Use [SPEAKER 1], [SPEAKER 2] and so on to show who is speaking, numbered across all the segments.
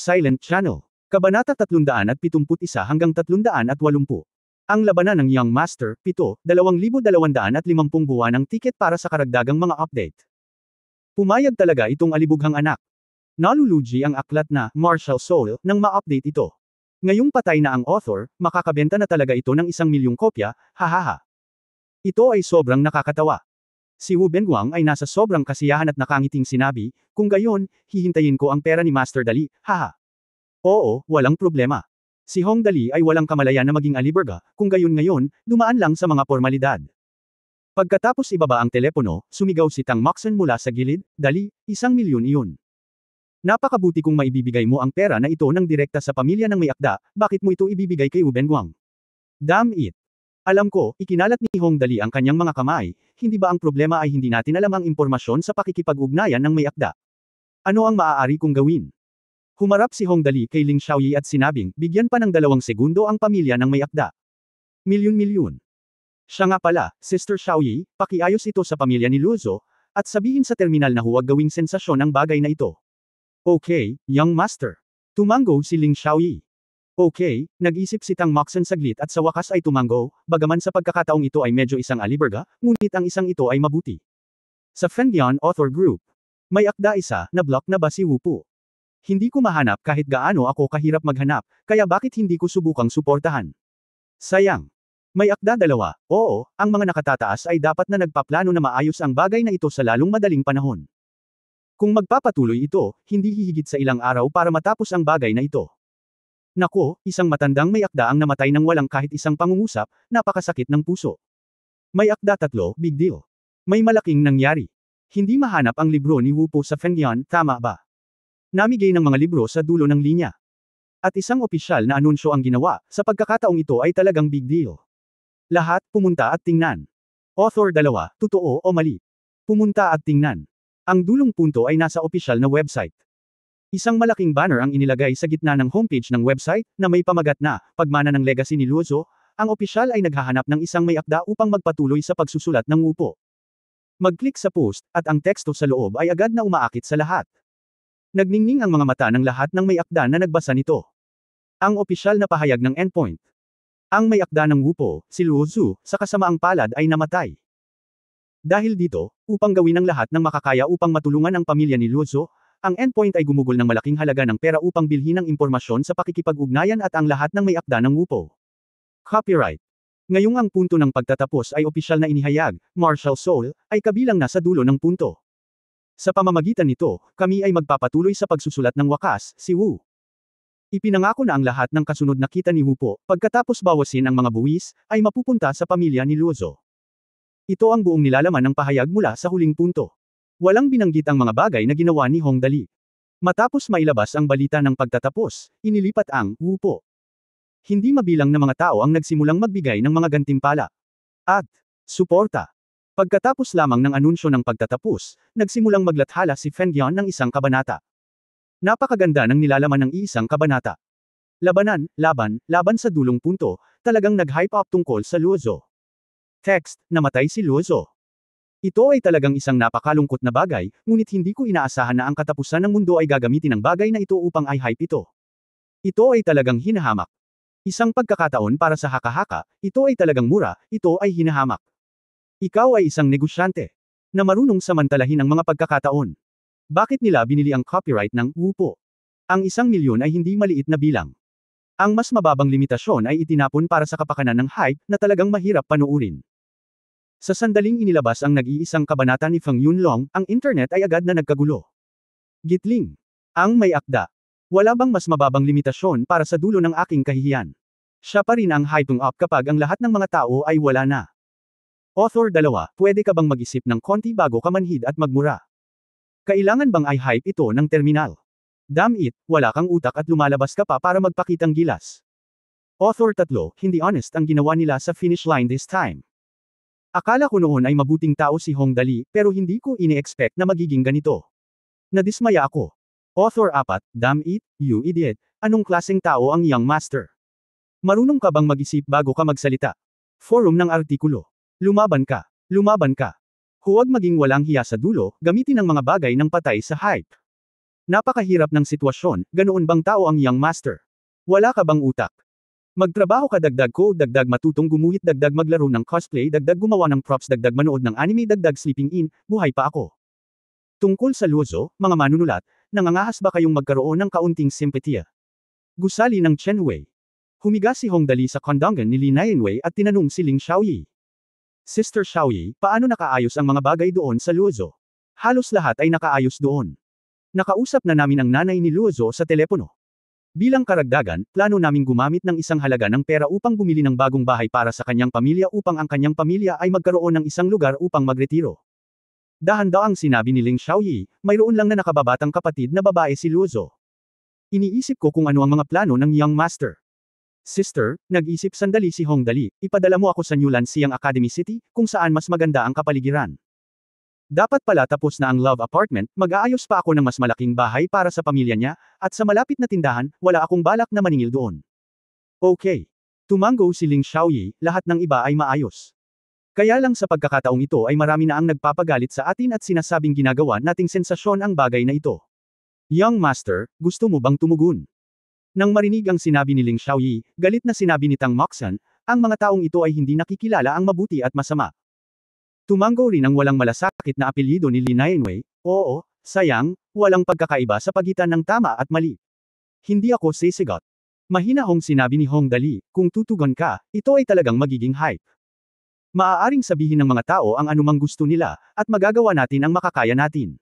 [SPEAKER 1] Silent Channel. Kabanata 371 hanggang 380. Ang labanan ng Young Master, 7, 2,250 buwan ng tiket para sa karagdagang mga update. Pumayag talaga itong alibughang anak. Nalulugi ang aklat na Martial Soul nang ma-update ito. Ngayong patay na ang author, makakabenta na talaga ito ng 1,000,000 kopya, hahaha. Ito ay sobrang nakakatawa. Si Wu Benguang ay nasa sobrang kasiyahan at nakangiting sinabi, kung gayon, hihintayin ko ang pera ni Master Dali, haha. Oo, walang problema. Si Hong Dali ay walang kamalayan na maging aliberga, kung gayon ngayon, dumaan lang sa mga formalidad. Pagkatapos ibaba ang telepono, sumigaw si Tang Moxon mula sa gilid, Dali, 1,000,000 iyon. Napakabuti kung maibibigay mo ang pera na ito ng direkta sa pamilya ng may akda, bakit mo ito ibibigay kay Wu Benguang? Damn it! Alam ko, ikinalat ni Hong Dali ang kanyang mga kamay, hindi ba ang problema ay hindi natin alam ang impormasyon sa pakikipag-ugnayan ng may akda? Ano ang maaari kong gawin? Humarap si Hong Dali kay Ling Xiaoyi at sinabing, bigyan pa ng 2 segundo ang pamilya ng may akda. Milyon-milyon. Siya nga pala, Sister Xiaoyi, pakiayos ito sa pamilya ni Luozo, at sabihin sa terminal na huwag gawing sensasyon ang bagay na ito. Okay, Young Master. Tumango si Ling Xiaoyi. Okay, nag-isip si Tang Moxon saglit at sa wakas ay tumango, bagaman sa pagkakataong ito ay medyo isang aliberga, ngunit ang isang ito ay mabuti. Sa Fengdian Author Group. May akda isa, na-block na ba si Wu Po? Hindi ko mahanap kahit gaano ako kahirap maghanap, kaya bakit hindi ko subukang suportahan? Sayang. May akda 2, oo, ang mga nakatataas ay dapat na nagpaplano na maayos ang bagay na ito sa lalong madaling panahon. Kung magpapatuloy ito, hindi hihigit sa ilang araw para matapos ang bagay na ito. Nako, isang matandang may akda ang namatay ng walang kahit isang pangungusap, napakasakit ng puso. May akda 3, big deal. May malaking nangyari. Hindi mahanap ang libro ni Wu Po sa Fengdian, tama ba? Namigay ng mga libro sa dulo ng linya. At isang opisyal na anunsyo ang ginawa, sa pagkakataong ito ay talagang big deal. Lahat, pumunta at tingnan. Author 2, totoo o mali? Pumunta at tingnan. Ang dulong punto ay nasa opisyal na website. Isang malaking banner ang inilagay sa gitna ng homepage ng website, na may pamagat na, pagmana ng legacy ni Luozo, ang opisyal ay naghahanap ng isang may akda upang magpatuloy sa pagsusulat ng Wu Po. Mag-click sa post, at ang teksto sa loob ay agad na umaakit sa lahat. Nagningning ang mga mata ng lahat ng may akda na nagbasa nito. Ang opisyal na pahayag ng endpoint. Ang may akda ng Wu Po, si Luozu, sa kasamaang palad ay namatay. Dahil dito, upang gawin ang lahat ng makakaya upang matulungan ang pamilya ni Luozu, ang endpoint ay gumugol ng malaking halaga ng pera upang bilhin ang impormasyon sa pakikipag-ugnayan at ang lahat ng may akda ng Wu Po. Copyright. Ngayong ang punto ng pagtatapos ay opisyal na inihayag, Martial Soul, ay kabilang na sa dulo ng punto. Sa pamamagitan nito, kami ay magpapatuloy sa pagsusulat ng wakas, si Wu. Ipinangako na ang lahat ng kasunod na kita ni Wu Po, pagkatapos bawasin ang mga buwis, ay mapupunta sa pamilya ni Luozo. Ito ang buong nilalaman ng pahayag mula sa huling punto. Walang binanggit ang mga bagay na ginawa ni Hong Dali. Matapos mailabas ang balita ng pagtatapos, inilipat ang Wu Po. Hindi mabilang na mga tao ang nagsimulang magbigay ng mga gantimpala. At suporta. Pagkatapos lamang ng anunsyo ng pagtatapos, nagsimulang maglathala si Fengdian ng isang kabanata. Napakaganda ng nilalaman ng isang kabanata. Labanan, laban sa dulong punto, talagang nag-hype up tungkol sa Luozo. Text, namatay si Luozo. Ito ay talagang isang napakalungkot na bagay, ngunit hindi ko inaasahan na ang katapusan ng mundo ay gagamitin ang bagay na ito upang i-hype ito. Ito ay talagang hinahamak. Isang pagkakataon para sa haka-haka, ito ay talagang mura, ito ay hinahamak. Ikaw ay isang negosyante na marunong samantalahin ang mga pagkakataon. Bakit nila binili ang copyright ng Wu Po? Ang 1,000,000 ay hindi maliit na bilang. Ang mas mababang limitasyon ay itinapon para sa kapakanan ng hype na talagang mahirap panuurin. Sa sandaling inilabas ang nag-iisang kabanata ni Feng Yunlong, ang internet ay agad na nagkagulo. Gitling. Ang may akda. Wala bang mas mababang limitasyon para sa dulo ng aking kahihiyan? Siya pa rin ang hyping up kapag ang lahat ng mga tao ay wala na. Author 2, pwede ka bang mag-isip ng konti bago ka manhid at magmura? Kailangan bang i-hype ito ng terminal? Damn it, wala kang utak at lumalabas ka pa para magpakitang gilas. Author 3, hindi honest ang ginawa nila sa finish line this time. Akala ko noon ay mabuting tao si Hong Dali, pero hindi ko ini-expect na magiging ganito. Nadismaya ako. Author 4, damn it, you idiot, anong klaseng tao ang Young Master? Marunong ka bang mag-isip bago ka magsalita? Forum ng artikulo. Lumaban ka. Lumaban ka. Huwag maging walang hiya sa dulo, gamitin ang mga bagay ng patay sa hype. Napakahirap ng sitwasyon, ganoon bang tao ang young master? Wala ka bang utak? Magtrabaho ka dagdag code dagdag matutong gumuhit dagdag maglaro ng cosplay dagdag gumawa ng props dagdag manood ng anime dagdag sleeping in, buhay pa ako. Tungkol sa Luozo, mga manunulat, nangangahas ba kayong magkaroon ng kaunting simpatiya? Gusali ng Chen Wei. Humiga si Hong Dali sa kondangan ni Li Nianwei at tinanong si Ling Xiaoyi. Sister Xiaoyi, paano nakaayos ang mga bagay doon sa Luozo? Halos lahat ay nakaayos doon. Nakausap na namin ang nanay ni Luozo sa telepono. Bilang karagdagan, plano naming gumamit ng isang halaga ng pera upang bumili ng bagong bahay para sa kanyang pamilya upang ang kanyang pamilya ay magkaroon ng isang lugar upang magretiro. Dahan-daang sinabi ni Ling Xiaoyi, mayroon lang na nakababatang kapatid na babae si Luozo. Iniisip ko kung ano ang mga plano ng young master. Sister, nag-isip sandali si Hong Dali, ipadala mo ako sa New Lansiang Academy City, kung saan mas maganda ang kapaligiran. Dapat pala tapos na ang love apartment, mag-aayos pa ako ng mas malaking bahay para sa pamilya niya, at sa malapit na tindahan, wala akong balak na maningil doon. Okay. Tumango si Ling Xiaoyi, lahat ng iba ay maayos. Kaya lang sa pagkakataong ito ay marami na ang nagpapagalit sa atin at sinasabing ginagawa nating sensasyon ang bagay na ito. Young Master, gusto mo bang tumugon? Nang marinig ang sinabi ni Ling Xiaoyi, galit na sinabi ni Tang Moxan, ang mga taong ito ay hindi nakikilala ang mabuti at masama. Tumango rin ang walang malasakit na apelyido ni Li Nianwei, oo, sayang, walang pagkakaiba sa pagitan ng tama at mali. Hindi ako sisigot. Mahinahong sinabi ni Hong Dali, kung tutugon ka, ito ay talagang magiging hype. Maaaring sabihin ng mga tao ang anumang gusto nila, at magagawa natin ang makakaya natin.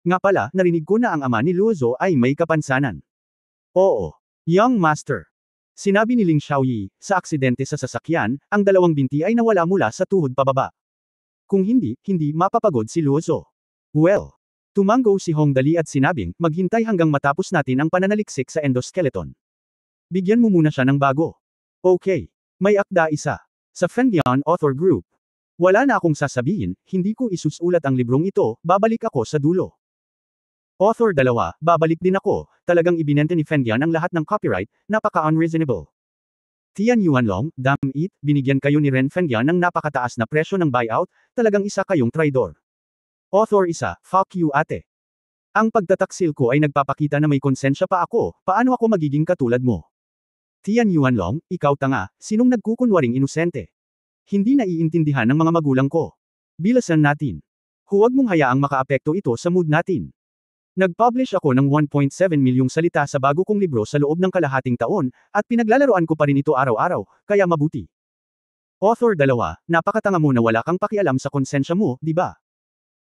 [SPEAKER 1] Nga pala, narinig ko na ang ama ni Luozo ay may kapansanan. Oo. Young Master. Sinabi ni Ling Xiaoyi, sa aksidente sa sasakyan, ang dalawang binti ay nawala mula sa tuhod pababa. Kung hindi mapapagod si Luozo. Well. Tumango si Hong Dali at sinabing, maghintay hanggang matapos natin ang pananaliksik sa endoskeleton. Bigyan mo muna siya ng bago. Okay. May akda isa. Sa Fengyan Author Group. Wala na akong sasabihin, hindi ko isusulat ang librong ito, babalik ako sa dulo. Author 2, babalik din ako, talagang ibinenta ni Fengyan ang lahat ng copyright, napaka-unreasonable. Tian Yuanlong, damn it, binigyan kayo ni Ren Fengyan ng napakataas na presyo ng buyout, talagang isa kayong traidor. Author 1, fuck you ate. Ang pagtataksil ko ay nagpapakita na may konsensya pa ako, paano ako magiging katulad mo? Tian Yuanlong, ikaw tanga, sinong nagkukunwaring inosente? Hindi naiintindihan ng mga magulang ko. Bilasan natin. Huwag mong hayaang makaapekto ito sa mood natin. Nag-publish ako ng 1.7 milyong salita sa bago kong libro sa loob ng kalahating taon, at pinaglalaroan ko pa rin ito araw-araw, kaya mabuti. Author 2, napakatanga mo na wala kang pakialam sa konsensya mo, di ba?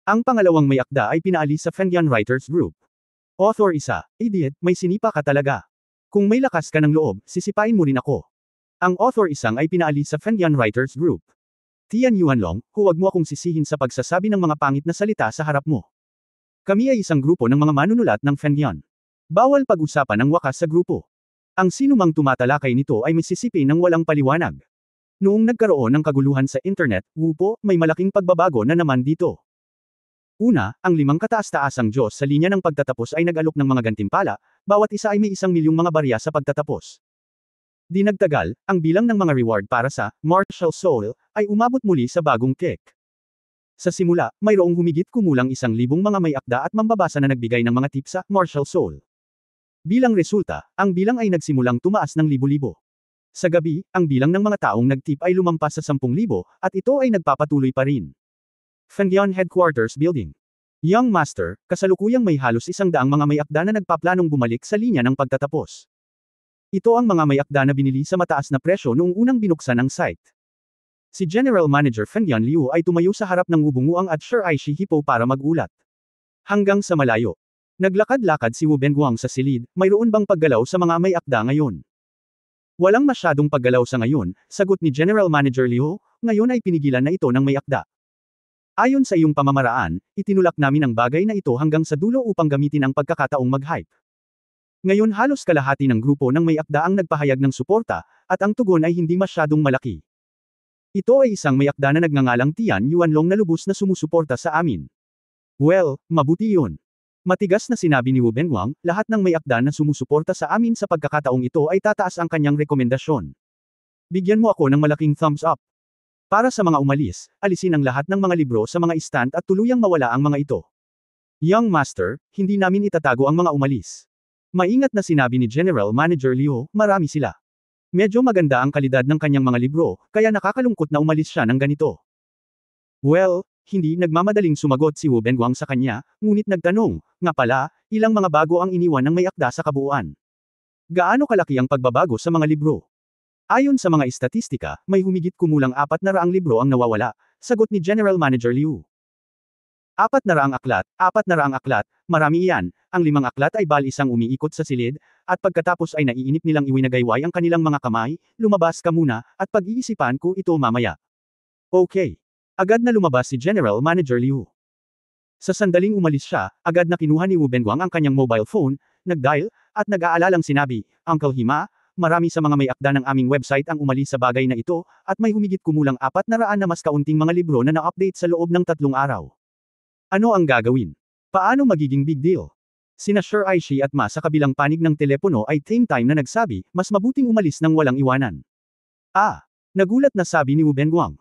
[SPEAKER 1] Ang pangalawang may akda ay pinaalis sa Fengyan Writers Group. Author 1, idiot, may sinipa ka talaga. Kung may lakas ka ng loob, sisipain mo rin ako. Ang Author 1 ay pinaalis sa Fengyan Writers Group. Tian Yuanlong, huwag mo akong sisihin sa pagsasabi ng mga pangit na salita sa harap mo. Kami ay isang grupo ng mga manunulat ng Fengyan. Bawal pag-usapan ang wakas sa grupo. Ang sinumang tumatalakay nito ay misisipi ng walang paliwanag. Noong nagkaroon ng kaguluhan sa internet, wupo, may malaking pagbabago na naman dito. Una, ang 5 kataas-taasang Diyos sa linya ng pagtatapos ay nag-alok ng mga gantimpala, bawat isa ay may 1 milyong mga barya sa pagtatapos. Di nagtagal, ang bilang ng mga reward para sa Martial Soul ay umabot muli sa bagong kick. Sa simula, mayroong humigit kumulang 1,000 mga may akda at mambabasa na nagbigay ng mga tip sa Martial Soul. Bilang resulta, ang bilang ay nagsimulang tumaas ng libo-libo. Sa gabi, ang bilang ng mga taong nagtip ay lumampas sa 10,000, at ito ay nagpapatuloy pa rin. Fengyan Headquarters Building. Young Master, kasalukuyang may halos 100 mga may akda na nagpaplanong bumalik sa linya ng pagtatapos. Ito ang mga may akda na binili sa mataas na presyo noong unang binuksan ang site. Si General Manager Fengyan Liu ay tumayo sa harap ng Wubunguang at Sir Aishi Hippo para magulat. Hanggang sa malayo. Naglakad-lakad si Wu Benguang sa silid, mayroon bang paggalaw sa mga may akda ngayon? Walang masyadong paggalaw sa ngayon, sagot ni General Manager Liu, ngayon ay pinigilan na ito ng may akda. Ayon sa iyong pamamaraan, itinulak namin ang bagay na ito hanggang sa dulo upang gamitin ang pagkakataong mag-hype. Ngayon halos kalahati ng grupo ng may akda ang nagpahayag ng suporta, at ang tugon ay hindi masyadong malaki. Ito ay isang may akda na nagngangalang Tian Yuanlong na lubos na sumusuporta sa amin. Well, mabuti yun. Matigas na sinabi ni Wu Benguang, lahat ng may akda na sumusuporta sa amin sa pagkakataong ito ay tataas ang kanyang rekomendasyon. Bigyan mo ako ng malaking thumbs up. Para sa mga umalis, alisin ang lahat ng mga libro sa mga stand at tuluyang mawala ang mga ito. Young Master, hindi namin itatago ang mga umalis. Maingat na sinabi ni General Manager Liu, marami sila. Medyo maganda ang kalidad ng kanyang mga libro, kaya nakakalungkot na umalis siya ng ganito. Well, hindi nagmamadaling sumagot si Wu Benguang sa kanya, ngunit nagtanong, nga pala, ilang mga bago ang iniwan ng may akda sa kabuuan. Gaano kalaki ang pagbabago sa mga libro? Ayon sa mga istatistika, may humigit kumulang 400 libro ang nawawala, sagot ni General Manager Liu. 400 aklat, 400 aklat, marami iyan, ang 5 aklat ay isang umiikot sa silid, at pagkatapos ay naiinip nilang iwinagayway ang kanilang mga kamay, lumabas ka muna, at pag-iisipan ko ito mamaya. Okay. Agad na lumabas si General Manager Liu. Sa sandaling umalis siya, agad na kinuha ni Wu Benguang ang kanyang mobile phone, nag-dial, at nag-aalalang sinabi, Uncle Hima, marami sa mga may akda ng aming website ang umalis sa bagay na ito, at may humigit kumulang 400 na mas kaunting mga libro na na-update sa loob ng 3 araw. Ano ang gagawin? Paano magiging big deal? Sina Sir Aishi at Ma sa kabilang panig ng telepono ay same time na nagsabi, mas mabuting umalis nang walang iwanan. Nagulat na sabi ni Wu Benguang.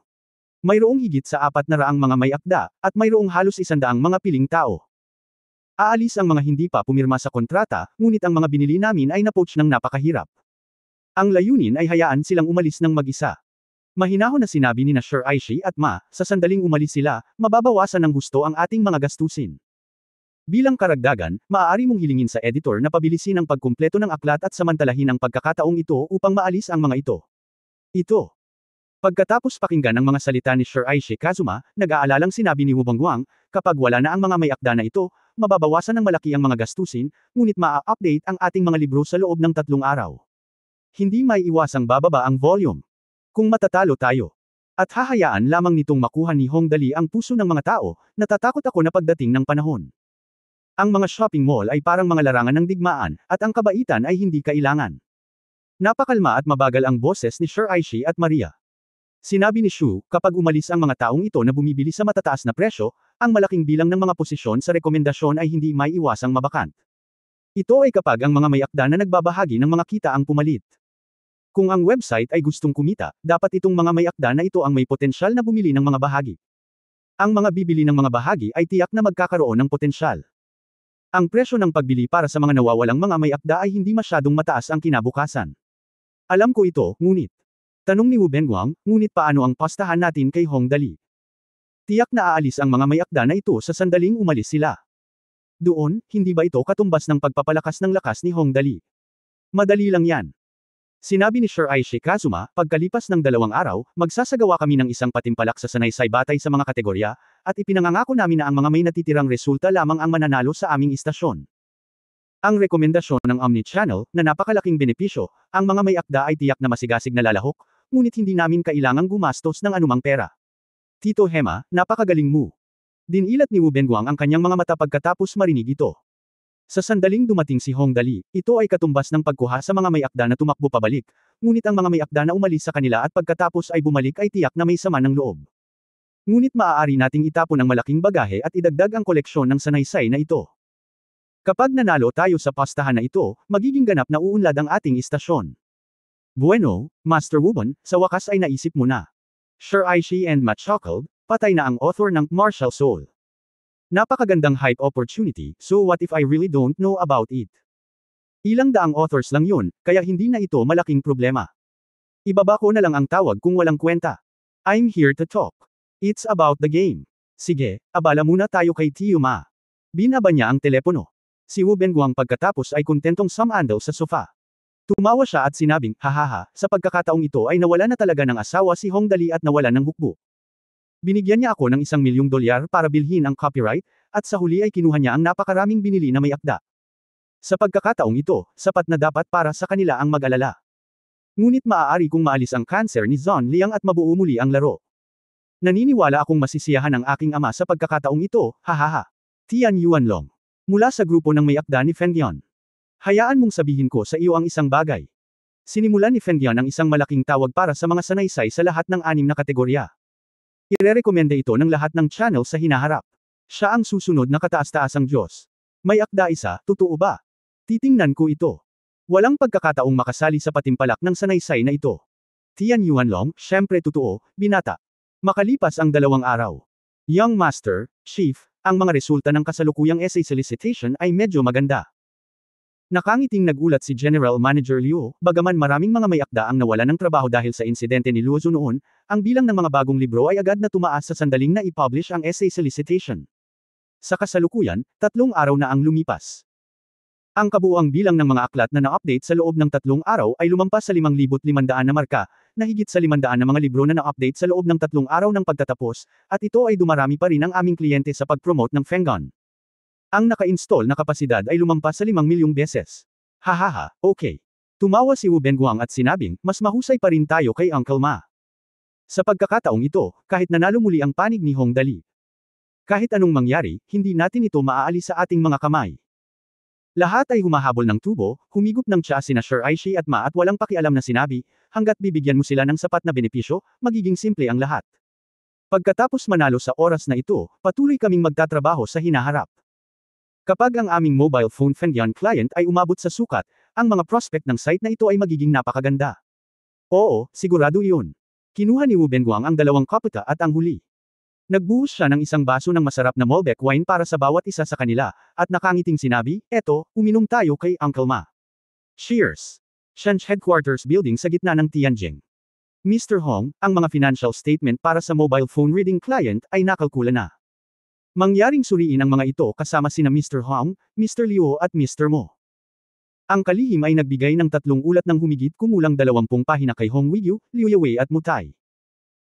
[SPEAKER 1] Mayroong higit sa 400 mga may akda, at mayroong halos 100 mga piling tao. Aalis ang mga hindi pa pumirma sa kontrata, ngunit ang mga binili namin ay na-poach ng napakahirap. Ang layunin ay hayaan silang umalis ng mag-isa. Mahinahon na sinabi ni Sir Aishi at Ma, sa sandaling umalis sila, mababawasan ng husto ang ating mga gastusin. Bilang karagdagan, maaari mong hilingin sa editor na pabilisin ang pagkumpleto ng aklat at samantalahin ang pagkakataong ito upang maalis ang mga ito. Pagkatapos pakinggan ang mga salita ni Sir Aishi Kazuma, nag-aalalang sinabi ni Wu Benguang, kapag wala na ang mga may akda na ito, mababawasan ng malaki ang mga gastusin, ngunit maa-update ang ating mga libro sa loob ng 3 araw. Hindi may iwasang bababa ang volume. Kung matatalo tayo. At hahayaan lamang nitong makuha ni Hong Dali ang puso ng mga tao, natatakot ako na pagdating ng panahon. Ang mga shopping mall ay parang mga larangan ng digmaan, at ang kabaitan ay hindi kailangan. Napakalma at mabagal ang boses ni Sir Aishi at Maria. Sinabi ni Shu, kapag umalis ang mga taong ito na bumibili sa matataas na presyo, ang malaking bilang ng mga posisyon sa rekomendasyon ay hindi may iwasang mabakant. Ito ay kapag ang mga may akda na nagbabahagi ng mga kita ang pumalit. Kung ang website ay gustong kumita, dapat itong mga may akda na ito ang may potensyal na bumili ng mga bahagi. Ang mga bibili ng mga bahagi ay tiyak na magkakaroon ng potensyal. Ang presyo ng pagbili para sa mga nawawalang mga may akda ay hindi masyadong mataas ang kinabukasan. Alam ko ito, ngunit. Tanong ni Wu Benguang, ngunit paano ang pastahan natin kay Hong Dali? Tiyak na aalis ang mga may akda na ito sa sandaling umalis sila. Doon, hindi ba ito katumbas ng pagpapalakas ng lakas ni Hong Dali? Madali lang yan. Sinabi ni Sir Aishi Kazuma, pagkalipas ng 2 araw, magsasagawa kami ng isang patimpalak sa sanaysay batay sa mga kategorya, at ipinangangako namin na ang mga may natitirang resulta lamang ang mananalo sa aming istasyon. Ang rekomendasyon ng Omni-Channel, na napakalaking benepisyo, ang mga may akda ay tiyak na masigasig na lalahok, ngunit hindi namin kailangang gumastos ng anumang pera. Tito Hema, napakagaling mo. Dinilat ni Wu Benguang ang kanyang mga mata pagkatapos marinig ito. Sa sandaling dumating si Hong Dali, ito ay katumbas ng pagkuha sa mga may akda na tumakbo pabalik, ngunit ang mga may akda na umalis sa kanila at pagkatapos ay bumalik ay tiyak na may sama ng loob. Ngunit maaari nating itapon ang malaking bagahe at idagdag ang koleksyon ng sanaysay na ito. Kapag nanalo tayo sa pastahan na ito, magiging ganap na uunlad ang ating istasyon. Bueno, Master Wubon, sa wakas ay naisip mo na. Sir Aishi and Ma chuckled, patay na ang author ng Martial Soul. Napakagandang hype opportunity, so what if I really don't know about it? Ilang daang authors lang yun, kaya hindi na ito malaking problema. Ibaba ko na lang ang tawag kung walang kwenta. I'm here to talk. It's about the game. Sige, abala muna tayo kay Tio Ma. Binaba niya ang telepono. Si Wu Benguang pagkatapos ay kontentong sumandal sa sofa. Tumawa siya at sinabing, hahaha, sa pagkakataong ito ay nawala na talaga ng asawa si Hong Dali at nawala ng hukbo. Binigyan niya ako ng $1,000,000 para bilhin ang copyright, at sa huli ay kinuha niya ang napakaraming binili na may akda. Sa pagkakataong ito, sapat na dapat para sa kanila ang mag-alala. Ngunit maaari kong maalis ang cancer ni Zhon Liang at mabuo muli ang laro. Naniniwala akong masisiyahan ang aking ama sa pagkakataong ito, hahaha. Tian Yuanlong. Mula sa grupo ng may akda ni Feng Yan. Hayaan mong sabihin ko sa iyo ang isang bagay. Sinimulan ni Feng Yan ang isang malaking tawag para sa mga sanaysay sa lahat ng 6 na kategorya. Irerekomenda ito ng lahat ng channel sa hinaharap. Siya ang susunod na kataas-taasang Diyos. May akda isa, totoo ba? Titingnan ko ito. Walang pagkakataong makasali sa patimpalak ng sanaysay na ito. Tian Yuanlong, syempre totoo, binata. Makalipas ang 2 araw. Young Master, Chief, ang mga resulta ng kasalukuyang essay solicitation ay medyo maganda. Nakangiting nagulat si General Manager Liu, bagaman maraming mga may akda ang nawalan ng trabaho dahil sa insidente ni Luozu noon, ang bilang ng mga bagong libro ay agad na tumaas sa sandaling na i-publish ang essay solicitation. Sa kasalukuyan, 3 araw na ang lumipas. Ang kabuuang bilang ng mga aklat na na-update sa loob ng 3 araw ay lumampas sa 5,500 na marka, na higit sa 500 na mga libro na na-update sa loob ng 3 araw ng pagtatapos, at ito ay dumarami pa rin ang aming kliyente sa pag-promote ng Fenggon. Ang naka-install na kapasidad ay lumampas sa 5 milyong beses. Hahaha, okay. Tumawa si Wu Benguang at sinabing, mas mahusay pa rin tayo kay Uncle Ma. Sa pagkakataong ito, kahit nanalo muli ang panig ni Hong Dali. Kahit anong mangyari, hindi natin ito maaalis sa ating mga kamay. Lahat ay humahabol ng tubo, humigop ng tsa sina Sir Aishi at Ma at walang pakialam na sinabi, hanggat bibigyan mo sila ng sapat na benepisyo, magiging simple ang lahat. Pagkatapos manalo sa oras na ito, patuloy kaming magtatrabaho sa hinaharap. Kapag ang aming mobile phone Fengyan client ay umabot sa sukat, ang mga prospect ng site na ito ay magiging napakaganda. Oo, sigurado iyon. Kinuha ni Wu Benguang ang 2 kopita at ang huli. Nagbuhos siya ng isang baso ng masarap na Malbec wine para sa bawat isa sa kanila, at nakangiting sinabi, eto, uminom tayo kay Uncle Ma. Cheers! Shanch Headquarters Building sa gitna ng Tianjin. Mr. Hong, ang mga financial statement para sa mobile phone reading client ay nakalkula na. Mangyaring suriin ang mga ito kasama sina Mr. Hong, Mr. Liu at Mr. Mo. Ang kalihim ay nagbigay ng 3 ulat ng humigit kumulang 20 pahina kay Hong Weigyu, Liu Yewei at Mutai.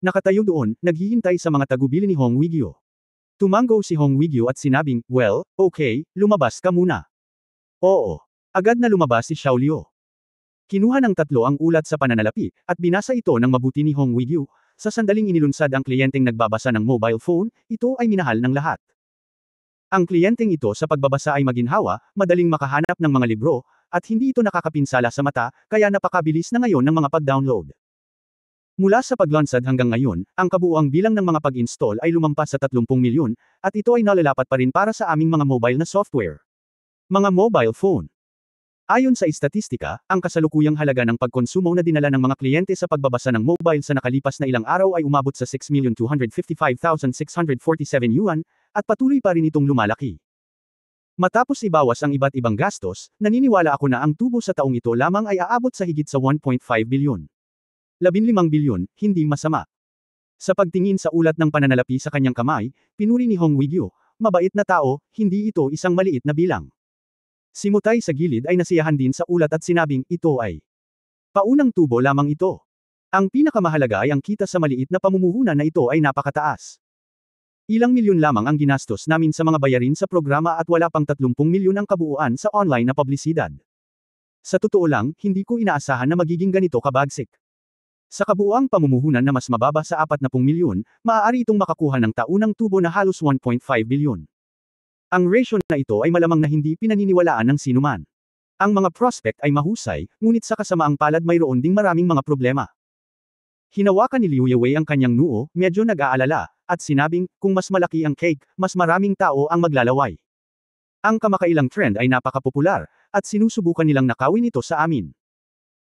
[SPEAKER 1] Nakatayo doon, naghihintay sa mga tagubili ni Hong Weigyu. Tumango si Hong Weigyu at sinabing, well, okay, lumabas ka muna. Oo. Agad na lumabas si Xiao Liu. Kinuha ng 3 ang ulat sa pananalapi, at binasa ito ng mabuti ni Hong Weigyu. Sa sandaling inilunsad ang kliyenteng nagbabasa ng mobile phone, ito ay minahal ng lahat. Ang kliyenteng ito sa pagbabasa ay maginhawa, madaling makahanap ng mga libro, at hindi ito nakakapinsala sa mata, kaya napakabilis na ngayon ng mga pag-download. Mula sa paglansad hanggang ngayon, ang kabuuang bilang ng mga pag-install ay lumampas sa 30 milyon, at ito ay nalalapat pa rin para sa aming mga mobile na software. Mga mobile phone. Ayon sa istatistika, ang kasalukuyang halaga ng pagkonsumo na dinala ng mga kliyente sa pagbabasa ng mobile sa nakalipas na ilang araw ay umabot sa 6,255,647 yuan, at patuloy pa rin itong lumalaki. Matapos ibawas ang iba't ibang gastos, naniniwala ako na ang tubo sa taong ito lamang ay aabot sa higit sa 1.5 bilyon. 15 bilyon, hindi masama. Sa pagtingin sa ulat ng pananalapi sa kanyang kamay, pinuri ni Hong Weigyu, mabait na tao, hindi ito isang maliit na bilang. Si Mutai sa gilid ay nasiyahan din sa ulat at sinabing, ito ay paunang tubo lamang ito. Ang pinakamahalaga ay ang kita sa maliit na pamumuhunan na ito ay napakataas. Ilang milyon lamang ang ginastos namin sa mga bayarin sa programa at wala pang 30 milyon ang kabuuan sa online na publisidad. Sa totoo lang, hindi ko inaasahan na magiging ganito kabagsik. Sa kabuuang pamumuhunan na mas mababa sa 40 milyon, maaari itong makakuha ng taunang tubo na halos 1.5 bilyon. Ang ratio na ito ay malamang na hindi pinaniniwalaan ng sinuman. Ang mga prospect ay mahusay, ngunit sa kasamaang palad mayroon ding maraming mga problema. Hinawakan ni Liu Yewei ang kanyang noo, medyo nag-aalala, at sinabing, kung mas malaki ang cake, mas maraming tao ang maglalaway. Ang kamakailang trend ay napakapopular, at sinusubukan nilang nakawin ito sa amin.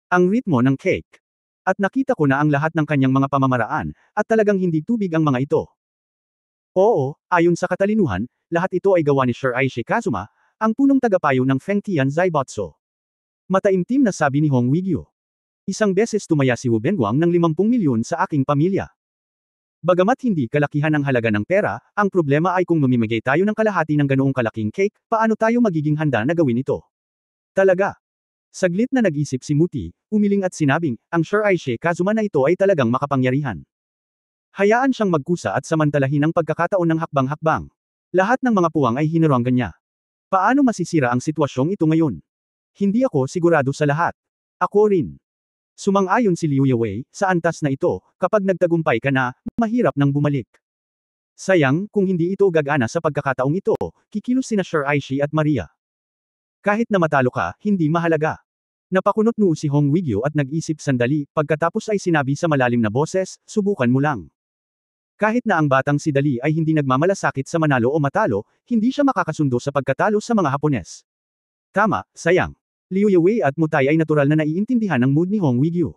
[SPEAKER 1] Ang ritmo ng cake. At nakita ko na ang lahat ng kanyang mga pamamaraan, at talagang hindi tubig ang mga ito. Oo, ayon sa katalinuhan, lahat ito ay gawa ni Sir Aishi Kazuma, ang punong tagapayo ng Fengtian Zaibotso. Mataimtim na sabi ni Hong Weigyu. Isang beses tumaya si Wu Benguang ng 50 milyon sa aking pamilya. Bagamat hindi kalakihan ang halaga ng pera, ang problema ay kung mamimigay tayo ng kalahati ng ganoong kalaking cake, paano tayo magiging handa na gawin ito? Talaga. Saglit na nag-isip si Muti, umiling at sinabing, ang Sir Aishi Kazuma na ito ay talagang makapangyarihan. Hayaan siyang magkusa at samantalahin ang pagkakataon ng hakbang-hakbang. Lahat ng mga puwang ay hiniranggan niya. Paano masisira ang sitwasyong ito ngayon? Hindi ako sigurado sa lahat. Ako rin. Sumang-ayon si Liu Yewei, sa antas na ito, kapag nagtagumpay ka na, mahirap nang bumalik. Sayang, kung hindi ito gagana sa pagkakataong ito, kikilos sina Sir Aishi at Maria. Kahit na matalo ka, hindi mahalaga. Napakunot noo si Hong Weigyu at nag-isip sandali, pagkatapos ay sinabi sa malalim na boses, subukan mo lang. Kahit na ang batang si Dali ay hindi nagmamalasakit sa manalo o matalo, hindi siya makakasundo sa pagkatalo sa mga Hapones. Tama, sayang. Liu Yewei at Mutai ay natural na naiintindihan ang mood ni Hong Weigyu.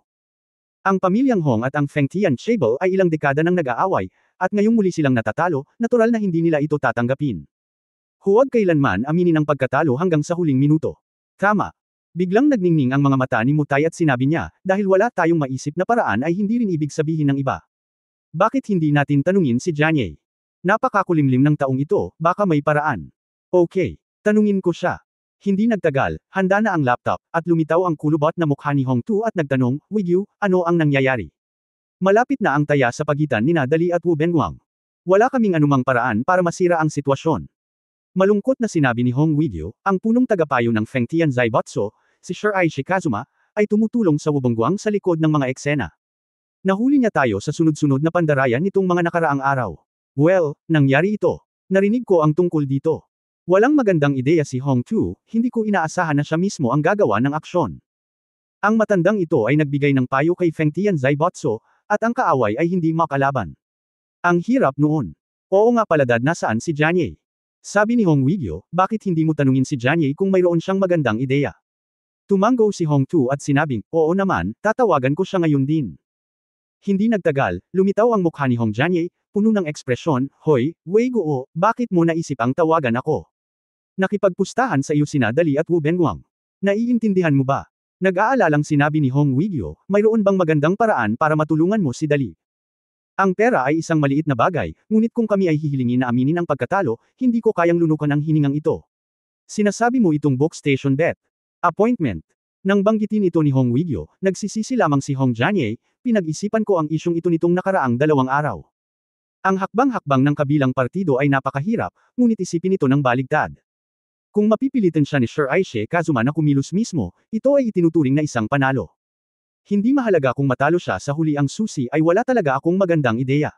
[SPEAKER 1] Ang pamilyang Hong at ang Feng Tianqible ay ilang dekada nang nag-aaway, at ngayong muli silang natatalo, natural na hindi nila ito tatanggapin. Huwag kailanman aminin ang pagkatalo hanggang sa huling minuto. Tama. Biglang nagningning ang mga mata ni Mutay at sinabi niya, dahil wala tayong maisip na paraan ay hindi rin ibig sabihin ng iba. Bakit hindi natin tanungin si Jianye? Napakakulimlim ng taong ito, baka may paraan. Okay. Tanungin ko siya. Hindi nagtagal, handa na ang laptop, at lumitaw ang kulubot na mukha ni Hong Tu at nagtanong, Wigyu, ano ang nangyayari? Malapit na ang taya sa pagitan ni Dali at Wu Benguang. Wala kaming anumang paraan para masira ang sitwasyon. Malungkot na sinabi ni Hong Wigyu, ang punong tagapayo ng Feng Tian Zaibotso, si Shirai Shikazuma, ay tumutulong sa Wu Benguang sa likod ng mga eksena. Nahuli niya tayo sa sunod-sunod na pandarayan nitong mga nakaraang araw. Well, nangyari ito. Narinig ko ang tungkol dito. Walang magandang ideya si Hong Tu, hindi ko inaasahan na siya mismo ang gagawa ng aksyon. Ang matandang ito ay nagbigay ng payo kay Feng Tian Zaibotso, at ang kaaway ay hindi makalaban. Ang hirap noon. Oo nga pala dad, nasaan si Jianye? Sabi ni Hong Wigyu, bakit hindi mo tanungin si Jianye kung mayroon siyang magandang ideya? Tumango si Hong Tu at sinabing, oo naman, tatawagan ko siya ngayon din. Hindi nagtagal, lumitaw ang mukha ni Hong Jianye, puno ng ekspresyon, hoy, Weigo, bakit mo naisip ang tawagan ako? Nakipagpustahan sa iyo sina Dali at Wu Benguang. Naiintindihan mo ba? Nag-aalalang sinabi ni Hong Wigyu, mayroon bang magandang paraan para matulungan mo si Dali? Ang pera ay isang maliit na bagay, ngunit kung kami ay hihilingin na aminin ang pagkatalo, hindi ko kayang lunukan ang hiningang ito. Sinasabi mo itong book station bet. Appointment. Nang banggitin ito ni Hong Wigyu, nagsisisi lamang si Hong Jianye, pinag-isipan ko ang isyong ito nitong nakaraang 2 araw. Ang hakbang-hakbang ng kabilang partido ay napakahirap, ngunit isipin ito ng baligtad. Kung mapipilitan siya ni Shirai Shikazuma na kumilos mismo, ito ay itinuturing na isang panalo. Hindi mahalaga kung matalo siya sa huli, ang susi ay wala talaga akong magandang ideya.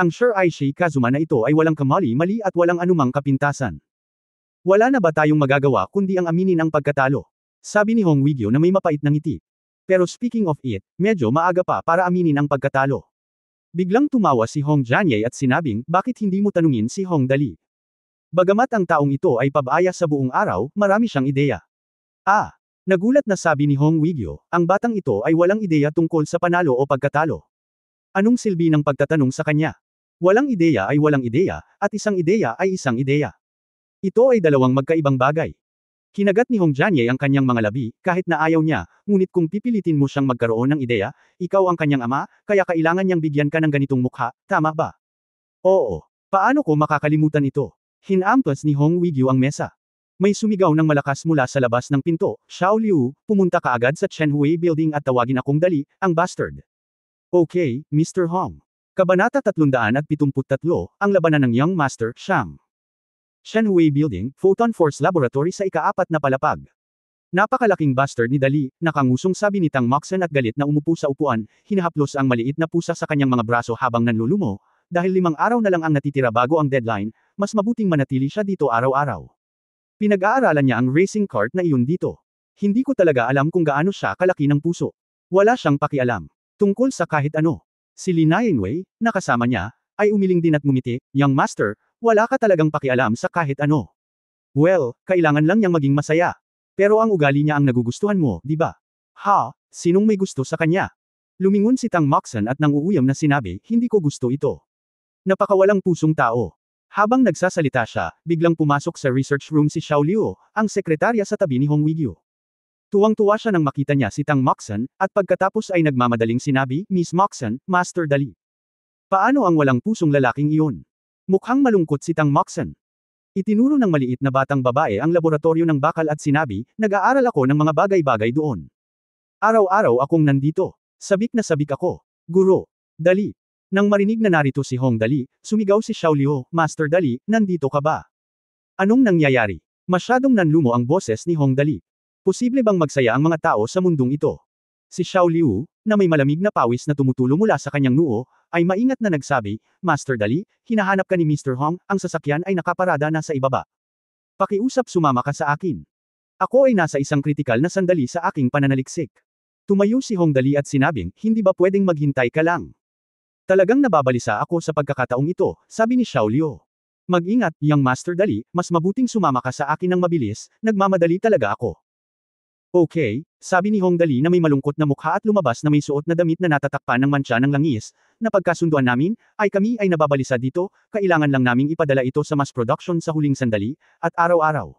[SPEAKER 1] Ang Shirai Shikazuma na ito ay walang kamali-mali at walang anumang kapintasan. Wala na ba tayong magagawa kundi ang aminin ang pagkatalo? Sabi ni Hong Wigyu na may mapait na ngiti. Pero speaking of it, medyo maaga pa para aminin ang pagkatalo. Biglang tumawa si Hong Jianye at sinabing, bakit hindi mo tanungin si Hong Dali? Bagamat ang taong ito ay pabaya sa buong araw, marami siyang ideya. Nagulat na sabi ni Hong Wigyu, ang batang ito ay walang ideya tungkol sa panalo o pagkatalo. Anong silbi ng pagtatanong sa kanya? Walang ideya ay walang ideya, at isang ideya ay isang ideya. Ito ay dalawang magkaibang bagay. Kinagat ni Hong Jianye ang kanyang mga labi, kahit na ayaw niya, ngunit kung pipilitin mo siyang magkaroon ng ideya, ikaw ang kanyang ama, kaya kailangan niyang bigyan ka ng ganitong mukha, tama ba? Oo. Paano ko makakalimutan ito? Hinampas ni Hong Wigyu ang mesa. May sumigaw ng malakas mula sa labas ng pinto, Xiao Liu, pumunta ka agad sa Chenhui Building at tawagin akong Dali, ang bastard. Okay, Mr. Hong. Kabanata 373, ang labanan ng Young Master, Shang. Chenhui Building, Photon Force Laboratory sa ika-4 na palapag. Napakalaking bastard ni Dali, nakangusong sabi ni Tang Moxon at galit na umupo sa upuan, hinahaplos ang maliit na pusa sa kanyang mga braso habang nanlulumo, dahil 5 araw na lang ang natitira bago ang deadline, mas mabuting manatili siya dito araw-araw. Pinag-aaralan niya ang racing cart na iyon dito. Hindi ko talaga alam kung gaano siya kalaki ng puso. Wala siyang pakialam. Tungkol sa kahit ano. Si Li Nianwei, na kasama niya, ay umiling din at ngumiti, Young Master, wala ka talagang pakialam sa kahit ano. Well, kailangan lang niyang maging masaya. Pero ang ugali niya ang nagugustuhan mo, di ba? Sinong may gusto sa kanya? Lumingon si Tang Moxon at nanguuyam na sinabi, hindi ko gusto ito. Napakawalang pusong tao. Habang nagsasalita siya, biglang pumasok sa research room si Xiao Liu, ang sekretarya sa tabi ni Hong Wigyu. Tuwang-tuwa siya nang makita niya si Tang Moxon, at pagkatapos ay nagmamadaling sinabi, Miss Moxon, Master Dali. Paano ang walang pusong lalaking iyon? Mukhang malungkot si Tang Moxon. Itinuro ng maliit na batang babae ang laboratorio ng bakal at sinabi, nag-aaral ako ng mga bagay-bagay doon. Araw-araw akong nandito. Sabik na sabik ako. Guro. Dali. Nang marinig na narito si Hong Dali, sumigaw si Xiao Liu, Master Dali, nandito ka ba? Anong nangyayari? Masyadong nanlumo ang boses ni Hong Dali. Posible bang magsaya ang mga tao sa mundong ito? Si Xiao Liu, na may malamig na pawis na tumutulo mula sa kanyang noo, ay maingat na nagsabi, Master Dali, hinahanap ka ni Mr. Hong, ang sasakyan ay nakaparada na sa ibaba. Pakiusap sumama ka sa akin. Ako ay nasa isang kritikal na sandali sa aking pananaliksik. Tumayo si Hong Dali at sinabing, hindi ba pwedeng maghintay ka lang? Talagang nababalisa ako sa pagkakataong ito, sabi ni Xiao Liu. Mag-ingat, Young Master Dali, mas mabuting sumama ka sa akin ng mabilis, nagmamadali talaga ako. Okay, sabi ni Hong Dali na may malungkot na mukha at lumabas na may suot na damit na natatakpan ng mantsa ng langis. Napagkasunduan namin, ay kami ay nababalisa dito, kailangan lang naming ipadala ito sa mass production sa huling sandali, at araw-araw.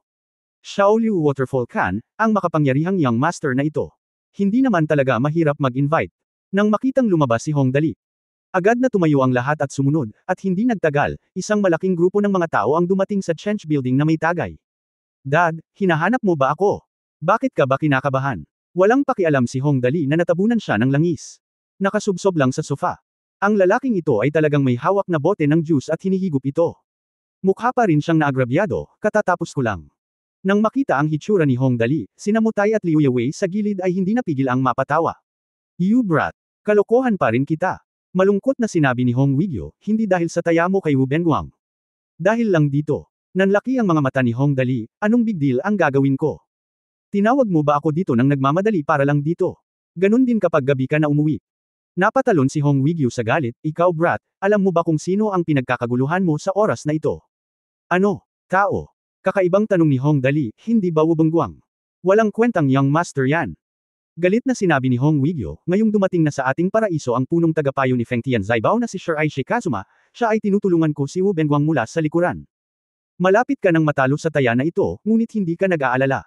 [SPEAKER 1] Shaolyu Waterfall Khan, ang makapangyarihang young master na ito. Hindi naman talaga mahirap mag-invite. Nang makitang lumabas si Hong Dali, agad na tumayo ang lahat at sumunod, at hindi nagtagal, isang malaking grupo ng mga tao ang dumating sa Chench Building na may tagay. Dad, hinahanap mo ba ako? Bakit ka ba kinakabahan? Walang pakialam si Hong Dali na natabunan siya ng langis. Nakasubsob lang sa sofa. Ang lalaking ito ay talagang may hawak na bote ng juice at hinihigop ito. Mukha pa rin siyang naagrabyado, katatapos ko lang. Nang makita ang hitsura ni Hong Dali, sina Mutai at Liu Yewei sa gilid ay hindi napigil ang mapatawa. You brat, kalokohan pa rin kita. Malungkot na sinabi ni Hong Weigyo, hindi dahil sa taya mo kay Wu Benguang. Dahil lang dito. Nanlaki ang mga mata ni Hong Dali, anong big deal ang gagawin ko? Tinawag mo ba ako dito nang nagmamadali para lang dito? Ganun din kapag gabi ka na umuwi. Napatalon si Hong Weigyo sa galit, ikaw brat, alam mo ba kung sino ang pinagkakaguluhan mo sa oras na ito? Ano? Tao? Kakaibang tanong ni Hong Dali, hindi ba Wu Benguang? Walang kwentang young master yan. Galit na sinabi ni Hong Weigyo, ngayong dumating na sa ating paraiso ang punong tagapayo ni Feng Tian Zaibao na si Shirai Shikazuma, siya ay tinutulungan ko si Wu Benguang mula sa likuran. Malapit ka nang matalo sa taya na ito, ngunit hindi ka nag-aalala.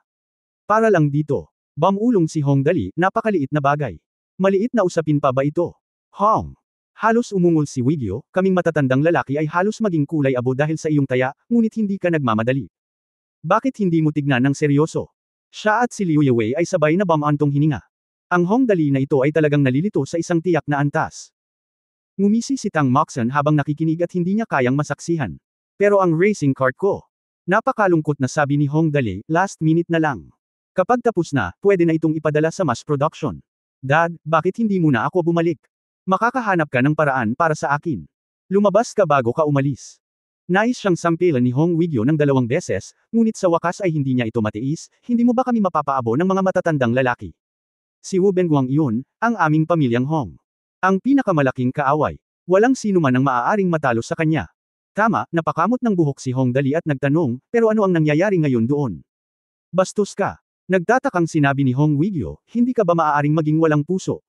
[SPEAKER 1] Para lang dito. Bamulong si Hong Dali, napakaliit na bagay. Maliit na usapin pa ba ito? Hong. Halos umungol si Weigyo, kaming matatandang lalaki ay halos maging kulay abo dahil sa iyong taya, ngunit hindi ka nagmamadali. Bakit hindi mo tignan ng seryoso? Siya at si Liu Yewei ay sabay na bamantong hininga. Ang Hong Dali na ito ay talagang nalilito sa isang tiyak na antas. Ngumisi si Tang Moxon habang nakikinig at hindi niya kayang masaksihan. Pero ang racing cart ko. Napakalungkot na sabi ni Hong Dali, last minute na lang. Kapag tapos na, pwede na itong ipadala sa mass production. Dad, bakit hindi muna ako bumalik? Makakahanap ka ng paraan para sa akin. Lumabas ka bago ka umalis. Nais siyang sampilan ni Hong Weigyo ng 2 beses, ngunit sa wakas ay hindi niya ito matiis, hindi mo ba kami mapapaabo ng mga matatandang lalaki? Si Wu Benguang iyon, ang aming pamilyang Hong. Ang pinakamalaking kaaway. Walang sino man ang maaaring matalo sa kanya. Tama, napakamot ng buhok si Hong Dali at nagtanong, pero ano ang nangyayari ngayon doon? Bastos ka. Nagtatakang sinabi ni Hong Weigyo, hindi ka ba maaaring maging walang puso?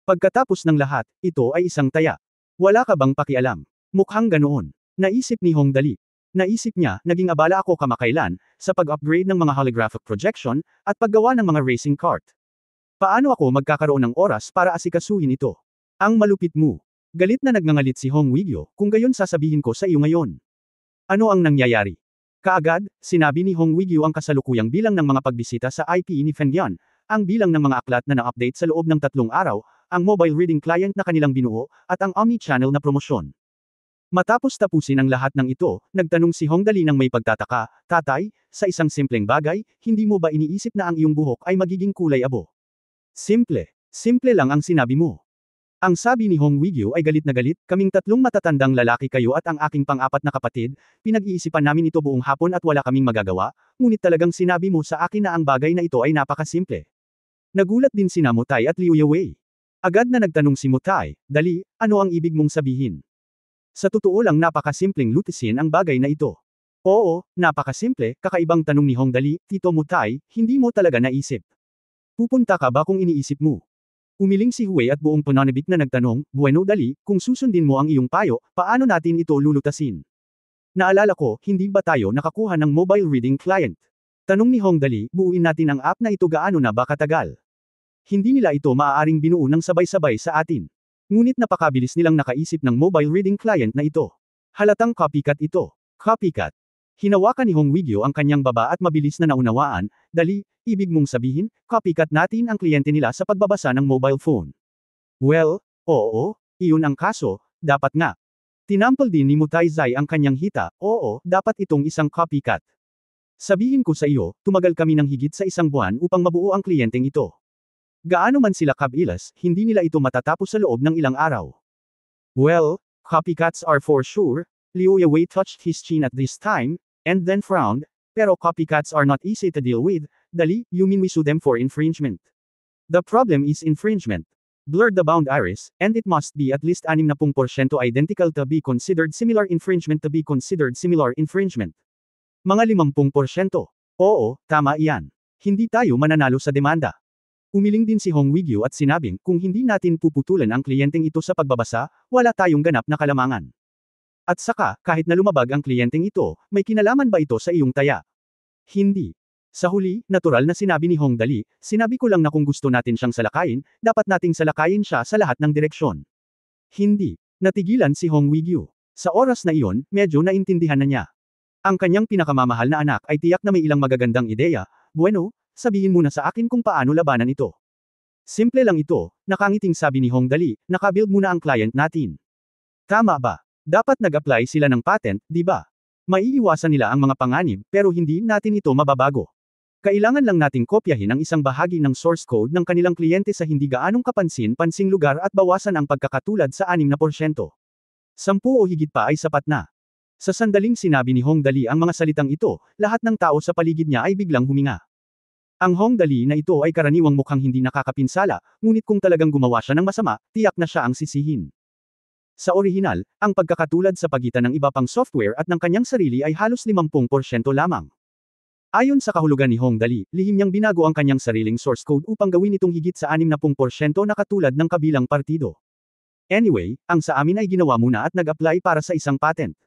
[SPEAKER 1] Pagkatapos ng lahat, ito ay isang taya. Wala ka bang pakialam? Mukhang ganoon. Naisip ni Hong Dali. Naisip niya, naging abala ako kamakailan, sa pag-upgrade ng mga holographic projection, at paggawa ng mga racing cart. Paano ako magkakaroon ng oras para asikasuhin ito? Ang malupit mo. Galit na nagngangalit si Hong Weigyo, kung gayon sasabihin ko sa iyo ngayon. Ano ang nangyayari? Kaagad, sinabi ni Hong Weigyo ang kasalukuyang bilang ng mga pagbisita sa IP ni Feng Yan, ang bilang ng mga aklat na na-update sa loob ng 3 araw, ang mobile reading client na kanilang binuo, at ang omni-channel na promosyon. Matapos tapusin ang lahat ng ito, nagtanong si Hong Dali ng may pagtataka, tatay, sa isang simpleng bagay, hindi mo ba iniisip na ang iyong buhok ay magiging kulay abo? Simple. Simple lang ang sinabi mo. Ang sabi ni Hong Weigyo ay galit na galit, kaming 3 matatandang lalaki kayo at ang aking pang-4 na kapatid, pinag-iisipan namin ito buong hapon at wala kaming magagawa, ngunit talagang sinabi mo sa akin na ang bagay na ito ay napakasimple. Nagulat din sina Mutai at Liu Yewei. Agad na nagtanong si Mutai, Dali, ano ang ibig mong sabihin? Sa totoo lang napakasimpleng lutisin ang bagay na ito. Oo, napakasimple, kakaibang tanong ni Hong Dali, Tito Mutai, hindi mo talaga naisip. Pupunta ka ba kung iniisip mo? Umiling si Huwei at buong pananabik na nagtanong, Bueno Dali, kung susundin mo ang iyong payo, paano natin ito lulutasin? Naalala ko, hindi ba tayo nakakuha ng mobile reading client? Tanong ni Hong Dali, buuin natin ang app na ito gaano na ba katagal? Hindi nila ito maaaring binuo ng sabay-sabay sa atin. Ngunit napakabilis nilang nakaisip ng mobile reading client na ito. Halatang copycat ito. Copycat. Hinawakan ni Hong Weigyo ang kanyang baba at mabilis na naunawaan, Dali, ibig mong sabihin, copycat natin ang kliyente nila sa pagbabasa ng mobile phone. Well, oo, iyon ang kaso, dapat nga. Tinampal din ni Mutai Zai ang kanyang hita, oo, dapat itong isang copycat. Sabihin ko sa iyo, tumagal kami ng higit sa 1 buwan upang mabuo ang kliyenteng ito. Gaano man sila kabilas, hindi nila ito matatapos sa loob ng ilang araw. Well, copycats are for sure, Liu Yewei touched his chin at this time, and then frowned, pero copycats are not easy to deal with, Dali, you mean we sue them for infringement? The problem is infringement. Blurred the bound iris, and it must be at least 60% identical to be considered similar infringement to be considered similar infringement. Mga 50%. Oo, tama iyan. Hindi tayo mananalo sa demanda. Umiling din si Hong Wigyu at sinabing, kung hindi natin puputulan ang kliyenteng ito sa pagbabasa, wala tayong ganap na kalamangan. At saka, kahit na lumabag ang kliyenteng ito, may kinalaman ba ito sa iyong taya? Hindi. Sa huli, natural na sinabi ni Hong Dali, sinabi ko lang na kung gusto natin siyang salakayin, dapat nating salakayin siya sa lahat ng direksyon. Hindi. Natigilan si Hong Wigyu. Sa oras na iyon, medyo naintindihan na niya. Ang kanyang pinakamamahal na anak ay tiyak na may ilang magagandang ideya, bueno, sabihin muna sa akin kung paano labanan ito. Simple lang ito, nakangiting sabi ni Hong Dali, nakabuild muna ang client natin. Tama ba? Dapat nag-apply sila ng patent, di ba? Maiiwasan nila ang mga panganib, pero hindi natin ito mababago. Kailangan lang nating kopyahin ang isang bahagi ng source code ng kanilang kliyente sa hindi gaanong kapansin-pansing lugar at bawasan ang pagkakatulad sa 6%. 10 o higit pa ay sapat na. Sa sandaling sinabi ni Hong Dali ang mga salitang ito, lahat ng tao sa paligid niya ay biglang huminga. Ang Hong Dali na ito ay karaniwang mukhang hindi nakakapinsala, ngunit kung talagang gumawa siya ng masama, tiyak na siya ang sisihin. Sa orihinal, ang pagkakatulad sa pagitan ng iba pang software at ng kanyang sarili ay halos 50% lamang. Ayon sa kahulugan ni Hong Dali, lihim niyang binago ang kanyang sariling source code upang gawin itong higit sa 60% na katulad ng kabilang partido. Anyway, ang sa amin ay ginawa muna at nag-apply para sa isang patent.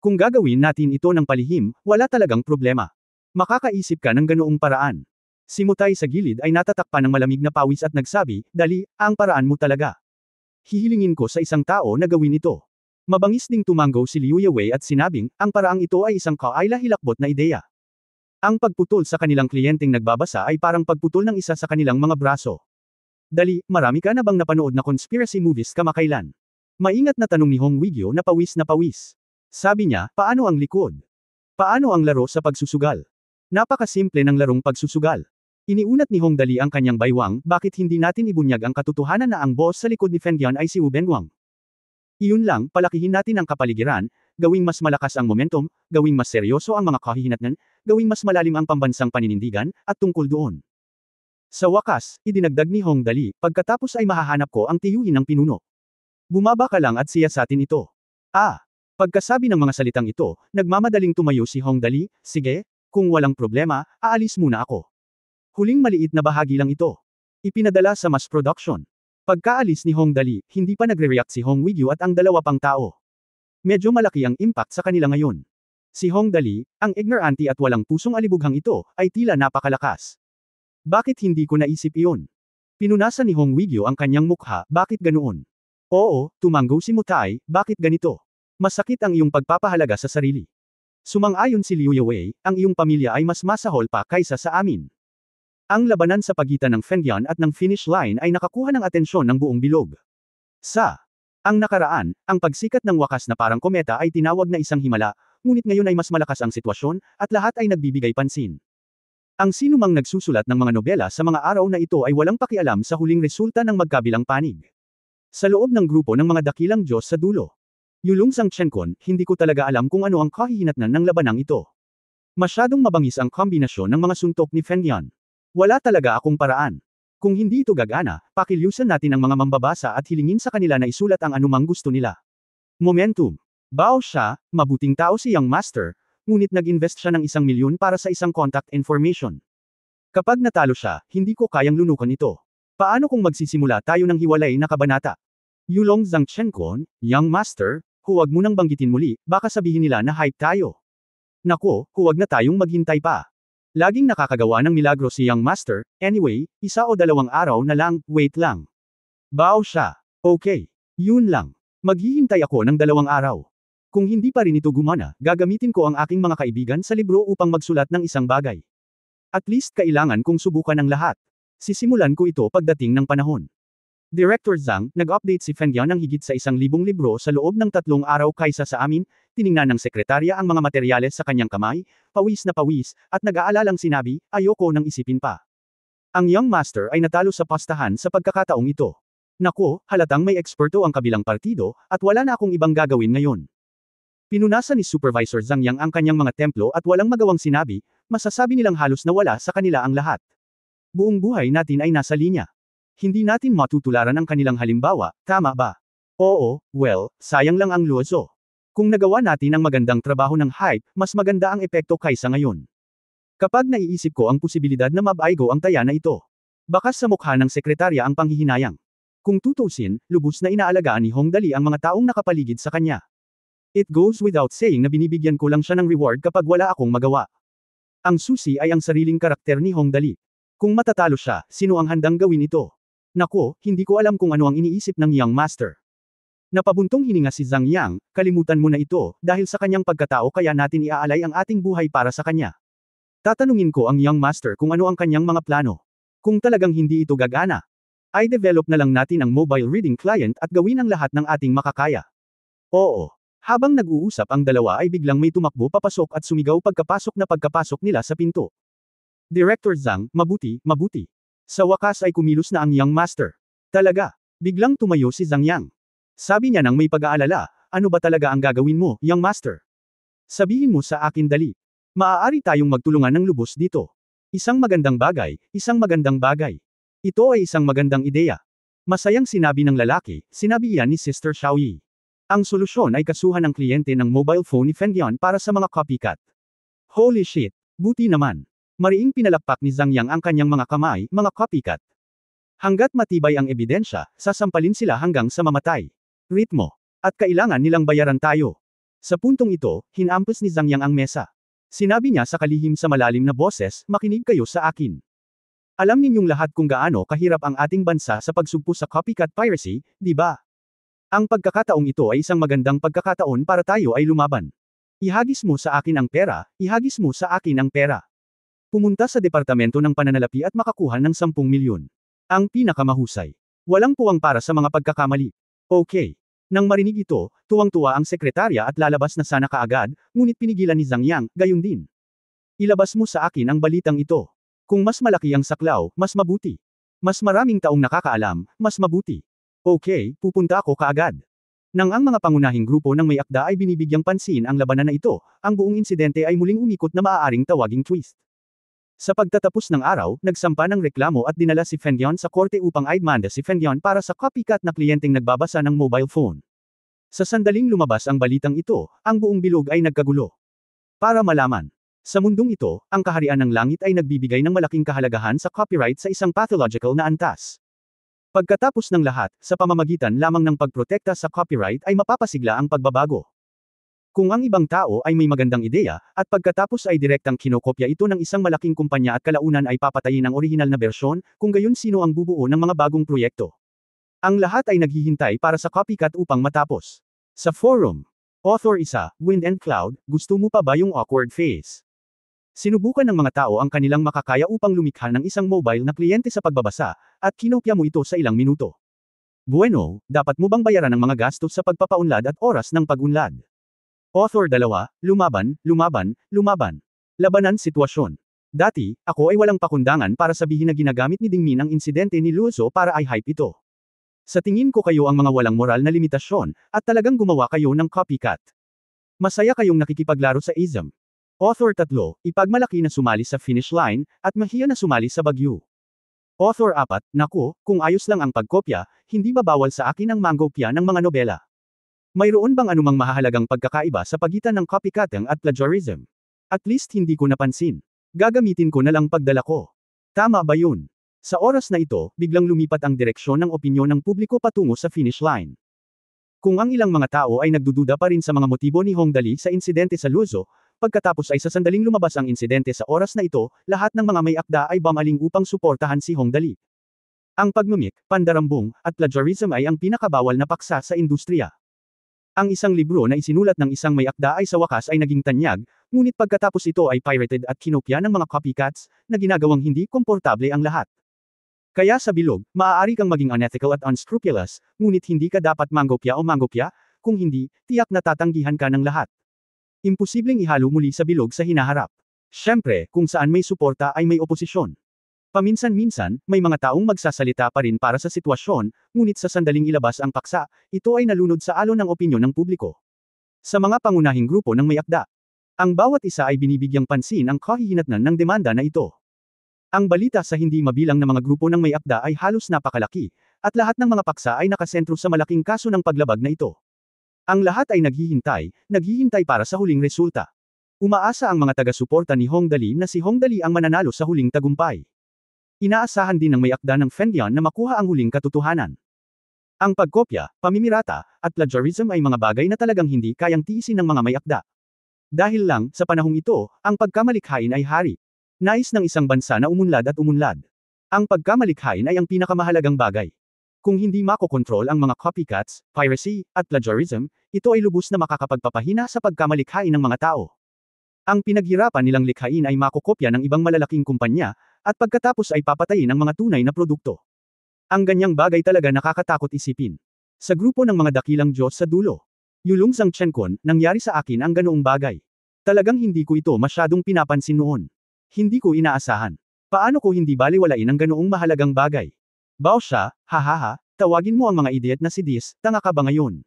[SPEAKER 1] Kung gagawin natin ito ng palihim, wala talagang problema. Makakaisip ka ng ganoong paraan. Si Mutay sa gilid ay natatakpan ng malamig na pawis at nagsabi, Dali, ang paraan mo talaga. Hihilingin ko sa isang tao na gawin ito. Mabangis ding tumanggo si Liu Yewei at sinabing, ang paraang ito ay isang kaila-hilakbot na ideya. Ang pagputol sa kanilang kliyenteng nagbabasa ay parang pagputol ng isa sa kanilang mga braso. Dali, marami ka na bang napanood na conspiracy movies kamakailan? Maingat na tanong ni Hong Wigyu na pawis na pawis. Sabi niya, paano ang likod? Paano ang laro sa pagsusugal? Napakasimple ng larong pagsusugal. Iniunat ni Hong Dali ang kanyang baywang, bakit hindi natin ibunyag ang katotohanan na ang boss sa likod ni Fengdian ay si Wu Benguang? Iyon lang, palakihin natin ang kapaligiran, gawing mas malakas ang momentum, gawing mas seryoso ang mga kahihinatnan, gawing mas malalim ang pambansang paninindigan, at tungkol doon. Sa wakas, idinagdag ni Hong Dali, pagkatapos ay mahahanap ko ang tiyuhin ng pinuno. Bumaba ka lang at siyasatin ito. Pagkasabi ng mga salitang ito, nagmamadaling tumayo si Hong Dali, sige, kung walang problema, aalis muna ako. Huling maliit na bahagi lang ito. Ipinadala sa mass production. Pagkaalis ni Hong Dali, hindi pa nagre-react si Hong Wigyu at ang dalawa pang tao. Medyo malaki ang impact sa kanila ngayon. Si Hong Dali, ang ignorante at walang pusong alibughang ito, ay tila napakalakas. Bakit hindi ko naisip iyon? Pinunasan ni Hong Wigyu ang kanyang mukha, bakit ganoon? Oo, tumanggo si Mutai, bakit ganito? Masakit ang iyong pagpapahalaga sa sarili. Sumang-ayon si Liu Yewei, ang iyong pamilya ay mas masahol pa kaysa sa amin. Ang labanan sa pagitan ng Fengdian at ng finish line ay nakakuha ng atensyon ng buong bilog. Ang nakaraan, ang pagsikat ng wakas na parang kometa ay tinawag na isang himala, ngunit ngayon ay mas malakas ang sitwasyon, at lahat ay nagbibigay pansin. Ang sinumang nagsusulat ng mga nobela sa mga araw na ito ay walang pakialam sa huling resulta ng magkabilang panig. Sa loob ng grupo ng mga dakilang Diyos sa dulo. Yulong Zhang Chenkon, hindi ko talaga alam kung ano ang kahihinatnan ng labanang ito. Masyadong mabangis ang kombinasyon ng mga suntok ni Fengdian. Wala talaga akong paraan. Kung hindi ito gagana, pakilyusan natin ang mga mambabasa at hilingin sa kanila na isulat ang anumang gusto nila. Momentum. Bao siya, mabuting tao si Young Master, ngunit nag-invest siya ng 1,000,000 para sa isang contact information. Kapag natalo siya, hindi ko kayang lunukan ito. Paano kung magsisimula tayo ng hiwalay na kabanata? Yulong Zhang Chenkon, Young Master, huwag mo nang banggitin muli, baka sabihin nila na hype tayo. Nako, huwag na tayong maghintay pa. Laging nakakagawa ng milagro si Young Master, anyway, 1 o 2 araw na lang, wait lang. Bao siya. Okay. Yun lang. Maghihintay ako ng 2 araw. Kung hindi pa rin ito gumana, gagamitin ko ang aking mga kaibigan sa libro upang magsulat ng isang bagay. At least kailangan kong subukan ang lahat. Sisimulan ko ito pagdating ng panahon. Director Zhang, nag-update si Fengdian ng higit sa 1,000 libro sa loob ng 3 araw kaysa sa amin, tiningnan ng sekretarya ang mga materyales sa kanyang kamay, pawis na pawis, at nag-aalalang sinabi, ayoko nang isipin pa. Ang Young Master ay natalo sa pastahan sa pagkakataong ito. Nako, halatang may eksperto ang kabilang partido, at wala na akong ibang gagawin ngayon. Pinunasan ni Supervisor Zhang Yang ang kanyang mga templo at walang magawang sinabi, masasabi nilang halos nawala sa kanila ang lahat. Buong buhay natin ay nasa linya. Hindi natin matutularan ang kanilang halimbawa, tama ba? Oo, well, sayang lang ang luoso. Kung nagawa natin ang magandang trabaho ng hype, mas maganda ang epekto kaysa ngayon. Kapag naiisip ko ang posibilidad na mabaigo ang taya na ito. Bakas sa mukha ng sekretarya ang panghihinayang. Kung tutusin, lubos na inaalagaan ni Hong Dali ang mga taong nakapaligid sa kanya. It goes without saying na binibigyan ko lang siya ng reward kapag wala akong magawa. Ang susi ay ang sariling karakter ni Hong Dali. Kung matatalo siya, sino ang handang gawin ito? Nako, hindi ko alam kung ano ang iniisip ng Young Master. Napabuntong hininga si Zhang Yang, kalimutan mo na ito, dahil sa kanyang pagkatao kaya natin iaalay ang ating buhay para sa kanya. Tatanungin ko ang Young Master kung ano ang kanyang mga plano. Kung talagang hindi ito gagana, ay develop na lang natin ang mobile reading client at gawin ang lahat ng ating makakaya. Oo. Habang nag-uusap ang dalawa ay biglang may tumakbo papasok at sumigaw pagkapasok nila sa pinto. Director Zhang, mabuti, mabuti. Sa wakas ay kumilos na ang Young Master. Talaga. Biglang tumayo si Zhang Yang. Sabi niya nang may pag-aalala, ano ba talaga ang gagawin mo, Young Master? Sabihin mo sa akin dali. Maaari tayong magtulungan ng lubos dito. Isang magandang bagay, isang magandang bagay. Ito ay isang magandang ideya. Masayang sinabi ng lalaki, sinabi iyan ni Sister Xiaoyi. Ang solusyon ay kasuhan ang kliyente ng mobile phone ni Fengdian para sa mga copycat. Holy shit! Buti naman. Mariing pinalakpak ni Zhang Yang ang kanyang mga kamay, mga copycat. Hanggat matibay ang ebidensya, sasampalin sila hanggang sa mamatay. Ritmo. At kailangan nilang bayaran tayo. Sa puntong ito, hinampas ni Zhang Yang ang mesa. Sinabi niya sa kalihim sa malalim na boses, makinig kayo sa akin. Alam ninyong lahat kung gaano kahirap ang ating bansa sa pagsugpo sa copycat piracy, di ba? Ang pagkakataong ito ay isang magandang pagkakataon para tayo ay lumaban. Ihagis mo sa akin ang pera, ihagis mo sa akin ang pera. Pumunta sa Departamento ng Pananalapi at makakuha ng 10 milyon. Ang pinakamahusay. Walang puwang para sa mga pagkakamali. Okay. Nang marinig ito, tuwang-tuwa ang sekretarya at lalabas na sana kaagad, ngunit pinigilan ni Zhang Yang, gayon din. Ilabas mo sa akin ang balitang ito. Kung mas malaki ang saklaw, mas mabuti. Mas maraming taong nakakaalam, mas mabuti. Okay, pupunta ako kaagad. Nang ang mga pangunahing grupo ng may akda ay binibigyang pansin ang labanan na ito, ang buong insidente ay muling umikot na maaaring tawaging twist. Sa pagtatapos ng araw, nagsampa ng reklamo at dinala si Fengdian sa korte upang aidmanda si Fengdian para sa copycat na kliyenteng nagbabasa ng mobile phone. Sa sandaling lumabas ang balitang ito, ang buong bilog ay nagkagulo. Para malaman. Sa mundong ito, ang kaharian ng langit ay nagbibigay ng malaking kahalagahan sa copyright sa isang pathological na antas. Pagkatapos ng lahat, sa pamamagitan lamang ng pagprotekta sa copyright ay mapapasigla ang pagbabago. Kung ang ibang tao ay may magandang ideya, at pagkatapos ay direktang kinokopya ito ng isang malaking kumpanya at kalaunan ay papatayin ang orihinal na bersyon, kung gayon sino ang bubuo ng mga bagong proyekto. Ang lahat ay naghihintay para sa copycat upang matapos. Sa forum. Author 1, Wind and Cloud, gusto mo pa ba yung awkward face? Sinubukan ng mga tao ang kanilang makakaya upang lumikha ng isang mobile na kliyente sa pagbabasa, at kinopya mo ito sa ilang minuto. Bueno, dapat mo bang bayaran ang mga gastos sa pagpapaunlad at oras ng pag-unlad? Author 2, lumaban, lumaban, lumaban. Labanan sitwasyon. Dati, ako ay walang pakundangan para sabihin na ginagamit ni Dingmin ang insidente ni Luozo para i-hype ito. Sa tingin ko kayo ang mga walang moral na limitasyon, at talagang gumawa kayo ng copycat. Masaya kayong nakikipaglaro sa ism. Author 3, ipagmalaki na sumali sa finish line, at mahiya na sumali sa bagyo. Author 4, naku, kung ayos lang ang pagkopya, hindi ba bawal sa akin ang manggopya ng mga nobela? Mayroon bang anumang mahahalagang pagkakaiba sa pagitan ng copycatting at plagiarism? At least hindi ko napansin. Gagamitin ko na lang pagdala ko. Tama ba yun? Sa oras na ito, biglang lumipat ang direksyon ng opinyon ng publiko patungo sa finish line. Kung ang ilang mga tao ay nagdududa pa rin sa mga motibo ni Hong Dali sa insidente sa Luozo, pagkatapos ay sa sandaling lumabas ang insidente sa oras na ito, lahat ng mga may akda ay bumaling upang suportahan si Hong Dali. Ang pagmumik, pandarambong, at plagiarism ay ang pinakabawal na paksa sa industriya. Ang isang libro na isinulat ng isang may akda ay sa wakas ay naging tanyag, ngunit pagkatapos ito ay pirated at kinopya ng mga copycats, na ginagawang hindi komportable ang lahat. Kaya sa bilog, maaari kang maging unethical at unscrupulous, ngunit hindi ka dapat manggopya o manggopya, kung hindi, tiyak na tatanggihan ka ng lahat. Imposibleng ihalo muli sa bilog sa hinaharap. Siyempre, kung saan may suporta ay may oposisyon. Paminsan-minsan, may mga taong magsasalita pa rin para sa sitwasyon, ngunit sa sandaling ilabas ang paksa, ito ay nalunod sa alon ng opinyon ng publiko. Sa mga pangunahing grupo ng may akda, ang bawat isa ay binibigyang pansin ang kahihinatnan ng demanda na ito. Ang balita sa hindi mabilang na mga grupo ng may akda ay halos napakalaki, at lahat ng mga paksa ay nakasentro sa malaking kaso ng paglabag na ito. Ang lahat ay naghihintay para sa huling resulta. Umaasa ang mga taga-suporta ni Hongdali na si Hongdali ang mananalo sa huling tagumpay. Inaasahan din ng may akda ng Fendian na makuha ang huling katotohanan. Ang pagkopya, pamimirata, at plagiarism ay mga bagay na talagang hindi kayang tiisin ng mga may akda. Dahil lang, sa panahong ito, ang pagkamalikhain ay hari. Nais ng isang bansa na umunlad at umunlad. Ang pagkamalikhain ay ang pinakamahalagang bagay. Kung hindi makokontrol ang mga copycats, piracy, at plagiarism, ito ay lubos na makakapagpapahina sa pagkamalikhain ng mga tao. Ang pinaghirapan nilang likhain ay makokopya ng ibang malalaking kumpanya, at pagkatapos ay papatayin ang mga tunay na produkto. Ang ganyang bagay talaga nakakatakot isipin. Sa grupo ng mga dakilang Diyos sa dulo. Yulong Zhang Chenkon, nangyari sa akin ang ganoong bagay. Talagang hindi ko ito masyadong pinapansin noon. Hindi ko inaasahan. Paano ko hindi baliwalain ang ganoong mahalagang bagay? Bao siya, hahaha, tawagin mo ang mga idiot na si Dis, tanga ka ba ngayon?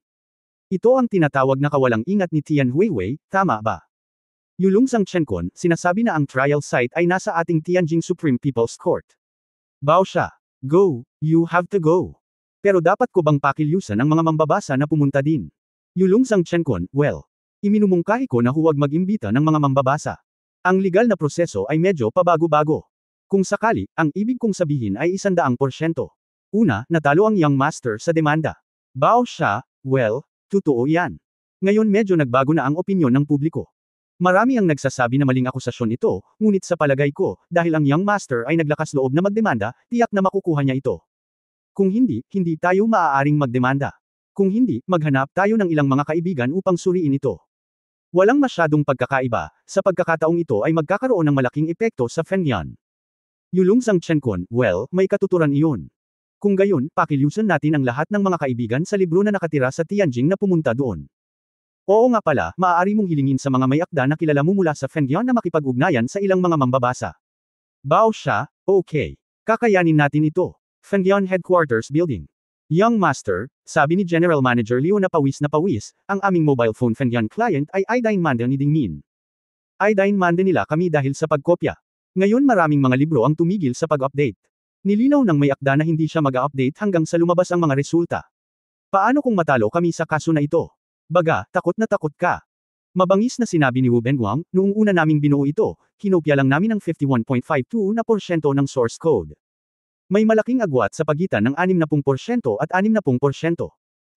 [SPEAKER 1] Ito ang tinatawag na kawalang ingat ni Tian Weiwei, tama ba? Yulong Zhang Chenkon, sinasabi na ang trial site ay nasa ating Tianjin Supreme People's Court. Bao siya, go, you have to go. Pero dapat ko bang pakilyusan ang mga mambabasa na pumunta din? Yulong Zhang Chenkon, well, iminumungkahi ko na huwag mag-imbita ng mga mambabasa. Ang legal na proseso ay medyo pabago-bago. Kung sakali, ang ibig kong sabihin ay 100%. Una, natalo ang Young Master sa demanda. Bao siya, well, totoo yan. Ngayon medyo nagbago na ang opinyon ng publiko. Marami ang nagsasabi na maling akusasyon ito, ngunit sa palagay ko, dahil ang Young Master ay naglakas loob na magdemanda, tiyak na makukuha niya ito. Kung hindi, hindi tayo maaaring magdemanda. Kung hindi, maghanap tayo ng ilang mga kaibigan upang suriin ito. Walang masyadong pagkakaiba, sa pagkakataong ito ay magkakaroon ng malaking epekto sa Fengyang. Yulong Zhang Chenkon, well, may katuturan iyon. Kung gayon, pakilyusan natin ang lahat ng mga kaibigan sa libro na nakatira sa Tianjin na pumunta doon. Oo nga pala, maaari mong hilingin sa mga may akda na kilala mo mula sa Fengyang na makipag-ugnayan sa ilang mga mambabasa. Bao siya, okay. Kakayanin natin ito. Fengyang Headquarters Building. Young Master, sabi ni General Manager Liu na pawis, ang aming mobile phone Fengyang client ay Aidine Manda ni Dingmin. Aidine Manda nila kami dahil sa pagkopya. Ngayon maraming mga libro ang tumigil sa pag-update. Nilinaw ng may akda na hindi siya mag-update hanggang sa lumabas ang mga resulta. Paano kung matalo kami sa kaso na ito? Baga, takot na takot ka. Mabangis na sinabi ni Wu Benguang, noong una naming binuo ito, kinopya lang namin ang 51.52% ng source code. May malaking agwat sa pagitan ng 60% at 60%.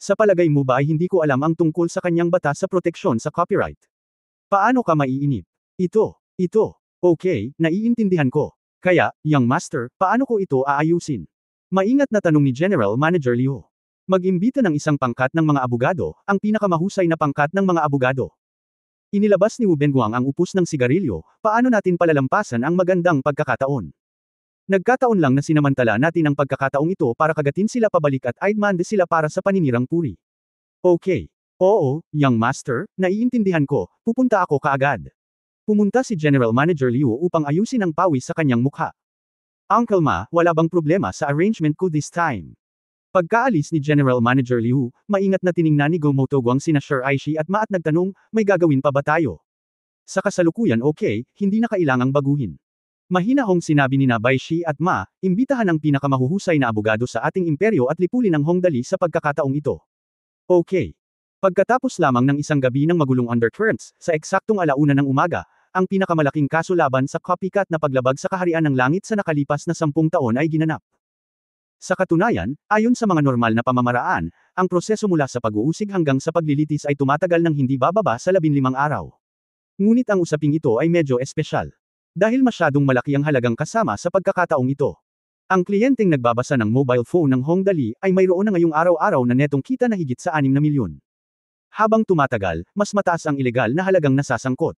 [SPEAKER 1] Sa palagay mo ba ay hindi ko alam ang tungkol sa kanyang batas sa proteksyon sa copyright? Paano ka maiinip? Ito. Okay, naiintindihan ko. Kaya, Young Master, paano ko ito aayusin? Maingat na tanong ni General Manager Liu. Mag-imbita ng isang pangkat ng mga abogado, ang pinakamahusay na pangkat ng mga abogado. Inilabas ni Wu Benguang ang upos ng sigarilyo, paano natin palalampasan ang magandang pagkakataon? Nagkataon lang na sinamantala natin ang pagkakataong ito para kagatin sila pabalik at aidmande sila para sa paninirang puri. Okay. Oo, Young Master, naiintindihan ko, pupunta ako kaagad. Pumunta si General Manager Liu upang ayusin ang pawis sa kanyang mukha. Uncle Ma, wala bang problema sa arrangement ko this time? Pagkaalis ni General Manager Liu, maingat na tiningnan ni Go Motogwang sina Sir Aishi at Ma at nagtanong, may gagawin pa ba tayo? Sa kasalukuyan okay, hindi na kailangang baguhin. Mahinahong sinabi ni na Bai Shi at Ma, imbitahan ang pinakamahuhusay na abogado sa ating imperyo at lipulin ang Hongdali sa pagkakataong ito. Okay. Pagkatapos lamang ng isang gabi ng magulong undercurrents, sa eksaktong 1:00 ng umaga, ang pinakamalaking kaso laban sa copycat na paglabag sa kaharian ng langit sa nakalipas na 10 taon ay ginanap. Sa katunayan, ayon sa mga normal na pamamaraan, ang proseso mula sa pag-uusig hanggang sa paglilitis ay tumatagal ng hindi bababa sa 15 araw. Ngunit ang usaping ito ay medyo espesyal. Dahil masyadong malaki ang halagang kasama sa pagkakataong ito. Ang kliyenteng nagbabasa ng mobile phone ng Hongdali ay mayroon na ngayong araw-araw na netong kita na higit sa 6 na milyon. Habang tumatagal, mas mataas ang ilegal na halagang nasasangkot.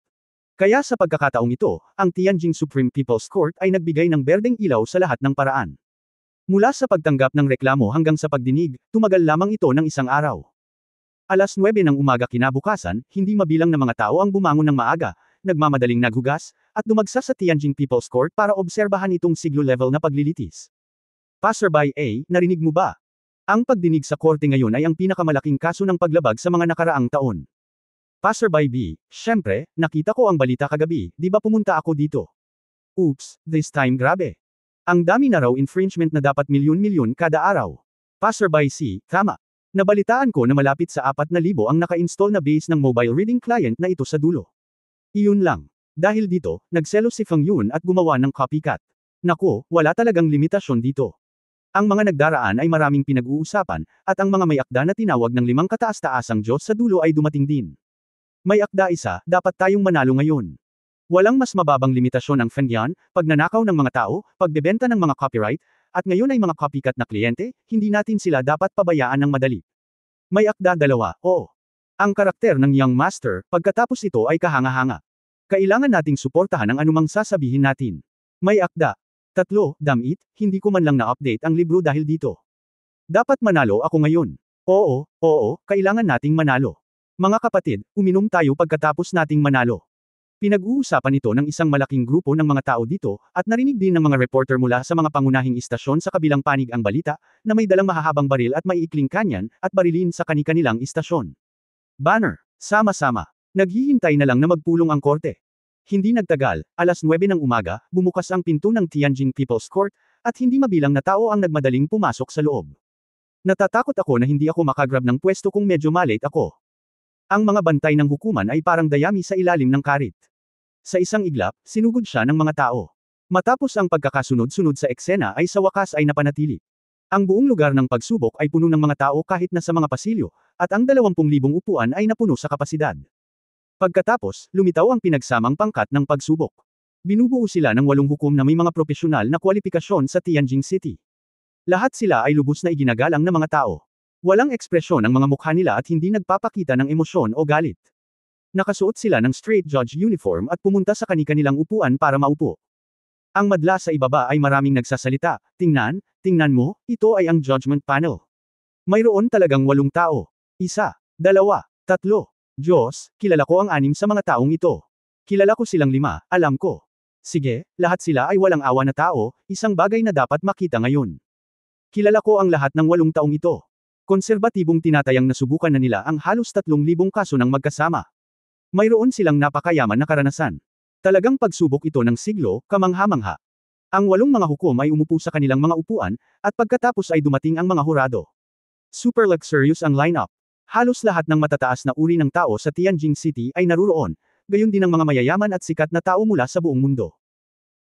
[SPEAKER 1] Kaya sa pagkakataong ito, ang Tianjin Supreme People's Court ay nagbigay ng berdeng ilaw sa lahat ng paraan. Mula sa pagtanggap ng reklamo hanggang sa pagdinig, tumagal lamang ito ng 1 araw. 9:00 ng umaga kinabukasan, hindi mabilang na mga tao ang bumangon ng maaga, nagmamadaling naghugas, at dumagsa sa Tianjin People's Court para obserbahan itong siglo-level na paglilitis. Passerby A, narinig mo ba? Ang pagdinig sa korte ngayon ay ang pinakamalaking kaso ng paglabag sa mga nakaraang taon. Passerby B, syempre, nakita ko ang balita kagabi, di ba pumunta ako dito? Oops, this time grabe. Ang dami na raw infringement na dapat milyon-milyon kada araw. Passerby C, tama. Nabalitaan ko na malapit sa 4,000 ang naka-install na base ng mobile reading client na ito sa dulo. Iyon lang. Dahil dito, nagselos si Fang Yun at gumawa ng copycat. Naku, wala talagang limitasyon dito. Ang mga nagdaraan ay maraming pinag-uusapan, at ang mga may akda na tinawag ng 5 kataas-taasang Diyos sa dulo ay dumating din. May akda isa, dapat tayong manalo ngayon. Walang mas mababang limitasyon ang Fengyan, pagnanakaw ng mga tao, pagbebenta ng mga copyright, at ngayon ay mga copycat na kliyente, hindi natin sila dapat pabayaan ng madali. May akda 2, oo. Ang karakter ng Young Master, pagkatapos ito ay kahanga-hanga. Kailangan nating suportahan ang anumang sasabihin natin. May akda 3, damit, hindi ko man lang na-update ang libro dahil dito. Dapat manalo ako ngayon. Oo, kailangan nating manalo. Mga kapatid, uminom tayo pagkatapos nating manalo. Pinag-uusapan ito ng isang malaking grupo ng mga tao dito, at narinig din ng mga reporter mula sa mga pangunahing istasyon sa kabilang panig ang balita, na may dalang mahahabang baril at maiikling kanyan, at barilin sa kani-kanilang istasyon. Banner, sama-sama. Naghihintay na lang na magpulong ang korte. Hindi nagtagal, 9:00 ng umaga, bumukas ang pinto ng Tianjin People's Court, at hindi mabilang na tao ang nagmadaling pumasok sa loob. Natatakot ako na hindi ako makagrab ng pwesto kung medyo malate ako. Ang mga bantay ng hukuman ay parang dayami sa ilalim ng karit. Sa isang iglap, sinugod siya ng mga tao. Matapos ang pagkakasunod-sunod sa eksena ay sa wakas ay napanatili. Ang buong lugar ng pagsubok ay puno ng mga tao kahit na sa mga pasilyo, at ang 20,000 upuan ay napuno sa kapasidad. Pagkatapos, lumitaw ang pinagsamang pangkat ng pagsubok. Binubuo sila ng 8 hukom na may mga propesyonal na kwalifikasyon sa Tianjin City. Lahat sila ay lubos na iginagalang na mga tao. Walang ekspresyon ang mga mukha nila at hindi nagpapakita ng emosyon o galit. Nakasuot sila ng straight judge uniform at pumunta sa kani-kanilang upuan para maupo. Ang madla sa ibaba ay maraming nagsasalita, tingnan mo, ito ay ang judgment panel. Mayroon talagang 8 tao. 1, 2, 3. Diyos, kilala ko ang 6 sa mga taong ito. Kilala ko silang 5, alam ko. Sige, lahat sila ay walang awa na tao, isang bagay na dapat makita ngayon. Kilala ko ang lahat ng 8 taong ito. Konserbatibong tinatayang nasubukan na nila ang halos 3,000 kaso ng magkasama. Mayroon silang napakayaman na karanasan. Talagang pagsubok ito ng siglo, kamangha-mangha. Ang 8 mga hukom ay umupo sa kanilang mga upuan, at pagkatapos ay dumating ang mga hurado. Super luxurious ang lineup. Halos lahat ng matataas na uri ng tao sa Tianjin City ay naruroon, gayon din ang mga mayayaman at sikat na tao mula sa buong mundo.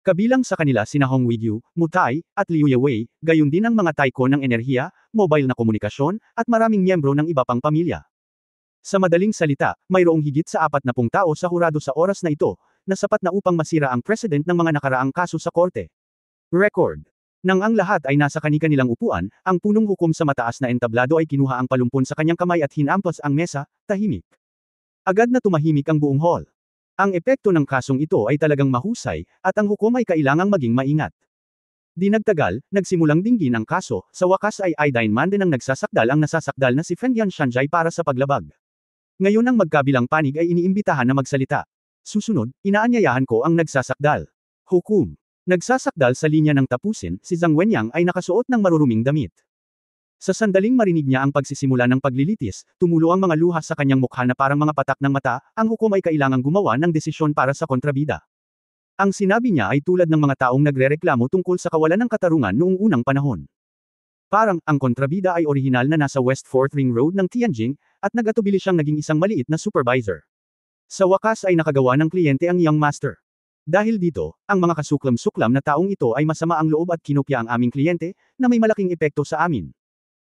[SPEAKER 1] Kabilang sa kanila sina Hong Weigyu, Mutai, at Liu Yewei, gayon din ang mga tycoon ng enerhiya, mobile na komunikasyon, at maraming miyembro ng iba pang pamilya. Sa madaling salita, mayroong higit sa 40 tao sa hurado sa oras na ito, na sapat na upang masira ang president ng mga nakaraang kaso sa korte. Record. Nang ang lahat ay nasa kani-kanilang upuan, ang punong hukom sa mataas na entablado ay kinuha ang palumpon sa kanyang kamay at hinampas ang mesa, tahimik. Agad na tumahimik ang buong hall. Ang epekto ng kasong ito ay talagang mahusay, at ang hukom ay kailangang maging maingat. Di nagtagal, nagsimulang dinggin ang kaso, sa wakas ay Aidine Manden ang nagsasakdal ang nasasakdal na si Fengyan Shanjai para sa paglabag. Ngayon ang magkabilang panig ay iniimbitahan na magsalita. Susunod, inaanyayahan ko ang nagsasakdal. Hukom. Nagsasakdal sa linya ng tapusin, si Zhang Wenyang ay nakasuot ng maruruming damit. Sa sandaling marinig niya ang pagsisimula ng paglilitis, tumulo ang mga luha sa kanyang mukha na parang mga patak ng mata, ang hukom ay kailangang gumawa ng desisyon para sa kontrabida. Ang sinabi niya ay tulad ng mga taong nagrereklamo tungkol sa kawalan ng katarungan noong unang panahon. Parang, ang kontrabida ay orihinal na nasa West 4th Ring Road ng Tianjin, at nagatubili siyang naging isang maliit na supervisor. Sa wakas ay nakagawa ng kliyente ang Young Master. Dahil dito, ang mga kasuklam-suklam na taong ito ay masama ang loob at kinopya ang aming kliyente, na may malaking epekto sa amin.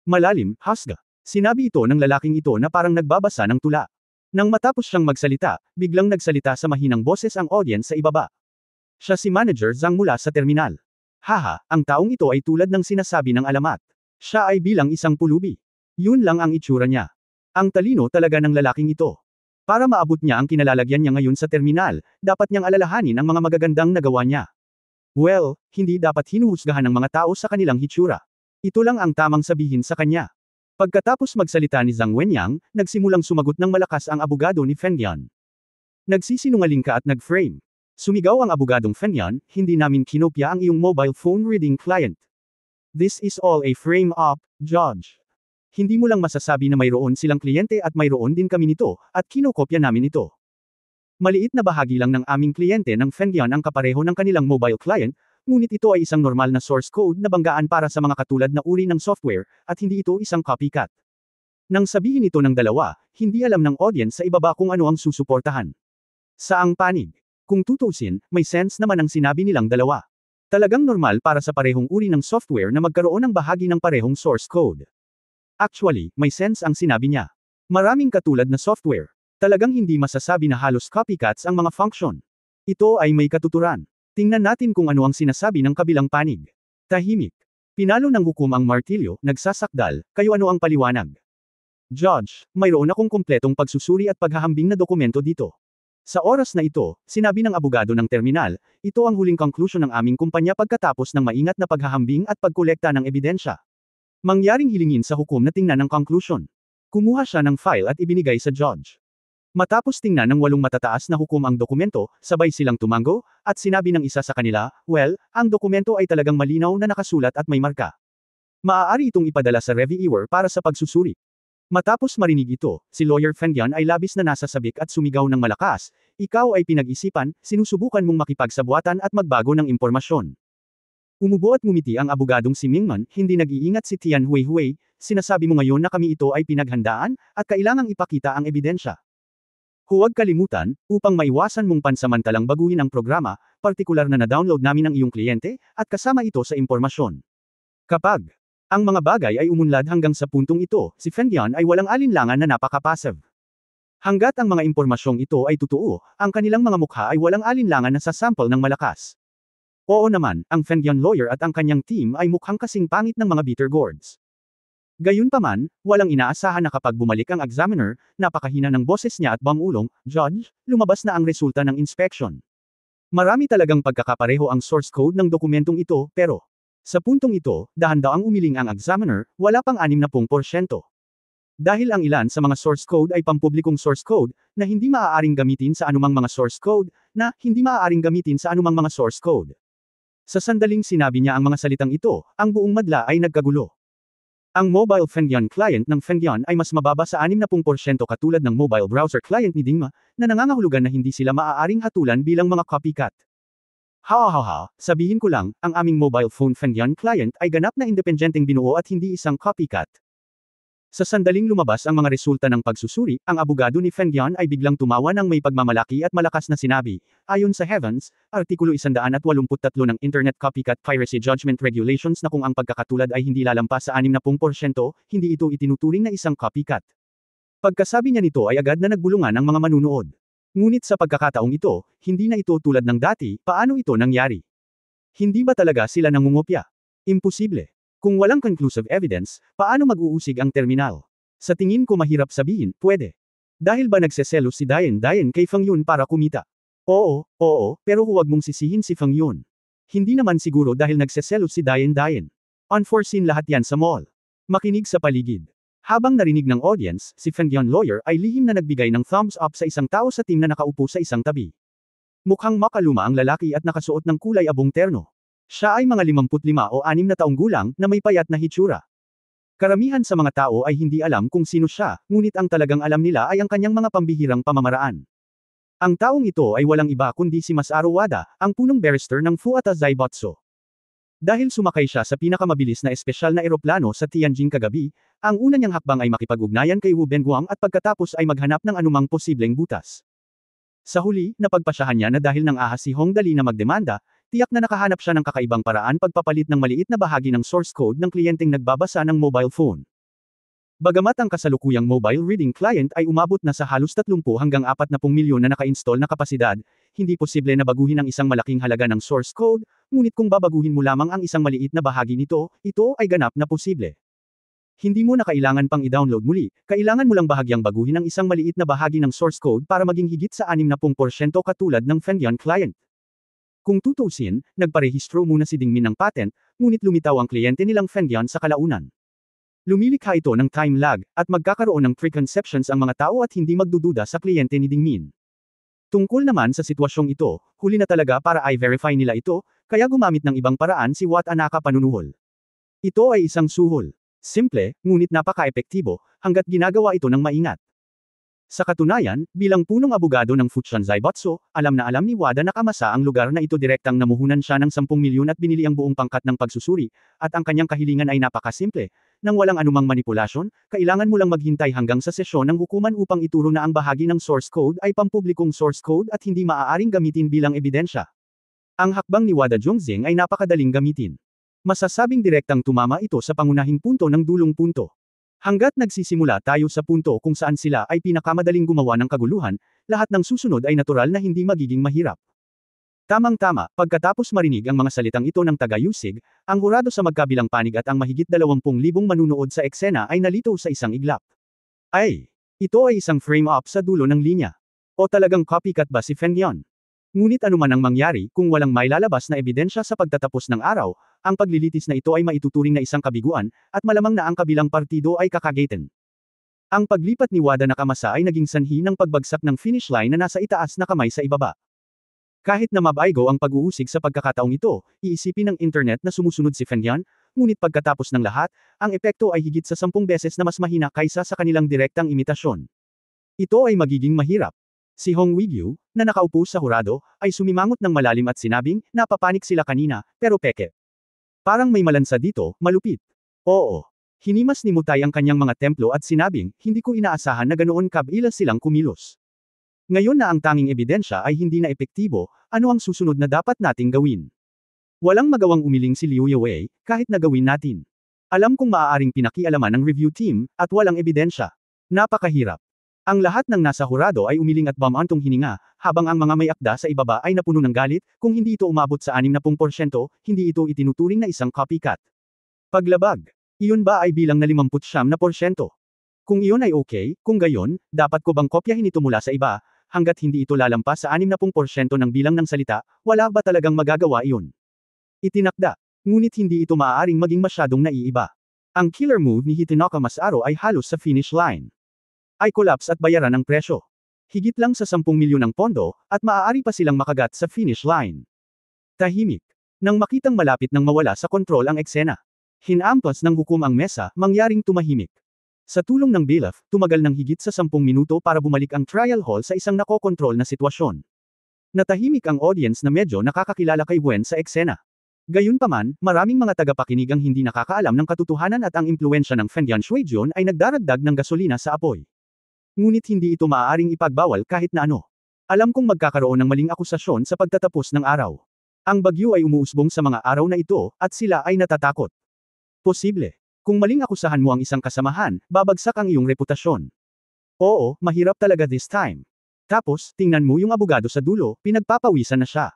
[SPEAKER 1] Malalim, husga. Sinabi ito ng lalaking ito na parang nagbabasa ng tula. Nang matapos siyang magsalita, biglang nagsalita sa mahinang boses ang audience sa ibaba. Siya si Manager Zhang mula sa terminal. Haha, ang taong ito ay tulad ng sinasabi ng alamat. Siya ay bilang isang pulubi. Yun lang ang itsura niya. Ang talino talaga ng lalaking ito. Para maabot niya ang kinalalagyan niya ngayon sa terminal, dapat niyang alalahanin ang mga magagandang nagawa niya. Well, hindi dapat hinuhusgahan ng mga tao sa kanilang hitsura. Ito lang ang tamang sabihin sa kanya. Pagkatapos magsalita ni Zhang Wenyang, nagsimulang sumagot ng malakas ang abogado ni Fengyan. Nagsisinungaling ka at nag-frame. Sumigaw ang abogadong Fengyan, hindi namin kinopya ang iyong mobile phone reading client. This is all a frame-up, Judge. Hindi mo lang masasabi na mayroon silang kliyente at mayroon din kami nito, at kinokopya namin ito. Maliit na bahagi lang ng aming kliyente ng Fengyan ang kapareho ng kanilang mobile client, ngunit ito ay isang normal na source code na banggaan para sa mga katulad na uri ng software, at hindi ito isang copycat. Nang sabihin ito ng dalawa, hindi alam ng audience sa ibaba kung ano ang susuportahan. Saang panig. Kung tutuusin, may sense naman ang sinabi nilang dalawa. Talagang normal para sa parehong uri ng software na magkaroon ng bahagi ng parehong source code. Actually, may sense ang sinabi niya. Maraming katulad na software. Talagang hindi masasabi na halos copycats ang mga function. Ito ay may katuturan. Tingnan natin kung ano ang sinasabi ng kabilang panig. Tahimik. Pinalo ng hukom ang martilyo, nagsasakdal, kayo ano ang paliwanag? Judge, mayroon akong kumpletong pagsusuri at paghahambing na dokumento dito. Sa oras na ito, sinabi ng abogado ng terminal, ito ang huling conclusion ng aming kumpanya pagkatapos ng maingat na paghahambing at pagkolekta ng ebidensya. Mangyaring hilingin sa hukom na tingnan ang conclusion. Kumuha siya ng file at ibinigay sa judge. Matapos tingnan ng 8 matataas na hukom ang dokumento, sabay silang tumango, at sinabi ng isa sa kanila, well, ang dokumento ay talagang malinaw na nakasulat at may marka. Maaari itong ipadala sa reviewer para sa pagsusuri. Matapos marinig ito, si Lawyer Fengian ay labis na nasasabik at sumigaw ng malakas, ikaw ay pinag-isipan, sinusubukan mong makipagsabuatan at magbago ng impormasyon. Umubo at ngumiti ang abogadong si Mingman, hindi nag-iingat si Tian Huihui, sinasabi mo ngayon na kami ito ay pinaghandaan, at kailangang ipakita ang ebidensya. Huwag kalimutan, upang maiwasan mong pansamantalang baguhin ang programa, partikular na na-download namin ang iyong kliyente, at kasama ito sa impormasyon. Kapag ang mga bagay ay umunlad hanggang sa puntong ito, si Fengian ay walang alinlangan na napaka-passive. Hanggat ang mga impormasyong ito ay totoo, ang kanilang mga mukha ay walang alinlangan na sa sample ng malakas. Oo naman, ang Fengian lawyer at ang kanyang team ay mukhang kasing pangit ng mga bitter gourds. Gayunpaman, walang inaasahan na kapag bumalik ang examiner, napakahina ng boses niya at bangulong, Judge, lumabas na ang resulta ng inspection. Marami talagang pagkakapareho ang source code ng dokumentong ito, pero sa puntong ito, dahan-daang umiling ang examiner, wala pang 60%. Dahil ang ilan sa mga source code ay pampublikong source code, na hindi maaaring gamitin sa anumang mga source code, na hindi maaaring gamitin sa anumang mga source code. Sa sandaling sinabi niya ang mga salitang ito, ang buong madla ay nagkagulo. Ang mobile Fengian client ng Fengian ay mas mababa sa 60% katulad ng mobile browser client ni Dingma, na nangangahulugan na hindi sila maaaring hatulan bilang mga copycat. Sabihin ko lang, ang aming mobile phone Fengian client ay ganap na independenteng binuo at hindi isang copycat. Sa sandaling lumabas ang mga resulta ng pagsusuri, ang abogado ni Fengian ay biglang tumawa ng may pagmamalaki at malakas na sinabi, ayon sa Heavens, Artikulo 183 ng Internet Copycat Piracy Judgment Regulations na kung ang pagkakatulad ay hindi lalampas sa 60%, hindi ito itinuturing na isang copycat. Pagkasabi niya nito ay agad na nagbulungan ang mga manunood. Ngunit sa pagkakataong ito, hindi na ito tulad ng dati, paano ito nangyari? Hindi ba talaga sila nangungopya? Imposible. Kung walang conclusive evidence, paano mag-uusig ang terminal? Sa tingin ko mahirap sabihin, pwede. Dahil ba nagseselos si Dayan kay Fang Yun para kumita? Oo, pero huwag mong sisihin si Fang Yun. Hindi naman siguro dahil nagseselos si Dayan. Unforeseen lahat yan sa mall. Makinig sa paligid. Habang narinig ng audience, si Fengian lawyer ay lihim na nagbigay ng thumbs up sa isang tao sa team na nakaupo sa isang tabi. Mukhang makaluma ang lalaki at nakasuot ng kulay abong terno. Siya ay mga 55 o 6 na taong gulang na may payat na hitsura. Karamihan sa mga tao ay hindi alam kung sino siya, ngunit ang talagang alam nila ay ang kanyang mga pambihirang pamamaraan. Ang taong ito ay walang iba kundi si Masaru Wada, ang punong barrister ng Fuata Zaibatsu. Dahil sumakay siya sa pinakamabilis na espesyal na eroplano sa Tianjin kagabi, ang una niyang hakbang ay makipag-ugnayan kay Wu Benguang at pagkatapos ay maghanap ng anumang posibleng butas. Sa huli, napagpasyahan niya na dahil nang ahas si Hong Dali na magdemanda, tiyak na nakahanap siya ng kakaibang paraan pagpapalit ng maliit na bahagi ng source code ng kliyenteng nagbabasa ng mobile phone. Bagamat ang kasalukuyang mobile reading client ay umabot na sa halos 30 hanggang 40 milyon na naka-install na kapasidad, hindi posible na baguhin ang isang malaking halaga ng source code, ngunit kung babaguhin mo lamang ang isang maliit na bahagi nito, ito ay ganap na posible. Hindi mo na kailangan pang i-download muli, kailangan mo lang bahagyang baguhin ang isang maliit na bahagi ng source code para maging higit sa 60% katulad ng Fengian client. Kung tutuusin, nagparehistro muna si Dingmin ng patent, ngunit lumitaw ang kliyente nilang Fengian sa kalaunan. Lumilikha ito ng time lag, at magkakaroon ng preconceptions ang mga tao at hindi magdududa sa kliyente ni Dingmin. Tungkol naman sa sitwasyong ito, huli na talaga para i-verify nila ito, kaya gumamit ng ibang paraan si Wat Anaka panunuhol. Ito ay isang suhol. Simple, ngunit napaka-epektibo, hanggat ginagawa ito ng maingat. Sa katunayan, bilang punong abogado ng Fuchan Zaibatsu, alam na alam ni Wada na kamasa ang lugar na ito direktang namuhunan siya ng 10 milyon at binili ang buong pangkat ng pagsusuri, at ang kanyang kahilingan ay napakasimple, nang walang anumang manipulasyon, kailangan mo lang maghintay hanggang sa sesyon ng hukuman upang ituro na ang bahagi ng source code ay pampublikong source code at hindi maaaring gamitin bilang ebidensya. Ang hakbang ni Wada Jungjing ay napakadaling gamitin. Masasabing direktang tumama ito sa pangunahing punto ng dulong punto. Hanggat nagsisimula tayo sa punto kung saan sila ay pinakamadaling gumawa ng kaguluhan, lahat ng susunod ay natural na hindi magiging mahirap. Tamang-tama, pagkatapos marinig ang mga salitang ito ng taga-Yusig, ang hurado sa magkabilang panig at ang mahigit 20,000 manunood sa eksena ay nalito sa isang iglap. Ay! Ito ay isang frame-up sa dulo ng linya. O talagang copycat ba si Feng Yan? Ngunit anuman ang mangyari, kung walang mailalabas na ebidensya sa pagtatapos ng araw, ang paglilitis na ito ay maituturing na isang kabiguan, at malamang na ang kabilang partido ay kakagatin. Ang paglipat ni Wada Nakamasa ay naging sanhi ng pagbagsak ng finish line na nasa itaas na kamay sa ibaba. Kahit na mabaygo ang pag-uusig sa pagkakataong ito, iisipin ng internet na sumusunod si Feng Yan, ngunit pagkatapos ng lahat, ang epekto ay higit sa 10 beses na mas mahina kaysa sa kanilang direktang imitasyon. Ito ay magiging mahirap. Si Hong Wigyu, na nakaupo sa hurado, ay sumimangot ng malalim at sinabing, napapanik sila kanina, pero peke. Parang may malansa dito, malupit. Oo. Hinimas ni Mutay ang kanyang mga templo at sinabing, hindi ko inaasahan na ganoon kabila silang kumilos. Ngayon na ang tanging ebidensya ay hindi na epektibo, ano ang susunod na dapat nating gawin? Walang magawang umiling si Liu Yue, kahit na gawin natin. Alam kong maaaring pinakialaman ng review team, at walang ebidensya. Napakahirap. Ang lahat ng nasa hurado ay umiling at bumantong hininga, habang ang mga may akda sa ibaba ay napuno ng galit, kung hindi ito umabot sa 60%, hindi ito itinuturing na isang copycat. Paglabag. Iyon ba ay bilang na 59%? Kung iyon ay okay, kung gayon, dapat ko bang kopyahin ito mula sa iba, hanggat hindi ito lalampas sa 60% ng bilang ng salita, wala ba talagang magagawa iyon? Itinakda. Ngunit hindi ito maaaring maging masyadong naiiba. Ang killer move ni Hitonaka Masaro ay halos sa finish line. Ay collapse at bayaran ang presyo. Higit lang sa 10 milyon ang pondo, at maaari pa silang makagat sa finish line. Tahimik. Nang makitang malapit nang mawala sa kontrol ang eksena. Hinampas ng hukom ang mesa, mangyaring tumahimik. Sa tulong ng bailiff, tumagal ng higit sa 10 minuto para bumalik ang trial hall sa isang nakokontrol na sitwasyon. Natahimik ang audience na medyo nakakakilala kay Wen sa eksena. Gayunpaman, maraming mga tagapakinig ang hindi nakakaalam ng katotohanan at ang impluwensya ng Feng Yan Shuijian ay nagdaragdag ng gasolina sa apoy. Ngunit hindi ito maaaring ipagbawal kahit na ano. Alam kong magkakaroon ng maling akusasyon sa pagtatapos ng araw. Ang bagyo ay umuusbong sa mga araw na ito, at sila ay natatakot. Posible. Kung maling akusahan mo ang isang kasamahan, babagsak ang iyong reputasyon. Oo, mahirap talaga this time. Tapos, tingnan mo yung abogado sa dulo, pinagpapawisan na siya.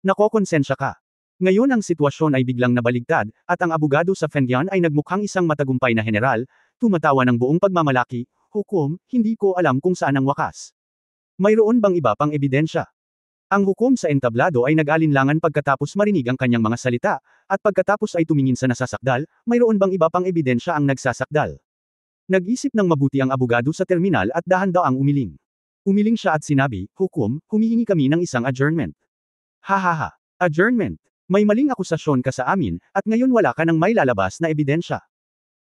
[SPEAKER 1] Nakokonsensya ka. Ngayon ang sitwasyon ay biglang nabaligtad, at ang abogado sa Feng Yan ay nagmukhang isang matagumpay na general, tumatawa ng buong pagmamalaki, hukom, hindi ko alam kung saan ang wakas. Mayroon bang iba pang ebidensya? Ang hukom sa entablado ay nag-alinlangan pagkatapos marinig ang kanyang mga salita, at pagkatapos ay tumingin sa nasasakdal, mayroon bang iba pang ebidensya ang nagsasakdal? Nag-isip ng mabuti ang abogado sa terminal at dahan-daang umiling. Umiling siya at sinabi, hukom, humihingi kami ng isang adjournment. Hahaha. Adjournment. May maling akusasyon ka sa amin, at ngayon wala ka ng may lalabas na ebidensya.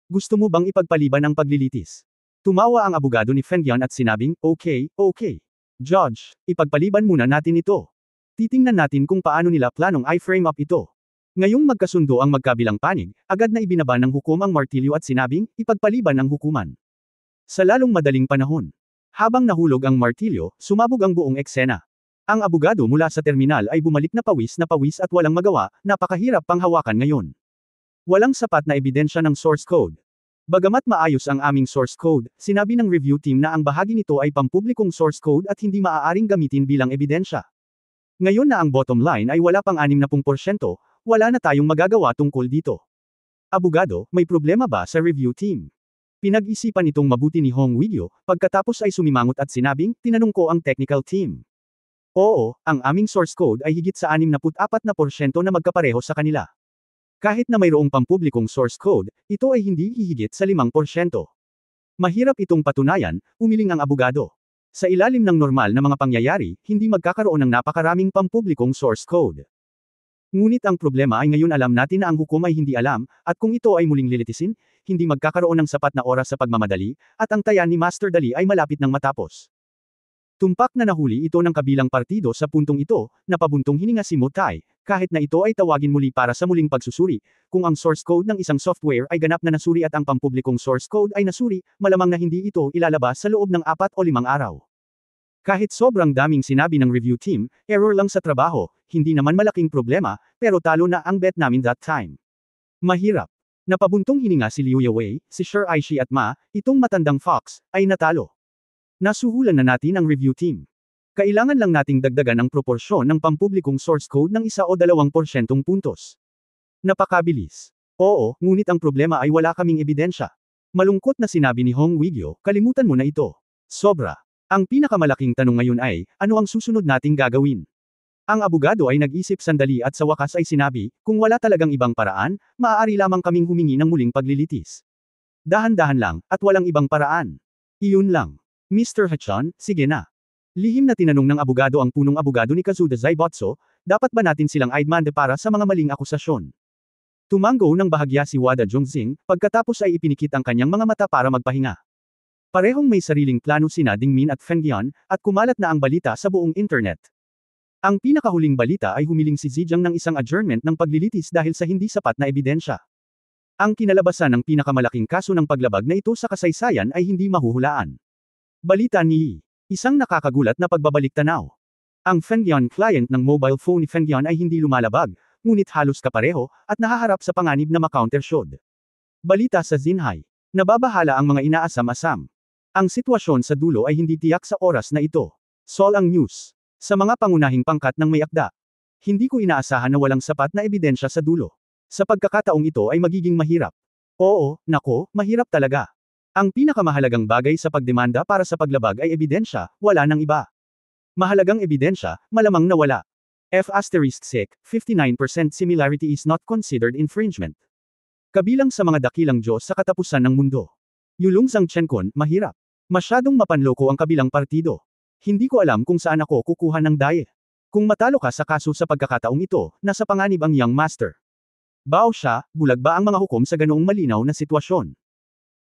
[SPEAKER 1] Gusto mo bang ipagpaliban ang paglilitis? Tumawa ang abogado ni Feng Yan at sinabing, okay. Judge, ipagpaliban muna natin ito. Titingnan natin kung paano nila planong i-frame up ito. Ngayong magkasundo ang magkabilang panig, agad na ibinaba ng hukom ang martilyo at sinabing, ipagpaliban ang hukuman. Sa lalong madaling panahon. Habang nahulog ang martilyo, sumabog ang buong eksena. Ang abogado mula sa terminal ay bumalik na pawis at walang magawa, napakahirap pang hawakan ngayon. Walang sapat na ebidensya ng source code. Bagamat maayos ang aming source code, sinabi ng review team na ang bahagi nito ay pampublikong source code at hindi maaaring gamitin bilang ebidensya. Ngayon na ang bottom line ay wala pang 60%, wala na tayong magagawa tungkol dito. Abogado, may problema ba sa review team? Pinag-isipan itong mabuti ni Hong Wigyu, pagkatapos ay sumimangot at sinabing, tinanong ko ang technical team. Oo, ang aming source code ay higit sa 64% na magkapareho sa kanila. Kahit na mayroong pampublikong source code, ito ay hindi hihigit sa 5%. Mahirap itong patunayan, umiling ang abogado. Sa ilalim ng normal na mga pangyayari, hindi magkakaroon ng napakaraming pampublikong source code. Ngunit ang problema ay ngayon alam natin na ang hukom ay hindi alam, at kung ito ay muling lilitisin, hindi magkakaroon ng sapat na oras sa pagmamadali, at ang taya ni Master Dali ay malapit nang matapos. Tumpak na nahuli ito ng kabilang partido sa puntong ito, napabuntong hininga si Motai, kahit na ito ay tawagin muli para sa muling pagsusuri. Kung ang source code ng isang software ay ganap na nasuri at ang pampublikong source code ay nasuri, malamang na hindi ito ilalabas sa loob ng 4 o 5 araw. Kahit sobrang daming sinabi ng review team, error lang sa trabaho, hindi naman malaking problema, pero talo na ang bet namin that time. Mahirap. Napabuntong hininga si Liu Yawei, si Sher Aishi at Ma, itong matandang fox, ay natalo. Nasuhulan na natin ang review team. Kailangan lang nating dagdagan ang proporsyon ng pampublikong source code ng 1 o 2% puntos. Napakabilis. Oo, ngunit ang problema ay wala kaming ebidensya. Malungkot na sinabi ni Hong Wigyo, kalimutan mo na ito. Sobra. Ang pinakamalaking tanong ngayon ay, ano ang susunod nating gagawin? Ang abogado ay nag-isip sandali at sa wakas ay sinabi, kung wala talagang ibang paraan, maaari lamang kaming humingi ng muling paglilitis. Dahan-dahan lang, at walang ibang paraan. Iyon lang. Mr. Hachon, sige na. Lihim na tinanong ng abogado ang punong abogado ni Kazuda Zaibotso, dapat ba natin silang aidmande para sa mga maling akusasyon? Tumango ng bahagya si Wada Zhongxing, pagkatapos ay ipinikit ang kanyang mga mata para magpahinga. Parehong may sariling plano sina Dingmin at Feng Yan, at kumalat na ang balita sa buong internet. Ang pinakahuling balita ay humiling si Zhejiang ng isang adjournment ng paglilitis dahil sa hindi sapat na ebidensya. Ang kinalabasan ng pinakamalaking kaso ng paglabag na ito sa kasaysayan ay hindi mahuhulaan. Balita ni isang nakakagulat na pagbabalik-tanaw. Ang Feng Yan client ng mobile phone ni Feng Yan ay hindi lumalabag, ngunit halos kapareho, at nahaharap sa panganib na ma-countershot. Balita sa Xinhai. Nababahala ang mga inaasam-asam. Ang sitwasyon sa dulo ay hindi tiyak sa oras na ito. Sol ang news. Sa mga pangunahing pangkat ng may akda. Hindi ko inaasahan na walang sapat na ebidensya sa dulo. Sa pagkakataong ito ay magiging mahirap. Oo, nako, mahirap talaga. Ang pinakamahalagang bagay sa pagdemanda para sa paglabag ay ebidensya, wala nang iba. Mahalagang ebidensya, malamang na wala. F***sec, 59% similarity is not considered infringement. Kabilang sa mga dakilang Diyos sa katapusan ng mundo. Yulong Zhangchenkon, mahirap. Masyadong mapanloko ang kabilang partido. Hindi ko alam kung saan ako kukuha ng daye. Kung matalo ka sa kaso sa pagkakataong ito, nasa panganib ang Young Master. Bao siya, bulag ba ang mga hukom sa ganoong malinaw na sitwasyon?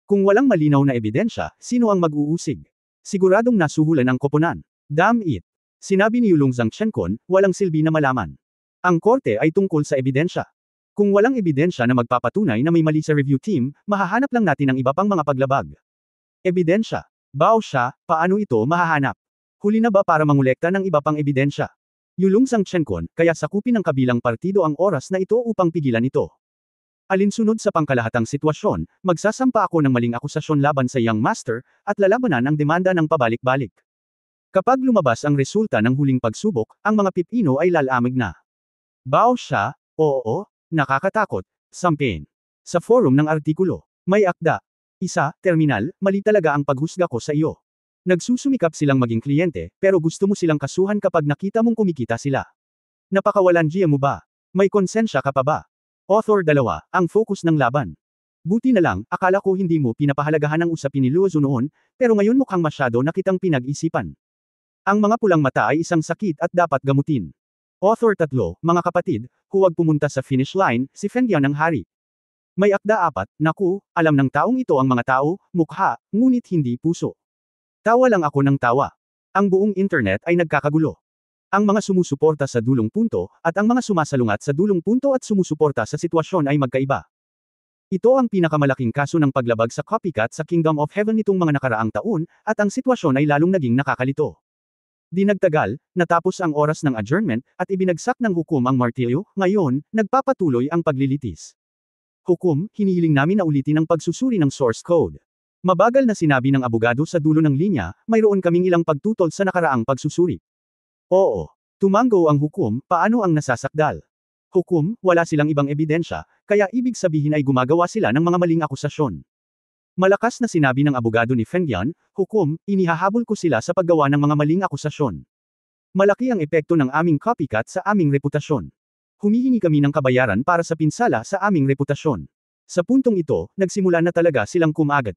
[SPEAKER 1] Kung walang malinaw na ebidensya, sino ang mag-uusig? Siguradong nasuhulan ang koponan. Damn it. Sinabi ni Yulong Zhangchenkon, walang silbi na malaman. Ang korte ay tungkol sa ebidensya. Kung walang ebidensya na magpapatunay na may mali sa review team, mahahanap lang natin ang iba pang mga paglabag. Ebidensya. Bao siya, paano ito mahahanap? Huli na ba para mangolekta ng iba pang ebidensya? Yulong Zhangchenkon, kaya sakupin ng kabilang partido ang oras na ito upang pigilan ito. Alinsunod sa pangkalahatang sitwasyon, magsasampa ako ng maling akusasyon laban sa Young Master, at lalabanan ang demanda ng pabalik-balik. Kapag lumabas ang resulta ng huling pagsubok, ang mga pipino ay lalamig na. Bao siya, oo, nakakatakot, sampain. Sa forum ng artikulo, may akda. Isa, terminal, mali talaga ang paghusga ko sa iyo. Nagsusumikap silang maging kliyente, pero gusto mo silang kasuhan kapag nakita mong kumikita sila. Napakawalanjiya mo ba? May konsensya ka pa ba? Author 2, ang focus ng laban. Buti na lang, akala ko hindi mo pinapahalagahan ang usapin ni Luozu noon, pero ngayon mukhang masyado na kitang pinag-isipan. Ang mga pulang mata ay isang sakit at dapat gamutin. Author 3, mga kapatid, huwag pumunta sa finish line, si Feng Yan ang hari. May akda 4, naku, alam ng taong ito ang mga tao, mukha, ngunit hindi puso. Tawa lang ako ng tawa. Ang buong internet ay nagkakagulo. Ang mga sumusuporta sa dulong punto, at ang mga sumasalungat sa dulong punto at sumusuporta sa sitwasyon ay magkaiba. Ito ang pinakamalaking kaso ng paglabag sa copycat sa Kingdom of Heaven nitong mga nakaraang taon, at ang sitwasyon ay lalong naging nakakalito. Di nagtagal, natapos ang oras ng adjournment, at ibinagsak ng hukom ang martilyo, ngayon, nagpapatuloy ang paglilitis. Hukom, hinihiling namin na ulitin ang pagsusuri ng source code. Mabagal na sinabi ng abogado sa dulo ng linya, mayroon kaming ilang pagtutol sa nakaraang pagsusuri. Oo. Tumango ang hukom, paano ang nasasakdal? Hukom, wala silang ibang ebidensya, kaya ibig sabihin ay gumagawa sila ng mga maling akusasyon. Malakas na sinabi ng abogado ni Feng Yan, hukom, inihahabol ko sila sa paggawa ng mga maling akusasyon. Malaki ang epekto ng aming copycat sa aming reputasyon. Humihingi kami ng kabayaran para sa pinsala sa aming reputasyon. Sa puntong ito, nagsimula na talaga silang kumagat.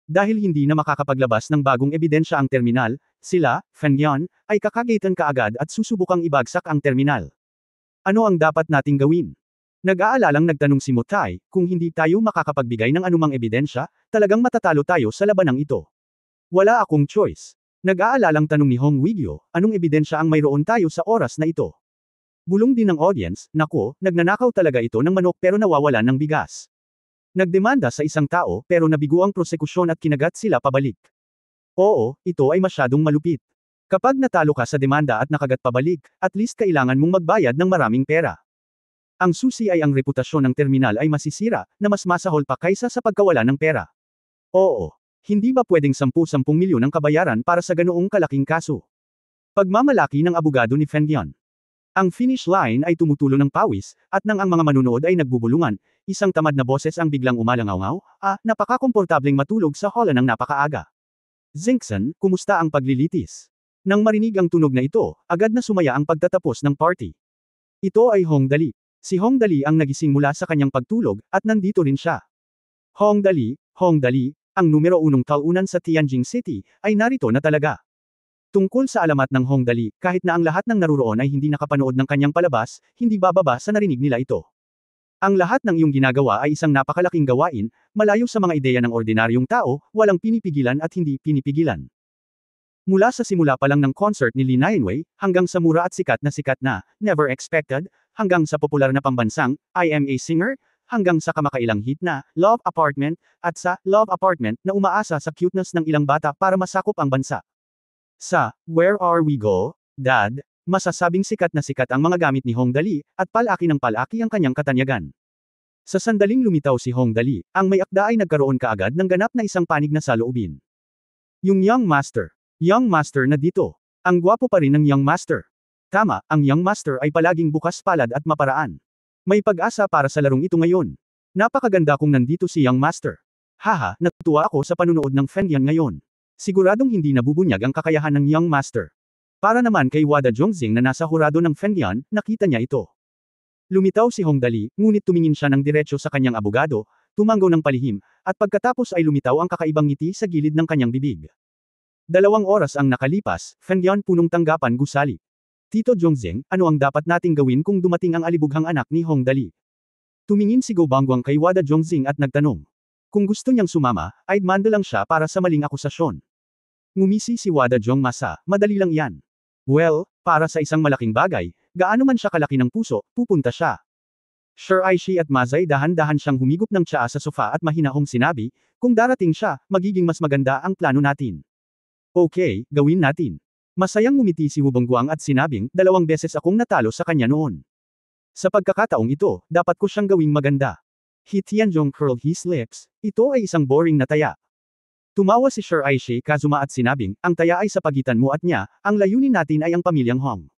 [SPEAKER 1] Dahil hindi na makakapaglabas ng bagong ebidensya ang terminal, sila, Feng Yan, ay kakagaitan kaagad at susubukang ibagsak ang terminal. Ano ang dapat nating gawin? Nag-aalalang nagtanong si Motai, kung hindi tayo makakapagbigay ng anumang ebidensya, talagang matatalo tayo sa labanang ito. Wala akong choice. Nag-aalalang tanong ni Hong Weigyo, anong ebidensya ang mayroon tayo sa oras na ito? Bulong din ng audience, nako, nagnanakaw talaga ito ng manok pero nawawalan ng bigas. Nagdemanda sa isang tao pero nabigo ang prosekusyon at kinagat sila pabalik. Oo, ito ay masyadong malupit. Kapag natalo ka sa demanda at nakagat pabalik, at least kailangan mong magbayad ng maraming pera. Ang susi ay ang reputasyon ng terminal ay masisira, na mas masahol pa kaysa sa pagkawala ng pera. Oo. Hindi ba pwedeng 10-10 milyon ang kabayaran para sa ganoong kalaking kaso? Pagmamalaki ng abogado ni Feng Yan. Ang finish line ay tumutulo ng pawis, at nang ang mga manunood ay nagbubulungan, isang tamad na boses ang biglang umalangaw-ngaw, napakakomportableng matulog sa hall ng napakaaga. Zinkson, kumusta ang paglilitis? Nang marinig ang tunog na ito, agad na sumaya ang pagtatapos ng party. Ito ay Hong Dali. Si Hong Dali ang nagising mula sa kanyang pagtulog, at nandito rin siya. Hong Dali, ang numero 1 talunan sa Tianjin City, ay narito na talaga. Tungkol sa alamat ng Hong Dali, kahit na ang lahat ng naruroon ay hindi nakapanood ng kanyang palabas, hindi bababa sa narinig nila ito. Ang lahat ng iyong ginagawa ay isang napakalaking gawain, malayo sa mga ideya ng ordinaryong tao, walang pinipigilan at hindi pinipigilan. Mula sa simula pa lang ng concert ni Lee Nainwei, hanggang sa mura at sikat na, Never Expected, hanggang sa popular na pambansang, I Am a Singer, hanggang sa kamakailang hit na, Love Apartment, at sa Love Apartment na umaasa sa cuteness ng ilang bata para masakop ang bansa. Sa Where Are We Go, Dad, masasabing sikat ang mga gamit ni Hong Dali, at palaki ng palaki ang kanyang katanyagan. Sa sandaling lumitaw si Hong Dali, ang may akda ay nagkaroon kaagad ng ganap na isang panig na saloobin. Yung Young Master na dito. Ang gwapo pa rin ng Young Master. Tama, ang Young Master ay palaging bukas palad at maparaan. May pag-asa para sa larong ito ngayon. Napakaganda kung nandito si Young Master. Haha, natutuwa ako sa panunood ng Feng Yan ngayon. Siguradong hindi nabubunyag ang kakayahan ng Young Master. Para naman kay Wada Zhongxing na nasa hurado ng Feng Yan, nakita niya ito. Lumitaw si Hong Dali, ngunit tumingin siya ng diretso sa kanyang abogado, tumanggaw ng palihim, at pagkatapos ay lumitaw ang kakaibang ngiti sa gilid ng kanyang bibig. 2 oras ang nakalipas, Feng Yan punong tanggapan gusali. Tito Zhongxing, ano ang dapat nating gawin kung dumating ang alibughang anak ni Hong Dali? Tumingin si Go Bangguang kay Wada Zhongxing at nagtanong. Kung gusto niyang sumama, ay manda lang siya para sa maling akusasyon. Ngumisi si Wada Zhongmasa, madali lang yan. Well, para sa isang malaking bagay, gaano man siya kalaki ng puso, pupunta siya. Sure Aishi at Mazay dahan-dahan siyang humigop ng tsaa sa sofa at mahinahong sinabi, kung darating siya, magiging mas maganda ang plano natin. Okay, gawin natin. Masayang ngumiti si Wu Bangguang at sinabing, 2 beses akong natalo sa kanya noon. Sa pagkakataong ito, dapat ko siyang gawing maganda. He Tianzhong curled his lips, ito ay isang boring na taya. Tumawa si Sure Aishi Kazuma at sinabing, ang taya ay sa pagitan mo at niya, ang layunin natin ay ang pamilyang Hong.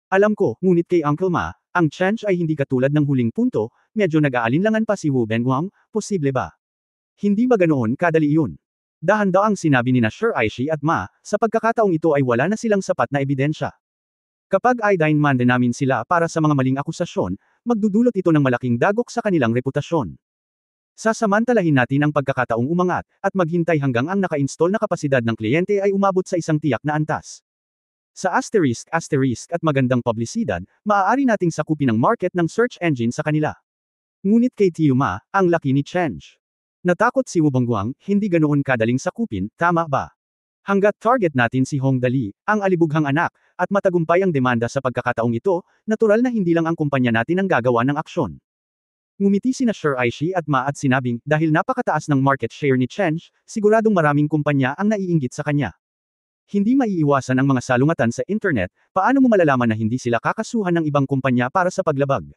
[SPEAKER 1] Alam ko, ngunit kay Uncle Ma, ang chance ay hindi katulad ng huling punto, medyo nag-aalinlangan pa si Wu Bangguang, posible ba? Hindi ba ganoon kadali iyon? Dahan-daang sinabi ni na Sure Aishi at Ma, sa pagkakataong ito ay wala na silang sapat na ebidensya. Kapag i-dine namin sila para sa mga maling akusasyon, magdudulot ito ng malaking dagok sa kanilang reputasyon. Sasamantalahin natin ang pagkakataong umangat, at maghintay hanggang ang naka-install na kapasidad ng kliyente ay umabot sa isang tiyak na antas. Sa asterisk at magandang publisidad, maaari nating sakupin ang market ng search engine sa kanila. Ngunit kay Tio Ma, ang laki ni Change. Natakot si Wu Bangguang, hindi ganoon kadaling sakupin, tama ba? Hanggat target natin si Hong Dali, ang alibughang anak, at matagumpay ang demanda sa pagkakataong ito, natural na hindi lang ang kumpanya natin ang gagawa ng aksyon. Ngumiti sina Sure Aishi at Ma at sinabing, dahil napakataas ng market share ni Change, siguradong maraming kumpanya ang naiinggit sa kanya. Hindi maiiwasan ang mga salungatan sa internet, paano mo malalaman na hindi sila kakasuhan ng ibang kumpanya para sa paglabag?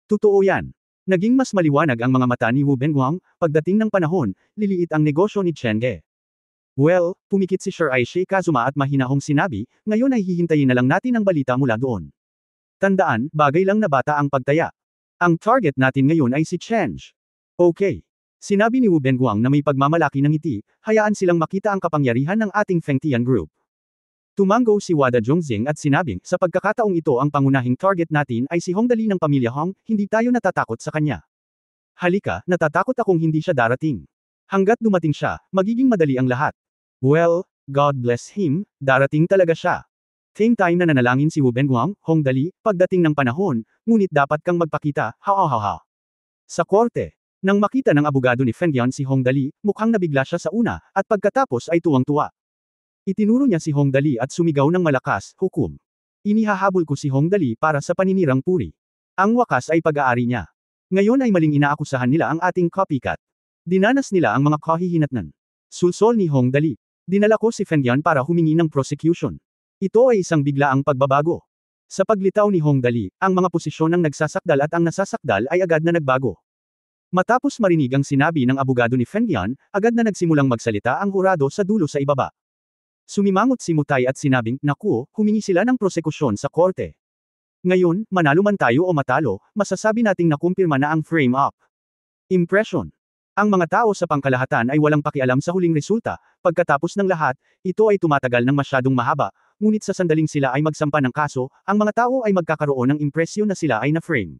[SPEAKER 1] Totoo yan. Naging mas maliwanag ang mga mata ni Wu Bangguang, pagdating ng panahon, liliit ang negosyo ni Chen Ge. Well, pumikit si Sure Aishi Kazuma at mahinahong sinabi, ngayon ay hihintayin na lang natin ang balita mula doon. Tandaan, bagay lang na bata ang pagtaya. Ang target natin ngayon ay si Change. Okay. Sinabi ni Wu Bangguang na may pagmamalaki ng ngiti, hayaan silang makita ang kapangyarihan ng ating Feng Tian Group. Tumanggo si Wada Zhongxing at sinabing, sa pagkakataong ito ang pangunahing target natin ay si Hong Dali ng pamilya Hong, hindi tayo natatakot sa kanya. Halika, natatakot akong hindi siya darating. Hanggat dumating siya, magiging madali ang lahat. Well, God bless him, darating talaga siya. Same time na nanalangin si Wu Bangguang, Hong Dali, pagdating ng panahon, ngunit dapat kang magpakita, ha. Sa korte, nang makita ng abogado ni Feng Yan si Hong Dali, mukhang nabigla siya sa una, at pagkatapos ay tuwang-tuwa. Itinuro niya si Hong Dali at sumigaw ng malakas, hukom. Inihahabol ko si Hong Dali para sa paninirang puri. Ang wakas ay pag-aari niya. Ngayon ay maling inaakusahan nila ang ating copycat. Dinanas nila ang mga kahihinatnan. Sulsol ni Hong Dali. Dinala ko si Feng Yan para humingi ng prosecution. Ito ay isang biglaang pagbabago. Sa paglitaw ni Hong Dali, ang mga posisyon ng nagsasakdal at ang nasasakdal ay agad na nagbago. Matapos marinig ang sinabi ng abogado ni Feng Yan, agad na nagsimulang magsalita ang hurado sa dulo sa ibaba. Sumimangot si Mutay at sinabing, naku, humingi sila ng prosekusyon sa korte. Ngayon, manalo man tayo o matalo, masasabi nating nakumpirma na ang frame-up. Impression. Ang mga tao sa pangkalahatan ay walang pakialam sa huling resulta, pagkatapos ng lahat, ito ay tumatagal ng masyadong mahaba, ngunit sa sandaling sila ay magsampa ng kaso, ang mga tao ay magkakaroon ng impresyon na sila ay na-frame.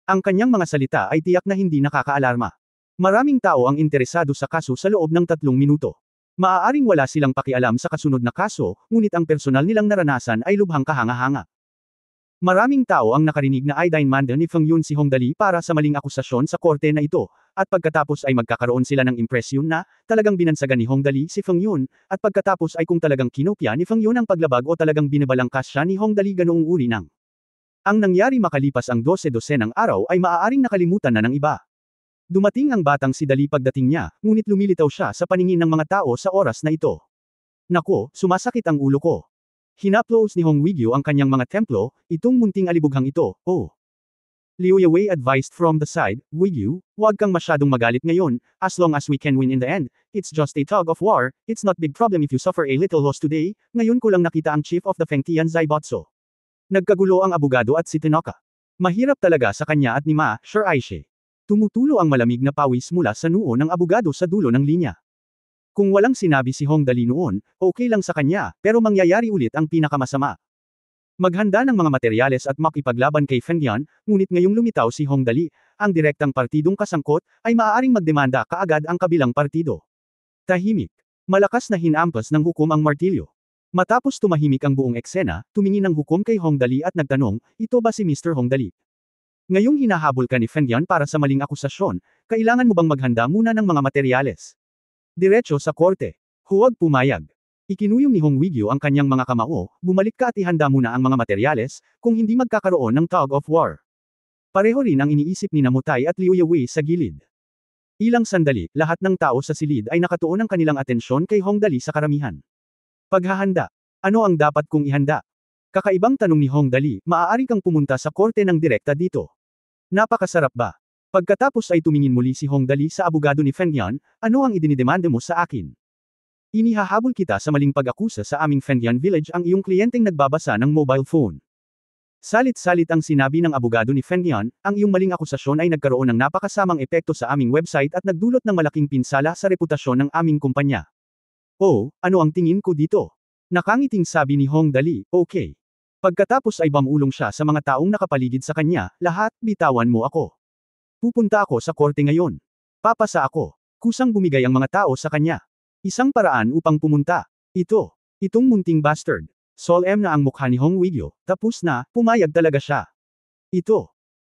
[SPEAKER 1] Ang kanyang mga salita ay tiyak na hindi nakakaalarma. Maraming tao ang interesado sa kaso sa loob ng 3 minuto. Maaaring wala silang pakialam sa kasunod na kaso, ngunit ang personal nilang naranasan ay lubhang kahanga-hanga. Maraming tao ang nakarinig na idinmanda ni Feng Yun si Hong Dali para sa maling akusasyon sa korte na ito, at pagkatapos ay magkakaroon sila ng impresyon na, talagang binansagan ni Hong Dali si Feng Yun, at pagkatapos ay kung talagang kinopya ni Feng Yun ang paglabag o talagang binabalangkas siya ni Hong Dali ganoong uri ng. Ang nangyari makalipas ang 12-12 ng araw ay maaaring nakalimutan na ng iba. Dumating ang batang si Dali pagdating niya, ngunit lumilitaw siya sa paningin ng mga tao sa oras na ito. Nako, sumasakit ang ulo ko. Hinaplos ni Hong Wigyu ang kanyang mga templo, itong munting alibughang ito, oh. Liu Yawei advised from the side, Wigyu, huwag kang masyadong magalit ngayon, as long as we can win in the end, it's just a tug of war, it's not big problem if you suffer a little loss today, ngayon ko lang nakita ang chief of the Fengtian Zaibotso. Nagkagulo ang abogado at si Tinoka. Mahirap talaga sa kanya at ni Ma, Sure Aishe. Tumutulo ang malamig na pawis mula sa noo ng abogado sa dulo ng linya. Kung walang sinabi si Hong Dali noon, okay lang sa kanya, pero mangyayari ulit ang pinakamasama. Maghanda ng mga materyales at makipaglaban kay Feng Yan, ngunit ngayong lumitaw si Hong Dali, ang direktang partidong kasangkot, ay maaaring magdemanda kaagad ang kabilang partido. Tahimik. Malakas na hinampas ng hukom ang martilyo. Matapos tumahimik ang buong eksena, tumingin ang hukom kay Hong Dali at nagtanong, ito ba si Mr. Hong Dali? Ngayong hinahabol ka ni Feng Yan para sa maling akusasyon, kailangan mo bang maghanda muna ng mga materyales? Diretso sa korte. Huwag pumayag. Ikinuyong ni Hong Wigyu ang kanyang mga kamao, bumalik ka at ihanda muna ang mga materyales, kung hindi magkakaroon ng tug of war. Pareho rin ang iniisip ni Namutay at Liu Yawei sa gilid. Ilang sandali, lahat ng tao sa silid ay nakatuon ang kanilang atensyon kay Hong Dali sa karamihan. Paghahanda. Ano ang dapat kong ihanda? Kakaibang tanong ni Hong Dali, maaari kang pumunta sa korte ng direkta dito. Napakasarap ba? Pagkatapos ay tumingin muli si Hong Dali sa abogado ni Feng Yan, ano ang idinidemanda mo sa akin? Inihahabol kita sa maling pag-akusa sa aming Feng Yan village ang iyong kliyenteng nagbabasa ng mobile phone. Salit-salit ang sinabi ng abogado ni Feng Yan, ang iyong maling akusasyon ay nagkaroon ng napakasamang epekto sa aming website at nagdulot ng malaking pinsala sa reputasyon ng aming kumpanya. Oh, ano ang tingin ko dito? Nakangiting sabi ni Hong Dali, okay. Pagkatapos ay bamulong siya sa mga taong nakapaligid sa kanya, lahat, bitawan mo ako. Pupunta ako sa korte ngayon. Papasa ako. Kusang bumigay ang mga tao sa kanya. Isang paraan upang pumunta. Itong munting bastard. Sol-em na ang mukha ni Hong Wigyu, tapos na, pumayag talaga siya.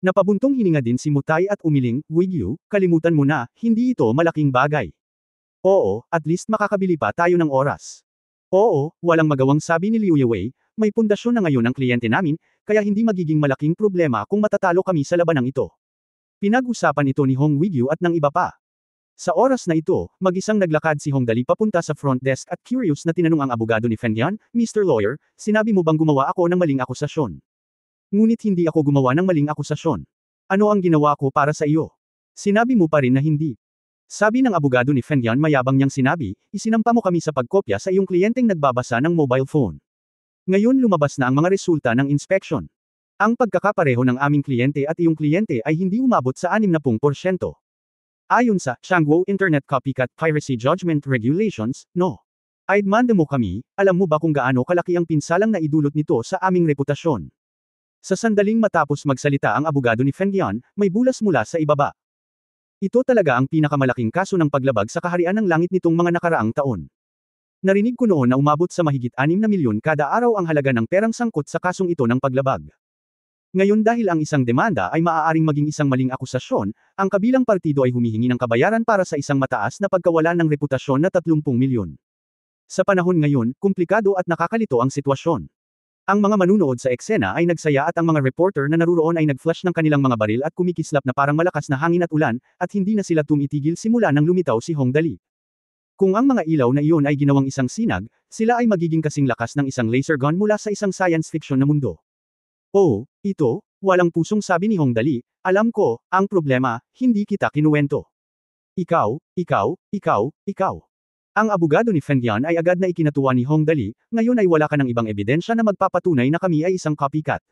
[SPEAKER 1] Napabuntong hininga din si Mutay at umiling, Wigyu, kalimutan mo na, hindi ito malaking bagay. Oo, at least makakabili pa tayo ng oras. Oo, walang magawang sabi ni Liu Yawei, may pundasyon na ngayon ang kliyente namin, kaya hindi magiging malaking problema kung matatalo kami sa labanang ito. Pinag-usapan ito ni Hong Wigyu at ng iba pa. Sa oras na ito, mag-isang naglakad si Hong Dali papunta sa front desk at curious na tinanong ang abogado ni Feng Yan, Mr. Lawyer, sinabi mo bang gumawa ako ng maling akusasyon? Ngunit hindi ako gumawa ng maling akusasyon. Ano ang ginawa ko para sa iyo? Sinabi mo pa rin na hindi. Sabi ng abogado ni Feng Yan mayabang niyang sinabi, isinampa mo kami sa pagkopya sa iyong kliyenteng nagbabasa ng mobile phone. Ngayon lumabas na ang mga resulta ng inspection. Ang pagkakapareho ng aming kliyente at iyong kliyente ay hindi umabot sa 60%. Ayon sa Shangguo Internet Copycat Piracy Judgment Regulations, no. Idmanda mo kami, alam mo ba kung gaano kalaki ang pinsalang na idulot nito sa aming reputasyon? Sa sandaling matapos magsalita ang abogado ni Feng Yan, may bulas mula sa ibaba. Ito talaga ang pinakamalaking kaso ng paglabag sa kaharian ng langit nitong mga nakaraang taon. Narinig ko noon na umabot sa mahigit 6 na milyon kada araw ang halaga ng perang sangkot sa kasong ito ng paglabag. Ngayon dahil ang isang demanda ay maaaring maging isang maling akusasyon, ang kabilang partido ay humihingi ng kabayaran para sa isang mataas na pagkawalan ng reputasyon na 30 milyon. Sa panahon ngayon, komplikado at nakakalito ang sitwasyon. Ang mga manunood sa eksena ay nagsaya at ang mga reporter na naruroon ay nag-flash ng kanilang mga baril at kumikislap na parang malakas na hangin at ulan, at hindi na sila tumitigil simula nang lumitaw si Hong Dali. Kung ang mga ilaw na iyon ay ginawang isang sinag, sila ay magiging kasing lakas ng isang laser gun mula sa isang science fiction na mundo. Oh, ito, walang pusong sabi ni Hong Dali, alam ko, ang problema, hindi kita kinuwento. Ikaw. Ang abogado ni Feng Yan ay agad na ikinatuwa ni Hong Dali, ngayon ay wala ka ng ibang ebidensya na magpapatunay na kami ay isang copycat.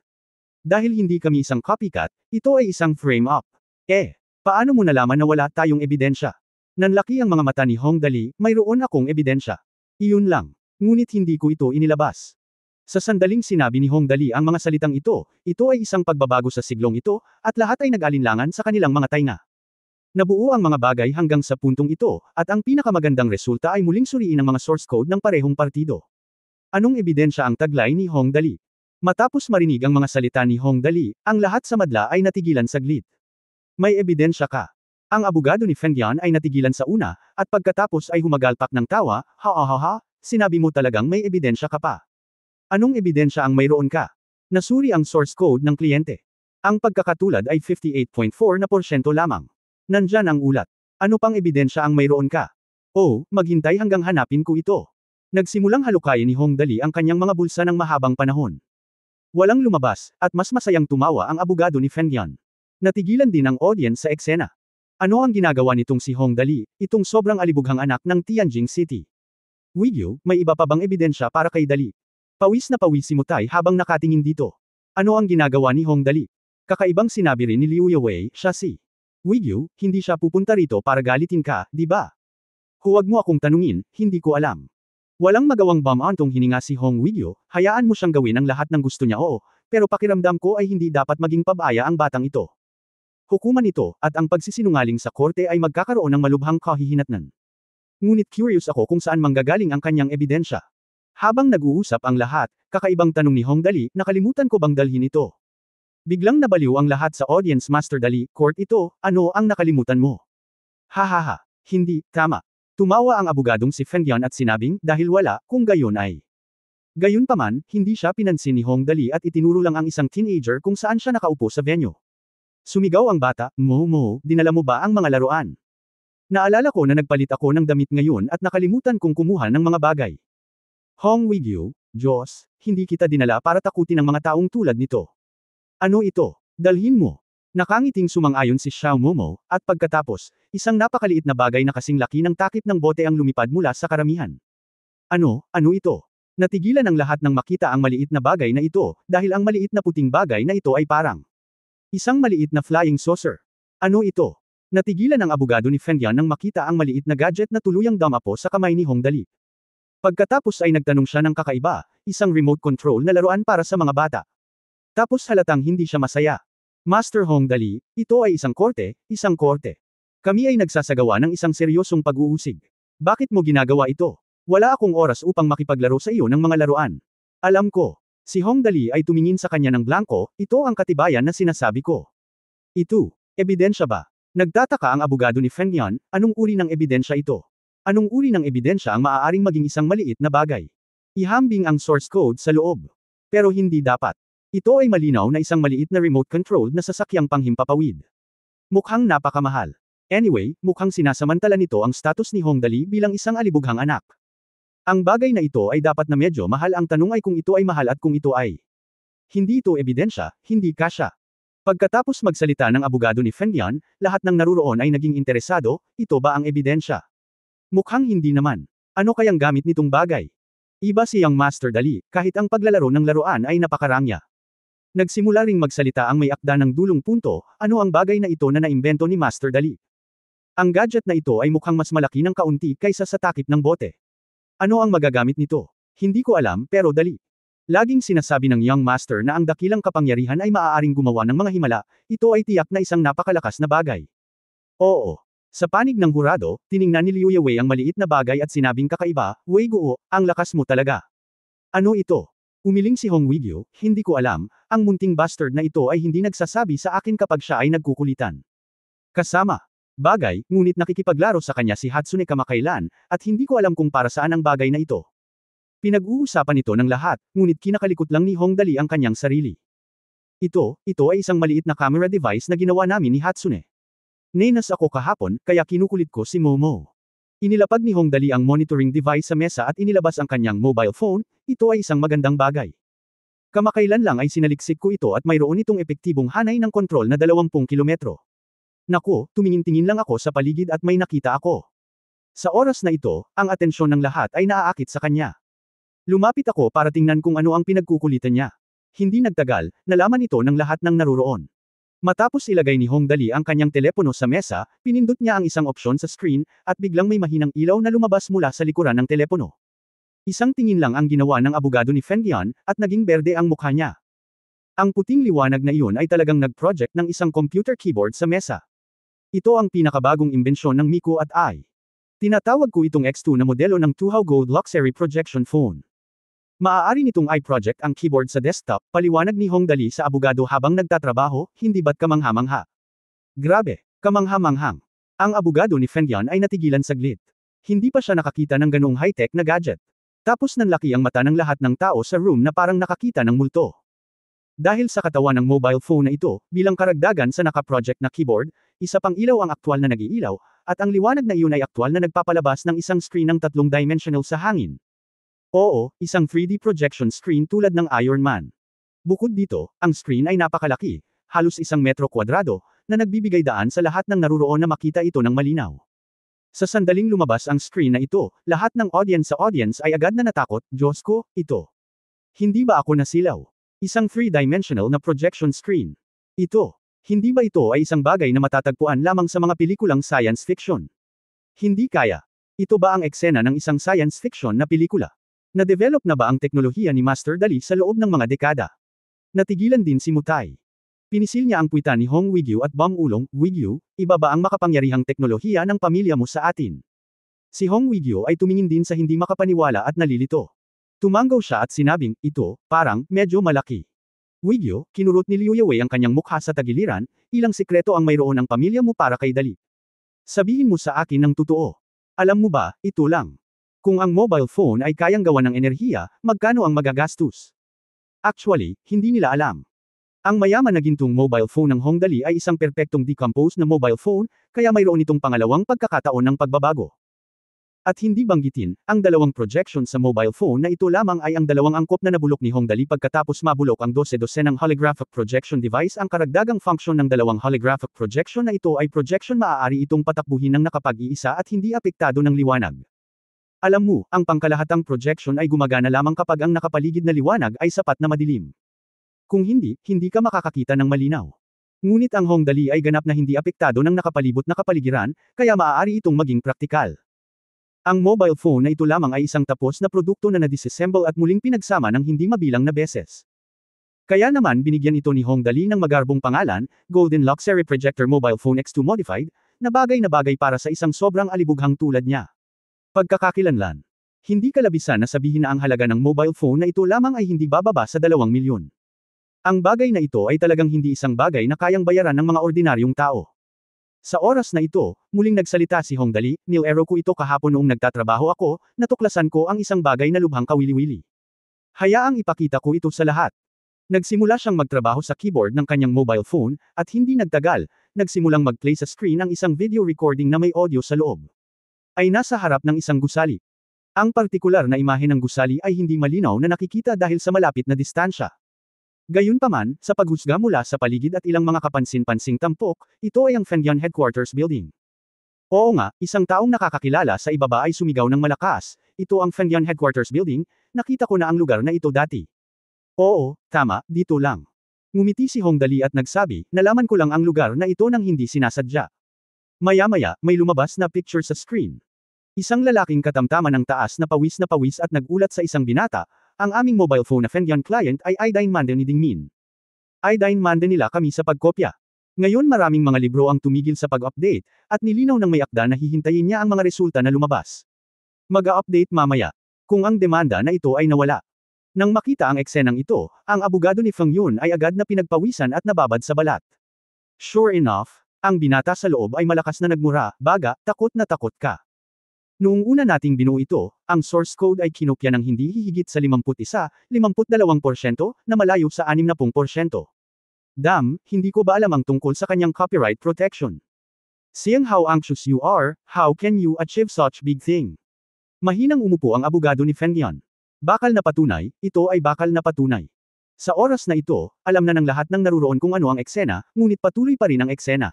[SPEAKER 1] Dahil hindi kami isang copycat, ito ay isang frame-up. Paano mo nalaman na wala tayong ebidensya? Nanlaki ang mga mata ni Hong Dali, mayroon akong ebidensya. Iyon lang. Ngunit hindi ko ito inilabas. Sa sandaling sinabi ni Hong Dali ang mga salitang ito ay isang pagbabago sa siglong ito, at lahat ay nag-alinlangan sa kanilang mga tainga. Nabuo ang mga bagay hanggang sa puntong ito, at ang pinakamagandang resulta ay muling suriin ang mga source code ng parehong partido. Anong ebidensya ang taglay ni Hong Dali? Matapos marinig ang mga salita ni Hong Dali, ang lahat sa madla ay natigilan saglit. May ebidensya ka. Ang abogado ni Feng Yan ay natigilan sa una, at pagkatapos ay humagalpak ng tawa, sinabi mo talagang may ebidensya ka pa. Anong ebidensya ang mayroon ka? Nasuri ang source code ng kliyente. Ang pagkakatulad ay 58.4% lamang. Nandyan ang ulat. Ano pang ebidensya ang mayroon ka? Maghintay hanggang hanapin ko ito. Nagsimulang halukayin ni Hong Dali ang kanyang mga bulsa ng mahabang panahon. Walang lumabas, at mas masayang tumawa ang abogado ni Feng Yan. Natigilan din ang audience sa eksena. Ano ang ginagawa nitong si Hong Dali, itong sobrang alibughang anak ng Tianjin City? Wigyu, may iba pa bang ebidensya para kay Dali? Pawis na pawis si Mutay habang nakatingin dito. Ano ang ginagawa ni Hong Dali? Kakaibang sinabi rin ni Liu Yawei, siya si Wigyu, hindi siya pupunta rito para galitin ka, di ba? Huwag mo akong tanungin, hindi ko alam. Walang magawang bumantong hininga si Hong Wigyu, hayaan mo siyang gawin ang lahat ng gusto niya pero pakiramdam ko ay hindi dapat maging pabaya ang batang ito. Hukuman ito, at ang pagsisinungaling sa korte ay magkakaroon ng malubhang kahihinatnan. Ngunit curious ako kung saan manggagaling ang kanyang ebidensya. Habang nag-uusap ang lahat, kakaibang tanong ni Hong Dali, nakalimutan ko bang dalhin ito? Biglang nabaliw ang lahat sa audience. Master Dali, court ito, ano ang nakalimutan mo? Hindi, tama. Tumawa ang abogadong si Feng Yan at sinabing, dahil wala, kung gayon ay. Gayunpaman, hindi siya pinansin ni Hong Dali at itinuro lang ang isang teenager kung saan siya nakaupo sa venue. Sumigaw ang bata, dinala mo ba ang mga laruan? Naalala ko na nagpalit ako ng damit ngayon at nakalimutan kong kumuha ng mga bagay. Hong Wigyu, Diyos, hindi kita dinala para takutin ang mga taong tulad nito. Ano ito? Dalhin mo. Nakangiting sumang-ayon si Xiao Momo, at pagkatapos, isang napakaliit na bagay na kasing laki ng takip ng bote ang lumipad mula sa karamihan. Ano ito? Natigilan ang lahat nang makita ang maliit na bagay na ito, dahil ang maliit na puting bagay na ito ay parang isang maliit na flying saucer. Ano ito? Natigilan ang abogado ni Feng Yan nang makita ang maliit na gadget na tuluyang dumapo sa kamay ni Hong Dali. Pagkatapos ay nagtanong siya ng kakaiba, isang remote control na laruan para sa mga bata. Tapos halatang hindi siya masaya. Master Hong Dali, ito ay isang korte. Kami ay nagsasagawa ng isang seryosong pag-uusig. Bakit mo ginagawa ito? Wala akong oras upang makipaglaro sa iyo ng mga laruan. Alam ko. Si Hong Dali ay tumingin sa kanya ng blanko, ito ang katibayan na sinasabi ko. Ito, ebidensya ba? Nagtataka ang abogado ni Feng Yan, anong uri ng ebidensya ito? Anong uri ng ebidensya ang maaaring maging isang maliit na bagay? Ihambing ang source code sa loob. Pero hindi dapat. Ito ay malinaw na isang maliit na remote-controlled na sasakyang panghimpapawid. Mukhang napakamahal. Anyway, mukhang sinasamantala nito ang status ni Hong Dali bilang isang alibughang anak. Ang bagay na ito ay dapat na medyo mahal. Ang tanong ay kung ito ay mahal at kung ito ay hindi ito ebidensya, hindi kasya. Pagkatapos magsalita ng abogado ni Feng Yan, lahat ng naruroon ay naging interesado, ito ba ang ebidensya? Mukhang hindi naman. Ano kayang gamit nitong bagay? Iba siyang Master Dali, kahit ang paglalaro ng laruan ay napakarangya. Nagsimula ring magsalita ang may akda ng dulong punto, ano ang bagay na ito na naimbento ni Master Dali? Ang gadget na ito ay mukhang mas malaki ng kaunti kaysa sa takip ng bote. Ano ang magagamit nito? Hindi ko alam, pero Dali. Laging sinasabi ng young master na ang dakilang kapangyarihan ay maaaring gumawa ng mga himala, ito ay tiyak na isang napakalakas na bagay. Oo. Sa panig ng hurado, tiningnan ni Liu Yawei ang maliit na bagay at sinabing kakaiba, Wei Guo, ang lakas mo talaga. Ano ito? Umiling si Hong Wigyu, hindi ko alam, ang munting bastard na ito ay hindi nagsasabi sa akin kapag siya ay nagkukulitan. Kasama. Bagay, ngunit nakikipaglaro sa kanya si Hatsune kamakailan, at hindi ko alam kung para saan ang bagay na ito. Pinag-uusapan ito ng lahat, ngunit kinakalikot lang ni Hongdali ang kanyang sarili. Ito ay isang maliit na camera device na ginawa namin ni Hatsune. Nainas ako kahapon, kaya kinukulit ko si Momo. Inilapag ni Hongdali ang monitoring device sa mesa at inilabas ang kanyang mobile phone, ito ay isang magandang bagay. Kamakailan lang ay sinaliksik ko ito at mayroon itong epektibong hanay ng kontrol na 20 kilometro. Naku, tumingin-tingin lang ako sa paligid at may nakita ako. Sa oras na ito, ang atensyon ng lahat ay naaakit sa kanya. Lumapit ako para tingnan kung ano ang pinagkukulitan niya. Hindi nagtagal, nalaman ito ng lahat ng naruroon. Matapos ilagay ni Hongdali ang kanyang telepono sa mesa, pinindot niya ang isang opsyon sa screen, at biglang may mahinang ilaw na lumabas mula sa likuran ng telepono. Isang tingin lang ang ginawa ng abogado ni Fengyan, at naging berde ang mukha niya. Ang puting liwanag na iyon ay talagang nag-project ng isang computer keyboard sa mesa. Ito ang pinakabagong imbensyon ng Miku at I. Tinatawag ko itong X2 na modelo ng Tuhao Gold Luxury Projection Phone. Maaari nitong i-project ang keyboard sa desktop, paliwanag ni Hongdali sa abogado habang nagtatrabaho, hindi ba't kamangha-mangha? Grabe, kamangha-manghang. Ang abogado ni Fengyan ay natigilan saglit. Hindi pa siya nakakita ng ganoong high-tech na gadget. Tapos nanlaki ang mata ng lahat ng tao sa room na parang nakakita ng multo. Dahil sa katawan ng mobile phone na ito, bilang karagdagan sa naka-project na keyboard, isa pang ilaw ang aktwal na nag-iilaw, at ang liwanag na iyon ay aktwal na nagpapalabas ng isang screen ng 3-dimensional sa hangin. Oo, isang 3D projection screen tulad ng Iron Man. Bukod dito, ang screen ay napakalaki, halos 1 metro kwadrado, na nagbibigay daan sa lahat ng naruroon na makita ito ng malinaw. Sa sandaling lumabas ang screen na ito, lahat ng audience ay agad na natakot, Diyos ko, ito. Hindi ba ako nasilaw? Isang 3-dimensional na projection screen. Ito. Hindi ba ito ay isang bagay na matatagpuan lamang sa mga pelikulang science fiction? Hindi kaya. Ito ba ang eksena ng isang science fiction na pelikula? Na-develop na ba ang teknolohiya ni Master Dali sa loob ng mga dekada? Natigilan din si Mutai. Pinisil niya ang puwita ni Hong Wigyu at Bang Ulong, Wigyu, iba ba ang makapangyarihang teknolohiya ng pamilya mo sa atin? Si Hong Wigyu ay tumingin din sa hindi makapaniwala at nalilito. Tumanggaw siya at sinabing, ito, parang, medyo malaki. Wigyu, kinurot ni Liu Yewei ang kanyang mukha sa tagiliran, ilang sikreto ang mayroon ang pamilya mo para kay Dali. Sabihin mo sa akin ng totoo. Alam mo ba, ito lang. Kung ang mobile phone ay kayang gawa ng enerhiya, magkano ang magagastos? Actually, hindi nila alam. Ang mayaman na gintong mobile phone ng Hongdali ay isang perpektong decomposed na mobile phone, kaya mayroon itong pangalawang pagkakataon ng pagbabago. At hindi banggitin, ang dalawang projection sa mobile phone na ito lamang ay ang dalawang angkop na nabulok ni Hongdali pagkatapos mabulok ang 12 ng holographic projection device. Ang karagdagang function ng dalawang holographic projection na ito ay projection maaari itong patakbuhin ng nakapag-iisa at hindi apektado ng liwanag. Alam mo, ang pangkalahatang projection ay gumagana lamang kapag ang nakapaligid na liwanag ay sapat na madilim. Kung hindi, hindi ka makakakita ng malinaw. Ngunit ang Hongdali ay ganap na hindi apektado ng nakapalibot na kapaligiran, kaya maaari itong maging praktikal. Ang mobile phone na ito lamang ay isang tapos na produkto na na-disassemble at muling pinagsama ng hindi mabilang na beses. Kaya naman binigyan ito ni Hongdali ng magarbong pangalan, Golden Luxury Projector Mobile Phone X2 Modified, na bagay para sa isang sobrang alibughang tulad niya. Pagkakakilanlan. Hindi kalabisan na sabihin na ang halaga ng mobile phone na ito lamang ay hindi bababa sa 2 milyon. Ang bagay na ito ay talagang hindi isang bagay na kayang bayaran ng mga ordinaryong tao. Sa oras na ito, muling nagsalita si Hongdali, nilero ko ito kahapon noong nagtatrabaho ako, natuklasan ko ang isang bagay na lubhang kawili-wili. Hayaang ipakita ko ito sa lahat. Nagsimula siyang magtrabaho sa keyboard ng kanyang mobile phone, at hindi nagtagal, nagsimulang mag-play sa screen ang isang video recording na may audio sa loob. Ay nasa harap ng isang gusali. Ang partikular na imahe ng gusali ay hindi malinaw na nakikita dahil sa malapit na distansya. Gayunpaman, sa paghusga mula sa paligid at ilang mga kapansin-pansing tampok, ito ay ang Fengyan Headquarters Building. Oo nga, isang taong nakakakilala sa ibaba ay sumigaw ng malakas, ito ang Fengyan Headquarters Building, nakita ko na ang lugar na ito dati. Oo, tama, dito lang. Ngumiti si Hongdali at nagsabi, nalaman ko lang ang lugar na ito nang hindi sinasadya. Maya-maya, may lumabas na picture sa screen. Isang lalaking katamtaman ng taas na pawis at nagulat sa isang binata. Ang aming mobile phone na Fengyan client ay Idine Manden ni Dingmin. Idine Manden nila kami sa pagkopya. Ngayon maraming mga libro ang tumigil sa pag-update, at nilinaw ng may akda na hihintayin niya ang mga resulta na lumabas. Mag-a-update mamaya. Kung ang demanda na ito ay nawala. Nang makita ang eksenang ito, ang abogado ni Feng Yun ay agad na pinagpawisan at nababad sa balat. Sure enough, Ang binata sa loob ay malakas na nagmura, baga, takot na takot ka. Noong una nating binuo ito, ang source code ay kinopya ng hindi hihigit sa 51-52% na malayo sa 60%. Hindi ko ba alam ang tungkol sa kanyang copyright protection? Seeing how anxious you are, how can you achieve such big thing? Mahinang umupo ang abogado ni Fengyan. Bakal na patunay, ito ay bakal na patunay. Sa oras na ito, alam na ng lahat ng naruroon kung ano ang eksena, ngunit patuloy pa rin ang eksena.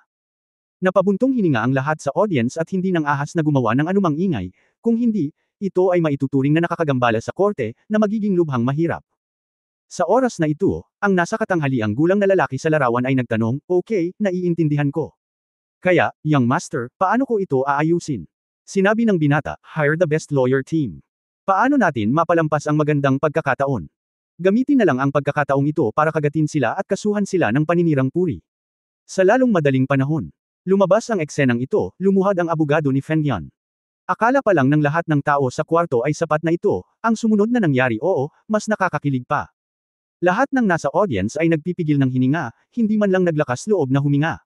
[SPEAKER 1] Napabuntong hininga ang lahat sa audience at hindi nang ahas na gumawa ng anumang ingay, kung hindi, ito ay maituturing na nakakagambala sa korte, na magiging lubhang mahirap. Sa oras na ito, ang nasa katanghaliang gulang na lalaki sa larawan ay nagtanong, okay, naiintindihan ko. Kaya, young master, paano ko ito aayusin? Sinabi ng binata, hire the best lawyer team. Paano natin mapalampas ang magandang pagkakataon? Gamitin na lang ang pagkakataong ito para kagatin sila at kasuhan sila ng paninirang puri. Sa lalong madaling panahon, lumabas ang eksenang ito, lumuhad ang abogado ni Fengyan. Akala pa lang ng lahat ng tao sa kwarto ay sapat na ito, ang sumunod na nangyari mas nakakakilig pa. Lahat ng nasa audience ay nagpipigil ng hininga, hindi man lang naglakas loob na huminga.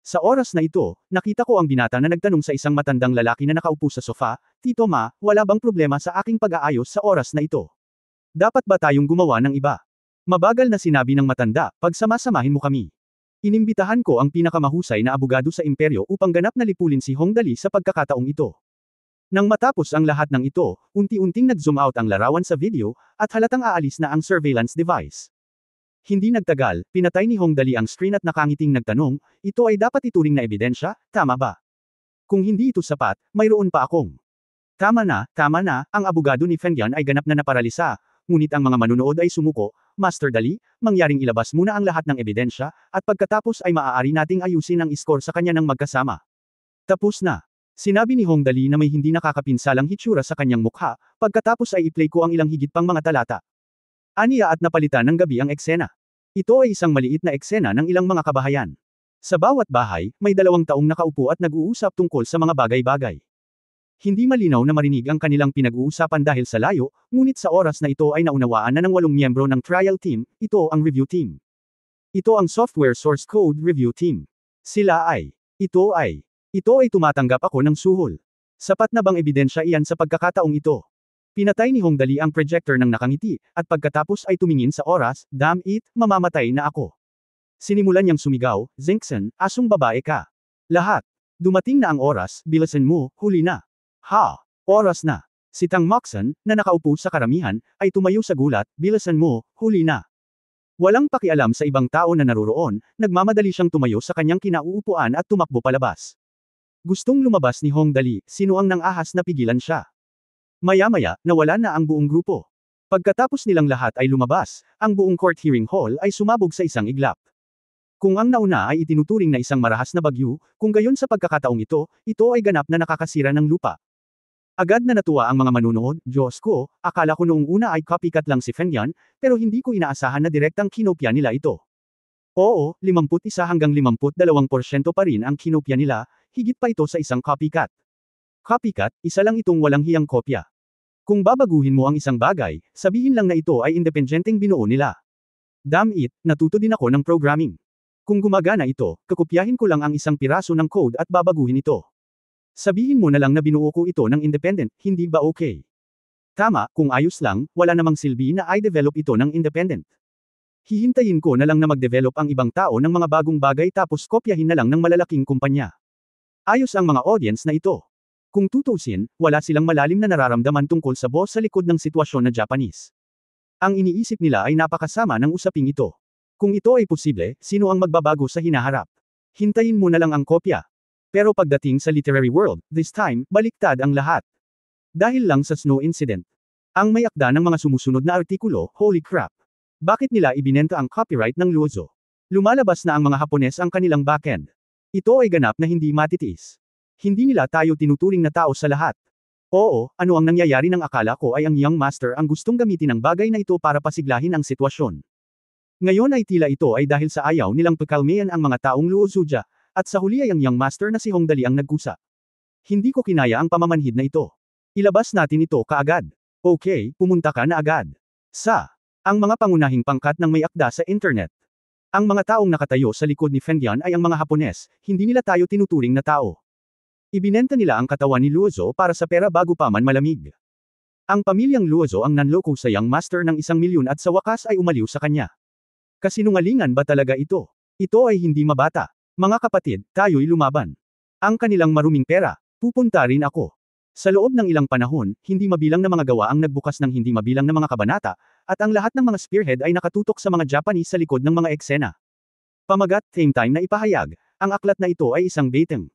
[SPEAKER 1] Sa oras na ito, nakita ko ang binata na nagtanong sa isang matandang lalaki na nakaupo sa sofa, Tito Ma, wala bang problema sa aking pag-aayos sa oras na ito? Dapat ba tayong gumawa ng iba? Mabagal na sinabi ng matanda, pagsamasamahin mo kami. Inimbitahan ko ang pinakamahusay na abogado sa imperyo upang ganap na lipulin si Hong Dali sa pagkakataong ito. Nang matapos ang lahat ng ito, unti-unting nag-zoom out ang larawan sa video, at halatang aalis na ang surveillance device. Hindi nagtagal, pinatay ni Hong Dali ang screen at nakangiting nagtanong, ito ay dapat ituring na ebidensya, tama ba? Kung hindi ito sapat, mayroon pa akong. Tama na, ang abogado ni Fengyan ay ganap na naparalisa, ngunit ang mga manunood ay sumuko, Master Dali, mangyaring ilabas muna ang lahat ng ebidensya, at pagkatapos ay maaari nating ayusin ang score sa kanya ng magkasama. Tapos na. Sinabi ni Hong Dali na may hindi nakakapinsalang hitsura sa kanyang mukha, pagkatapos ay i-play ko ang ilang higit pang mga talata. Aniya at napalitan ng gabi ang eksena. Ito ay isang maliit na eksena ng ilang mga kabahayan. Sa bawat bahay, may 2 taong nakaupo at nag-uusap tungkol sa mga bagay-bagay. Hindi malinaw na marinig ang kanilang pinag-uusapan dahil sa layo, ngunit sa oras na ito ay naunawaan na ng 8 miyembro ng trial team, ito ang review team. Ito ang software source code review team. Ito ay tumatanggap ako ng suhol. Sapat na bang ebidensya iyan sa pagkakataong ito? Pinatay ni Hong Dali ang projector ng nakangiti, at pagkatapos ay tumingin sa oras, damn it, mamamatay na ako. Sinimulan niyang sumigaw, Zinkson, asong babae ka. Lahat. Dumating na ang oras, bilisan mo, huli na. Oras na. Si Tang Moxon, na nakaupo sa karamihan, ay tumayo sa gulat, bilisan mo, huli na. Walang pakialam sa ibang tao na naruroon, nagmamadali siyang tumayo sa kanyang kinauupuan at tumakbo palabas. Gustong lumabas ni Hong Dali, sino ang nang-ahas na pigilan siya. Maya-maya, nawala na ang buong grupo. Pagkatapos nilang lahat ay lumabas, ang buong court hearing hall ay sumabog sa isang iglap. Kung ang nauna ay itinuturing na isang marahas na bagyo, kung gayon sa pagkakataong ito ay ganap na nakakasira ng lupa. Agad na natuwa ang mga manunood, Diyos ko, akala ko noong una ay copycat lang si Fengyan, pero hindi ko inaasahan na direktang kinopya nila ito. Oo, 51-52% pa rin ang kinopya nila, higit pa ito sa isang copycat. Copycat, isa lang itong walang hiyang kopya. Kung babaguhin mo ang isang bagay, sabihin lang na ito ay independenteng binuo nila. Damn it, natuto din ako ng programming. Kung gumagana ito, kakopyahin ko lang ang isang piraso ng code at babaguhin ito. Sabihin mo na lang na binuo ko ito ng independent, hindi ba okay? Tama, kung ayos lang, wala namang silbi na i-develop ito ng independent. Hihintayin ko na lang na mag-develop ang ibang tao ng mga bagong bagay tapos kopyahin na lang ng malalaking kumpanya. Ayos ang mga audience na ito. Kung tutusin, wala silang malalim na nararamdaman tungkol sa boss sa likod ng sitwasyon na Japanese. Ang iniisip nila ay napakasama ng usaping ito. Kung ito ay posible, sino ang magbabago sa hinaharap? Hintayin mo na lang ang kopya. Pero pagdating sa literary world, this time, baliktad ang lahat. Dahil lang sa snow incident. Ang may akda ng mga sumusunod na artikulo, holy crap. Bakit nila ibinenta ang copyright ng Luozo? Lumalabas na ang mga Hapones ang kanilang backend. Ito ay ganap na hindi matitiis. Hindi nila tayo tinuturing na tao sa lahat. Oo, ano ang nangyayari ng akala ko ay ang young master ang gustong gamitin ang bagay na ito para pasiglahin ang sitwasyon. Ngayon ay tila ito ay dahil sa ayaw nilang pakalmayan ang mga taong Luozuja, at sa huli ay ang young master na si Hong Dali ang nagkusa. Hindi ko kinaya ang pamamanhid na ito. Ilabas natin ito kaagad. Okay, pumunta ka na agad. Ang mga pangunahing pangkat ng may akda sa internet. Ang mga taong nakatayo sa likod ni Fengyan ay ang mga Hapones, hindi nila tayo tinuturing na tao. Ibinenta nila ang katawan ni Luozo para sa pera bago pa man malamig. Ang pamilyang Luozo ang nanloko sa Young Master ng 1,000,000 at sa wakas ay umaliw sa kanya. Kasinungalingan ba talaga ito? Ito ay hindi mabata. Mga kapatid, tayo'y lumaban. Ang kanilang maruming pera, pupunta rin ako. Sa loob ng ilang panahon, hindi mabilang na mga gawa ang nagbukas ng hindi mabilang na mga kabanata, at ang lahat ng mga spearhead ay nakatutok sa mga Japanese sa likod ng mga eksena. Pamagat, same time na ipahayag, ang aklat na ito ay isang baiting.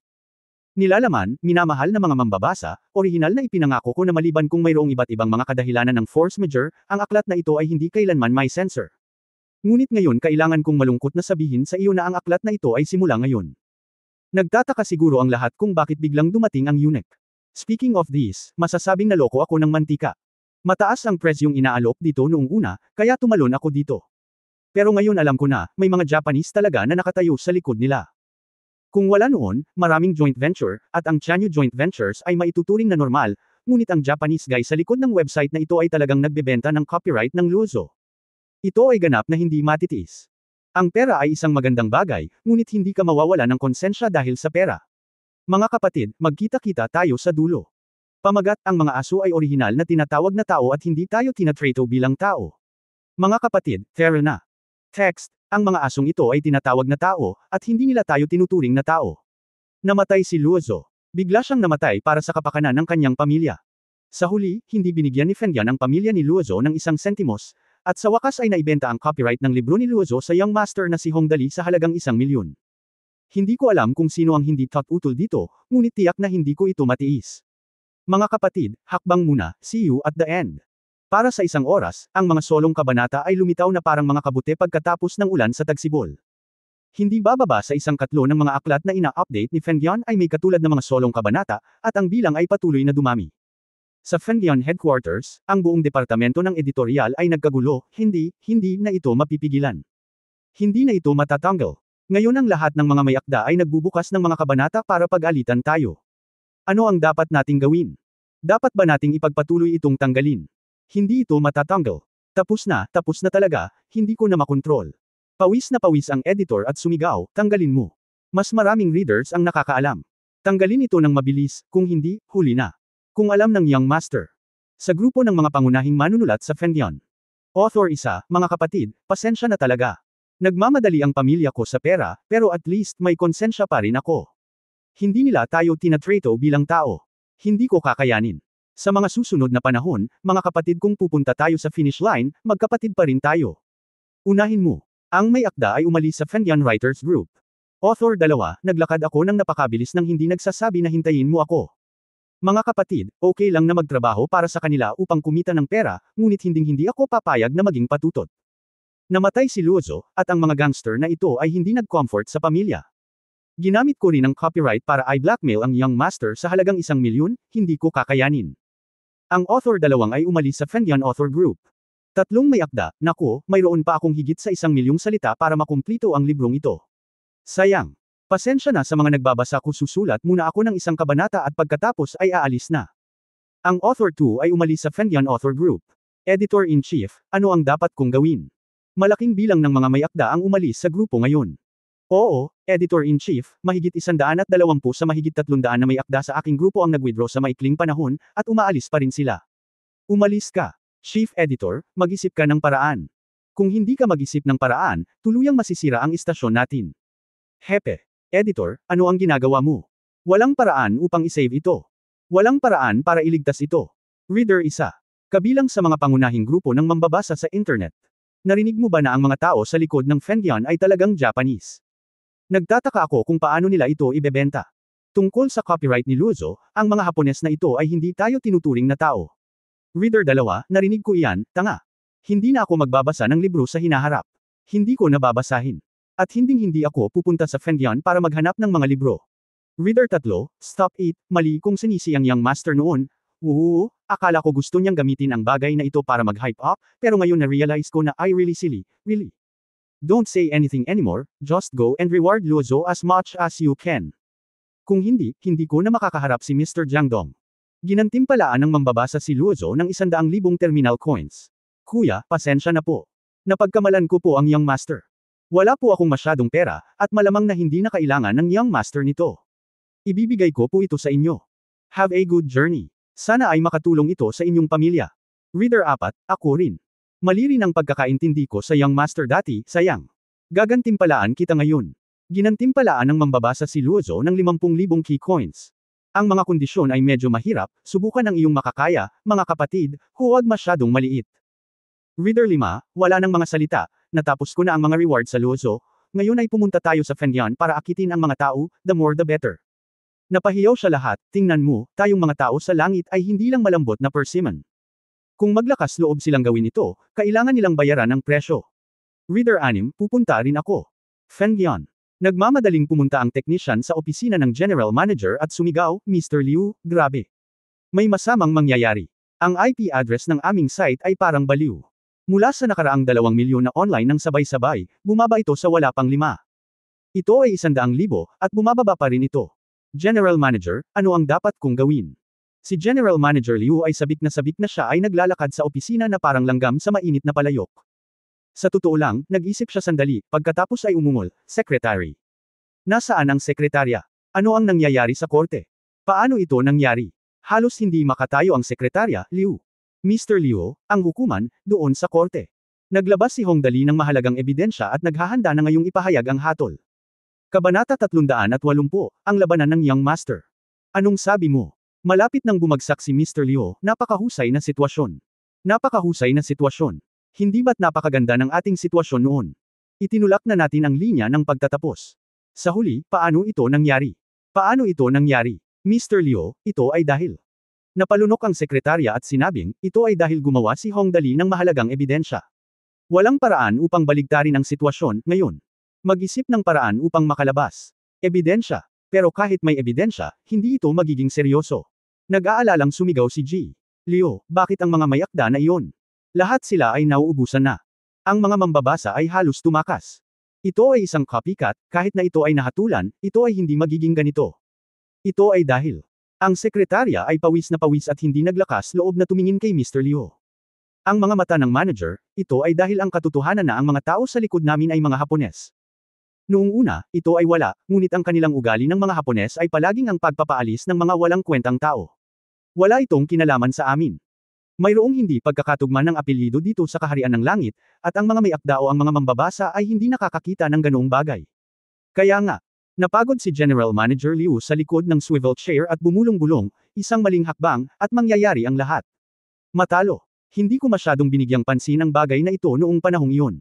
[SPEAKER 1] Nilalaman, minamahal na mga mambabasa, orihinal na ipinangako ko na maliban kung mayroong iba't ibang mga kadahilanan ng force majeure, ang aklat na ito ay hindi kailanman may censor. Ngunit ngayon kailangan kong malungkot na sabihin sa iyo na ang aklat na ito ay simula ngayon. Nagtataka siguro ang lahat kung bakit biglang dumating ang eunuch. Speaking of this, masasabing naloko ako ng mantika. Mataas ang presyong inaalok dito noong una, kaya tumalon ako dito. Pero ngayon alam ko na, may mga Japanese talaga na nakatayo sa likod nila. Kung wala noon, maraming joint venture, at ang Chanyu Joint Ventures ay maituturing na normal, ngunit ang Japanese guy sa likod ng website na ito ay talagang nagbebenta ng copyright ng Luozo. Ito ay ganap na hindi matitiis. Ang pera ay isang magandang bagay, ngunit hindi ka mawawala ng konsensya dahil sa pera. Mga kapatid, magkita-kita tayo sa dulo. Pamagat, ang mga aso ay orihinal na tinatawag na tao at hindi tayo tinatrato bilang tao. Mga kapatid, fair na. Text, ang mga asong ito ay tinatawag na tao, at hindi nila tayo tinuturing na tao. Namatay si Luozo. Bigla siyang namatay para sa kapakanan ng kanyang pamilya. Sa huli, hindi binigyan ni Fengyan ang pamilya ni Luozo ng 1 sentimos, at sa wakas ay naibenta ang copyright ng libro ni Luozo sa Young Master na si Hongdali sa halagang 1,000,000. Hindi ko alam kung sino ang hindi utol dito, ngunit tiyak na hindi ko ito matiis. Mga kapatid, hakbang muna, see you at the end. Para sa isang oras, ang mga solong kabanata ay lumitaw na parang mga kabute pagkatapos ng ulan sa tagsibol. Hindi bababa sa 1/4 ng mga aklat na ina-update ni Fengyan ay may katulad ng mga solong kabanata, at ang bilang ay patuloy na dumami. Sa Fengyan headquarters, ang buong departamento ng editorial ay nagkagulo, hindi na ito mapipigilan. Hindi na ito matatanggal. Ngayon ang lahat ng mga mayakda ay nagbubukas ng mga kabanata para pag-alitan tayo. Ano ang dapat nating gawin? Dapat ba nating ipagpatuloy itong tanggalin? Hindi ito matatanggal. Tapos na talaga, hindi ko na makontrol. Pawis na pawis ang editor at sumigaw, tanggalin mo. Mas maraming readers ang nakakaalam. Tanggalin ito ng mabilis, kung hindi, huli na. Kung alam ng Young Master. Sa grupo ng mga pangunahing manunulat sa Fengyan. Author isa, mga kapatid, pasensya na talaga. Nagmamadali ang pamilya ko sa pera, pero at least may konsensya pa rin ako. Hindi nila tayo tinatrato bilang tao. Hindi ko kakayanin. Sa mga susunod na panahon, mga kapatid kung pupunta tayo sa finish line, magkapatid pa rin tayo. Unahin mo. Ang may akda ay umalis sa Fengyan Writers Group. Author 2, naglakad ako ng napakabilis nang hindi nagsasabi na hintayin mo ako. Mga kapatid, okay lang na magtrabaho para sa kanila upang kumita ng pera, ngunit hindi ako papayag na maging patutot. Namatay si Luozo, at ang mga gangster na ito ay hindi nag-comfort sa pamilya. Ginamit ko rin ang copyright para i-blackmail ang Young Master sa halagang 1,000,000, hindi ko kakayanin. Ang author 2 ay umalis sa Fengyan Author Group. 3 may akda, naku, mayroon pa akong higit sa 1,000,000 salita para makumplito ang librong ito. Sayang. Pasensya na sa mga nagbabasa ko, susulat muna ako ng 1 kabanata at pagkatapos ay aalis na. Ang author 2 ay umalis sa Fengyan Author Group. Editor-in-Chief, ano ang dapat kong gawin? Malaking bilang ng mga may akda ang umalis sa grupo ngayon. Oo, Editor-in-Chief, mahigit 120 sa mahigit 300 na may akda sa aking grupo ang nag-withdraw sa maikling panahon, at umaalis pa rin sila. Umalis ka. Chief Editor, mag-isip ka ng paraan. Kung hindi ka mag-isip ng paraan, tuluyang masisira ang istasyon natin. Hepe. Editor, ano ang ginagawa mo? Walang paraan upang isave ito. Walang paraan para iligtas ito. Reader 1. Kabilang sa mga pangunahing grupo ng mambabasa sa internet. Narinig mo ba na ang mga tao sa likod ng Fengyan ay talagang Japanese? Nagtataka ako kung paano nila ito ibebenta. Tungkol sa copyright ni Luozo, ang mga Hapones na ito ay hindi tayo tinuturing na tao. Reader 2, narinig ko iyan, tanga. Hindi na ako magbabasa ng libro sa hinaharap. Hindi ko nababasahin. At hindi ako pupunta sa Fengyan para maghanap ng mga libro. Reader 3, stop it, mali kung sinisi ang Young Master noon. Akala ko gusto niyang gamitin ang bagay na ito para mag-hype up, pero ngayon na-realize ko na I really silly, really. Don't say anything anymore, just go and reward Luozo as much as you can. Kung hindi ko na makakaharap si Mr. Jiang Dong. Ginantimpalaan ng mambabasa si Luozo ng 100,000 terminal coins. Kuya, pasensya na po. Napagkamalan ko po ang Young Master. Wala po akong masyadong pera, at malamang na hindi na kailangan ng young master nito. Ibibigay ko po ito sa inyo. Have a good journey. Sana ay makatulong ito sa inyong pamilya. Reader 4, ako rin. Mali rin ang pagkakaintindi ko sa young master dati, sayang. Gagantimpalaan kita ngayon. Ginantimpalaan ng mambabasa si Luozo ng 50,000 key coins. Ang mga kondisyon ay medyo mahirap, subukan ang iyong makakaya, mga kapatid, huwag masyadong maliit. Reader 5, wala nang mga salita, natapos ko na ang mga reward sa Luozo, ngayon ay pumunta tayo sa Fengyan para akitin ang mga tao, the more the better. Napahiyaw siya lahat, tingnan mo, tayong mga tao sa langit ay hindi lang malambot na persimmon. Kung maglakas loob silang gawin ito, kailangan nilang bayaran ang presyo. Reader 6, pupunta rin ako. Fengyan. Nagmamadaling pumunta ang technician sa opisina ng general manager at sumigaw, Mr. Liu, grabe. May masamang mangyayari. Ang IP address ng aming site ay parang baliw. Mula sa nakaraang 2 milyon na online ng sabay-sabay, bumaba ito sa wala pang 5. Ito ay 100,000 at bumababa pa rin ito. General Manager, ano ang dapat kong gawin? Si General Manager Liu ay sabik na siya ay naglalakad sa opisina na parang langgam sa mainit na palayok. Sa totoo lang, nag-isip siya sandali, pagkatapos ay umungol, Secretary. Nasaan ang sekretarya? Ano ang nangyayari sa korte? Paano ito nangyari? Halos hindi makatayo ang sekretarya, Liu. Mr. Liu, ang hukuman, doon sa korte. Naglabas si Hong Dali ng mahalagang ebidensya at naghahanda na ngayong ipahayag ang hatol. Kabanata 380, ang labanan ng Young Master. Anong sabi mo? Malapit nang bumagsak si Mr. Liu, napakahusay na sitwasyon. Napakahusay na sitwasyon. Hindi ba't napakaganda ng ating sitwasyon noon? Itinulak na natin ang linya ng pagtatapos. Sa huli, paano ito nangyari? Paano ito nangyari? Mr. Liu, ito ay dahil. Napalunok ang sekretarya at sinabing, ito ay dahil gumawa si Hong Dali ng mahalagang ebidensya. Walang paraan upang baligtarin ang sitwasyon, ngayon. Mag-isip ng paraan upang makalabas. Ebidensya. Pero kahit may ebidensya, hindi ito magiging seryoso. Nag-aalalang sumigaw si G. Liu, bakit ang mga mayakda na iyon? Lahat sila ay nauubusan na. Ang mga mambabasa ay halos tumakas. Ito ay isang copycat, kahit na ito ay nahatulan, ito ay hindi magiging ganito. Ito ay dahil. Ang sekretarya ay pawis na pawis at hindi naglakas loob na tumingin kay Mr. Liu. Ang mga mata ng manager, ito ay dahil ang katotohanan na ang mga tao sa likod namin ay mga Hapones. Noong una, ito ay wala, ngunit ang kanilang ugali ng mga Hapones ay palaging ang pagpapaalis ng mga walang kwentang tao. Wala itong kinalaman sa amin. Mayroong hindi pagkakatugma ng apelyido dito sa kaharian ng langit, at ang mga may akda o ang mga mambabasa ay hindi nakakakita ng ganoong bagay. Kaya nga, napagod si General Manager Liu sa likod ng swivel chair at bumulong-bulong, isang maling hakbang, at mangyayari ang lahat. Matalo. Hindi ko masyadong binigyang pansin ang bagay na ito noong panahong iyon.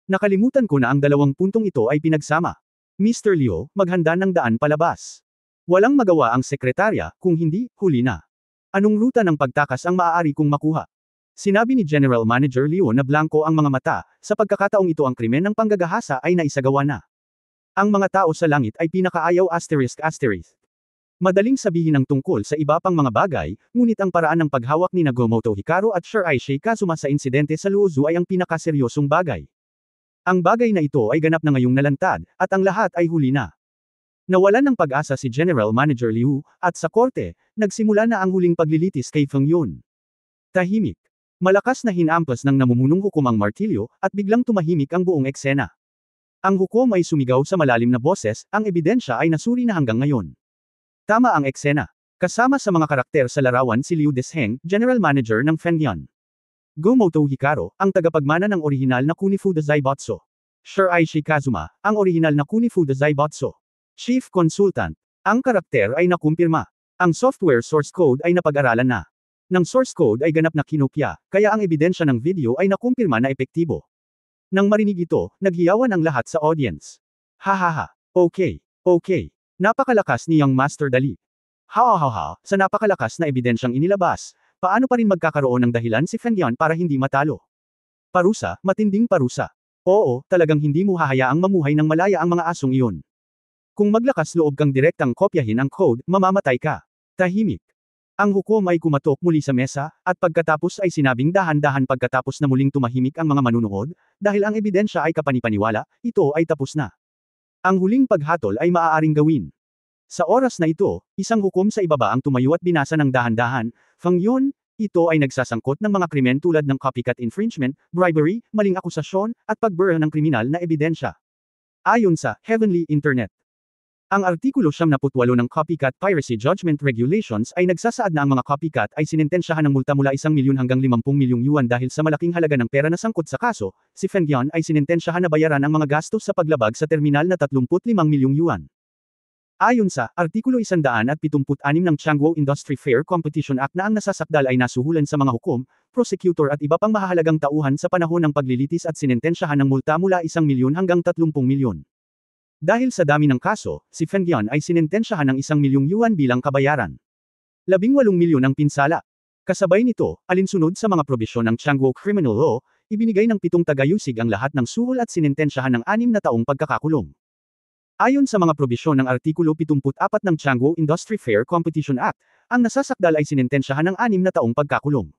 [SPEAKER 1] Nakalimutan ko na ang 2 puntong ito ay pinagsama. Mr. Liu, maghanda ng daan palabas. Walang magawa ang sekretarya, kung hindi, huli na. Anong ruta ng pagtakas ang maaari kong makuha? Sinabi ni General Manager Liu na blanko ang mga mata, sa pagkakataong ito ang krimen ng panggagahasa ay naisagawa na. Ang mga tao sa langit ay pinakaayaw ****. Madaling sabihin ang tungkol sa iba pang mga bagay, ngunit ang paraan ng paghawak ni Nagomoto Hikaru at Shiraishi Kazuma sa insidente sa Luozu ay ang pinakaseryosong bagay. Ang bagay na ito ay ganap na ngayong nalantad, at ang lahat ay huli na. Nawalan ng pag-asa si General Manager Liu, at sa korte, nagsimula na ang huling paglilitis kay Feng Yun. Tahimik. Malakas na hinampas ng namumunong hukom ang martilyo, at biglang tumahimik ang buong eksena. Ang hukom ay sumigaw sa malalim na boses, ang ebidensya ay nasuri na hanggang ngayon. Tama ang eksena. Kasama sa mga karakter sa larawan si Liu Desheng, General Manager ng Fengyan. Gomoto Hikaru, ang tagapagmana ng orihinal na Kunifuda Zaibutsu. Shiraishi Kazuma, ang orihinal na Kunifuda Zaibutsu. Chief Consultant. Ang karakter ay nakumpirma. Ang software source code ay napag-aralan na. Ng source code ay ganap na kinopya, kaya ang ebidensya ng video ay nakumpirma na epektibo. Nang marinig ito, naghiyawan ang lahat sa audience. Hahaha. Okay. Napakalakas ni Young Master Dali. Sa napakalakas na ebidensyang inilabas, paano pa rin magkakaroon ng dahilan si Fengyan para hindi matalo? Parusa, matinding parusa. Oo, talagang hindi mo hahayaang mamuhay ng malaya ang mga asong iyon. Kung maglakas loob kang direktang kopyahin ang code, mamamatay ka. Tahimik. Ang hukom ay kumatok muli sa mesa, at pagkatapos ay sinabing dahan-dahan pagkatapos na muling tumahimik ang mga manunood, dahil ang ebidensya ay kapanipaniwala, ito ay tapos na. Ang huling paghatol ay maaaring gawin. Sa oras na ito, isang hukom sa ibaba ang tumayo at binasa ng dahan-dahan, Feng Yun, Ito ay nagsasangkot ng mga krimen tulad ng copycat infringement, bribery, maling akusasyon, at pagbura ng kriminal na ebidensya. Ayon sa Heavenly Internet, ang Artikulo 78 ng Copycat Piracy Judgment Regulations ay nagsasaad na ang mga copycat ay sinintensyahan ng multa mula 1 milyon hanggang 50 milyong yuan dahil sa malaking halaga ng pera na sangkot sa kaso. Si Fengyan ay sinintensyahan na bayaran ang mga gastos sa paglabag sa terminal na 35 milyong yuan. Ayon sa Artikulo 176 ng Changuo Industry Fair Competition Act na ang nasasakdal ay nasuhulan sa mga hukom, prosecutor at iba pang mahahalagang tauhan sa panahon ng paglilitis at sinintensyahan ng multa mula 1 milyon hanggang 30 milyon. Dahil sa dami ng kaso, si Fengyan ay sinintensyahan ng 1 milyong yuan bilang kabayaran. 18 milyon ang pinsala. Kasabay nito, alinsunod sa mga probisyon ng Changuo Criminal Law, ibinigay ng 7 tagayusig ang lahat ng suhol at sinintensyahan ng 6 na taong pagkakakulong. Ayon sa mga probisyon ng Artikulo 74 ng Changuo Industry Fair Competition Act, ang nasasakdal ay sinintensyahan ng 6 na taong pagkakulong.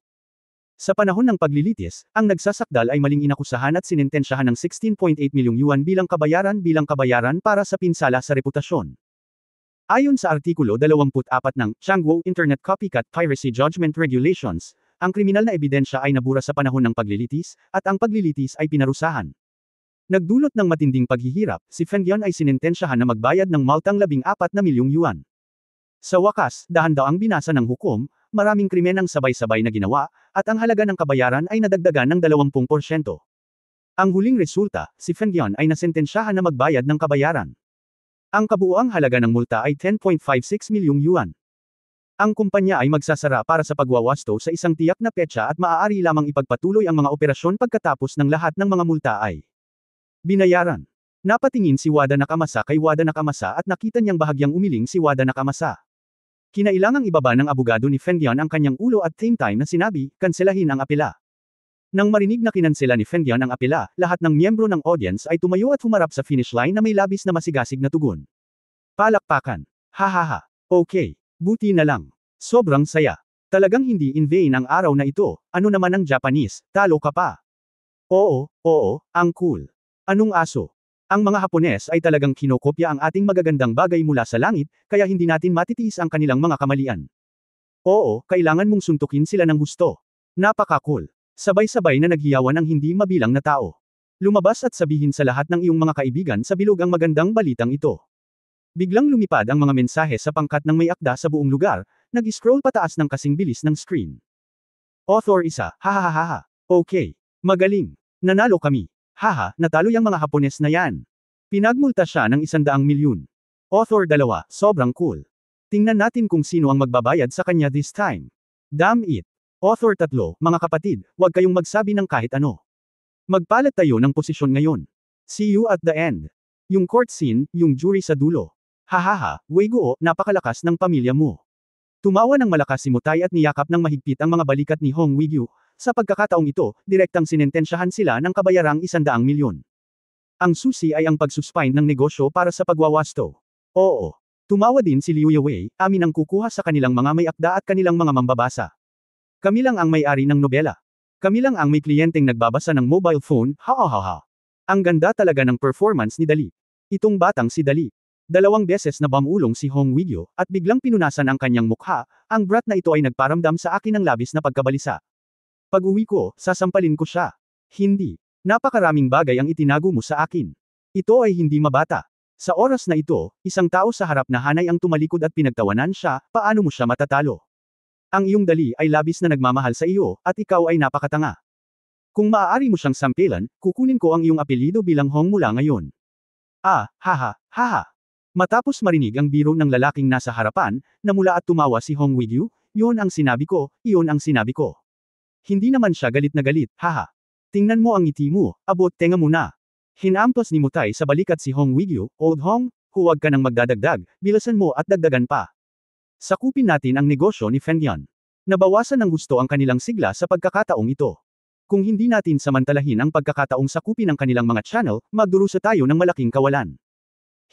[SPEAKER 1] Sa panahon ng paglilitis, ang nagsasakdal ay maling inakusahan at sinintensyahan ng 16.8 milyong yuan bilang kabayaran para sa pinsala sa reputasyon. Ayon sa Artikulo 24 ng Changuo Internet Copycat Piracy Judgment Regulations, ang kriminal na ebidensya ay nabura sa panahon ng paglilitis, at ang paglilitis ay pinarusahan. Nagdulot ng matinding paghihirap, si Fengyan ay sinintensyahan na magbayad ng multang 14 na milyong yuan. Sa wakas, dahan-daang binasa ng hukom, maraming krimen ang sabay-sabay na ginawa, at ang halaga ng kabayaran ay nadagdagan ng 20%. Ang huling resulta, si Fengyan ay nasentensyahan na magbayad ng kabayaran. Ang kabuuang halaga ng multa ay 10.56 milyong yuan. Ang kumpanya ay magsasara para sa pagwawasto sa isang tiyak na petsa at maaari lamang ipagpatuloy ang mga operasyon pagkatapos ng lahat ng mga multa ay binayaran. Napatingin si Wada Nakamasa kay Wada Nakamasa at nakita niyang bahagyang umiling si Wada Nakamasa. Kinailangang ibaba ng abogado ni Fengyan ang kanyang ulo at same time na sinabi, kanselahin ang apela. Nang marinig na kinansela ni Fengyan ang apela, lahat ng miyembro ng audience ay tumayo at humarap sa finish line na may labis na masigasig na tugon. Palakpakan. Hahaha. Okay. Buti na lang. Sobrang saya. Talagang hindi in vain ang araw na ito. Ano naman ang Japanese, talo ka pa. Oo, ang cool. Anong aso? Ang mga Hapones ay talagang kinokopya ang ating magagandang bagay mula sa langit, kaya hindi natin matitiis ang kanilang mga kamalian. Oo, kailangan mong suntukin sila ng husto. Napaka-cool. Sabay-sabay na naghiyawan ang hindi mabilang na tao. Lumabas at sabihin sa lahat ng iyong mga kaibigan sa bilog ang magandang balitang ito. Biglang lumipad ang mga mensahe sa pangkat ng may akda sa buong lugar, nag-scroll pataas ng kasing bilis ng screen. Author 1, hahaha. Okay. Magaling. Nanalo kami. Haha, natalo yung mga Hapones na yan. Pinagmulta siya ng 100 milyon. Author 2, sobrang cool. Tingnan natin kung sino ang magbabayad sa kanya this time. Damn it. Author 3, mga kapatid, huwag kayong magsabi ng kahit ano. Magpalat tayo ng posisyon ngayon. See you at the end. Yung court scene, yung jury sa dulo. Hahaha, Weigo, napakalakas ng pamilya mo. Tumawa ng malakas si Mutay at niyakap ng mahigpit ang mga balikat ni Hong Weigyu. Sa pagkakataong ito, direktang sinintensyahan sila ng kabayarang 100 milyon. Ang susi ay ang pagsuspine ng negosyo para sa pagwawasto. Oo. Tumawa din si Liu Yawei, amin ang kukuha sa kanilang mga may akda at kanilang mga mambabasa. Kami lang ang may-ari ng nobela. Kami lang ang may kliyenteng nagbabasa ng mobile phone, ha. Ang ganda talaga ng performance ni Dali. Itong batang si Dali. 2 beses na bamulong si Hong Weigyu, at biglang pinunasan ang kanyang mukha, ang brat na ito ay nagparamdam sa akin ng labis na pagkabalisa. Pag-uwi ko, sasampalin ko siya. Hindi. Napakaraming bagay ang itinago mo sa akin. Ito ay hindi mabata. Sa oras na ito, isang tao sa harap na hanay ang tumalikod at pinagtawanan siya, paano mo siya matatalo? Ang iyong Dali ay labis na nagmamahal sa iyo, at ikaw ay napakatanga. Kung maaari mo siyang sampilan, kukunin ko ang iyong apelyido bilang Hong mula ngayon. Haha. Matapos marinig ang biro ng lalaking nasa harapan, namula at tumawa si Hong Weigyu, iyon ang sinabi ko. Hindi naman siya galit na galit, haha. Tingnan mo ang ngiti mo, abot tenga mo na. Hinampos ni Mutay sa balikat si Hong Weigyu, Old Hong, huwag ka nang magdadagdag, bilasan mo at dagdagan pa. Sakupin natin ang negosyo ni Fengyan. Nabawasan ng gusto ang kanilang sigla sa pagkakataong ito. Kung hindi natin samantalahin ang pagkakataong sakupin ang kanilang mga channel, magdurusa tayo ng malaking kawalan.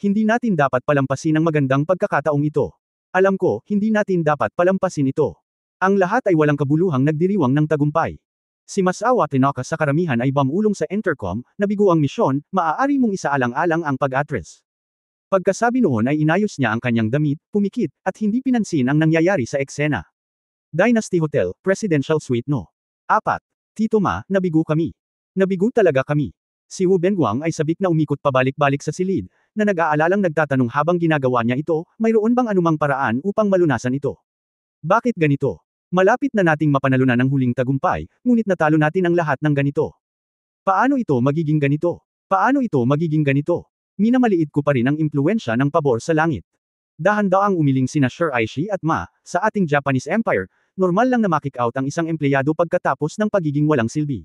[SPEAKER 1] Hindi natin dapat palampasin ang magandang pagkakataong ito. Alam ko, hindi natin dapat palampasin ito. Ang lahat ay walang kabuluhang nagdiriwang ng tagumpay. Si Masawa Tanaka sa karamihan ay bamulong sa intercom, nabigo ang misyon, maaari mong isaalang-alang ang pag-address. Pagkasabi noon ay inayos niya ang kanyang damit, pumikit, at hindi pinansin ang nangyayari sa eksena. Dynasty Hotel, Presidential Suite No. 4. Tito Ma, nabigo kami. Nabigo talaga kami. Si Wu Benguang ay sabik na umikot pabalik-balik sa silid, na nag-aalalang nagtatanong habang ginagawa niya ito, mayroon bang anumang paraan upang malunasan ito? Bakit ganito? Malapit na nating mapanalunan ang huling tagumpay, ngunit natalo natin ang lahat ng ganito. Paano ito magiging ganito? Paano ito magiging ganito? Minamaliit ko pa rin ang impluwensya ng pabor sa langit. Dahan-daang umiling sina Sir Aishi at Ma, sa ating Japanese Empire, normal lang na ma-kick out ang isang empleyado pagkatapos ng pagiging walang silbi.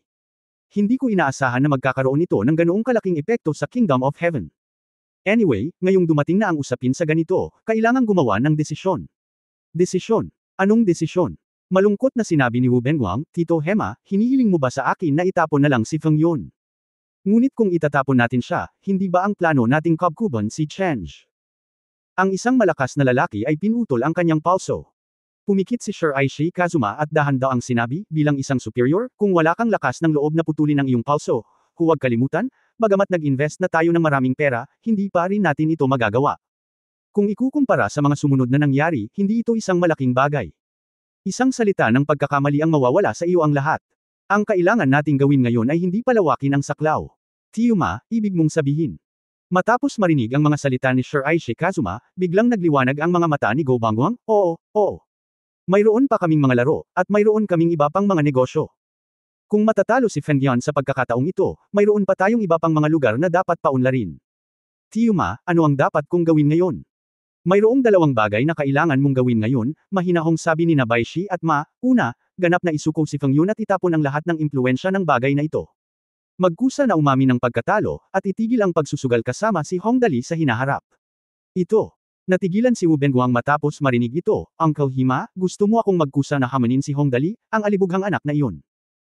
[SPEAKER 1] Hindi ko inaasahan na magkakaroon ito ng ganoong kalaking epekto sa Kingdom of Heaven. Anyway, ngayong dumating na ang usapin sa ganito, kailangang gumawa ng desisyon. Desisyon? Anong desisyon? Malungkot na sinabi ni Wu Benguang, Tito Hema, hinihiling mo ba sa akin na itapon na lang si Feng Yun? Ngunit kung itatapon natin siya, hindi ba ang plano nating kabkuban si Change? Ang isang malakas na lalaki ay pinutol ang kanyang palso. Pumikit si Sir Aishi Kazuma at dahan-daang sinabi, bilang isang superior, kung wala kang lakas ng loob na putulin ang iyong palso, huwag kalimutan, bagamat nag-invest na tayo ng maraming pera, hindi pa rin natin ito magagawa. Kung ikukumpara sa mga sumunod na nangyari, hindi ito isang malaking bagay. Isang salita ng pagkakamali ang mawawala sa iyo ang lahat. Ang kailangan nating gawin ngayon ay hindi palawakin ang saklaw. Tio Ma, ibig mong sabihin. Matapos marinig ang mga salita ni Sir Aishi Kazuma, biglang nagliwanag ang mga mata ni Go Bangwang, oo. Mayroon pa kaming mga laro, at mayroon kaming iba pang mga negosyo. Kung matatalo si Feng Yan sa pagkakataong ito, mayroon pa tayong iba pang mga lugar na dapat paunlarin. Tio Ma, ano ang dapat kong gawin ngayon? Mayroong dalawang bagay na kailangan mong gawin ngayon, mahinahong sabi ni Nabaishi at Ma. Una, ganap na isuko si Feng Yun at itapon ang lahat ng impluwensya ng bagay na ito. Magkusa na umami ng pagkatalo, at itigil ang pagsusugal kasama si Hong Dali sa hinaharap. Ito. Natigilan si Wu Benguang matapos marinig ito, Uncle Hima, gusto mo akong magkusa na hamanin si Hong Dali, ang alibughang anak na iyon.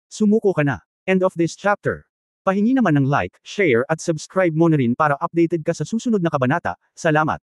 [SPEAKER 1] Sumuko ka na. End of this chapter. Pahingi naman ng like, share at subscribe mo na rin para updated ka sa susunod na kabanata. Salamat.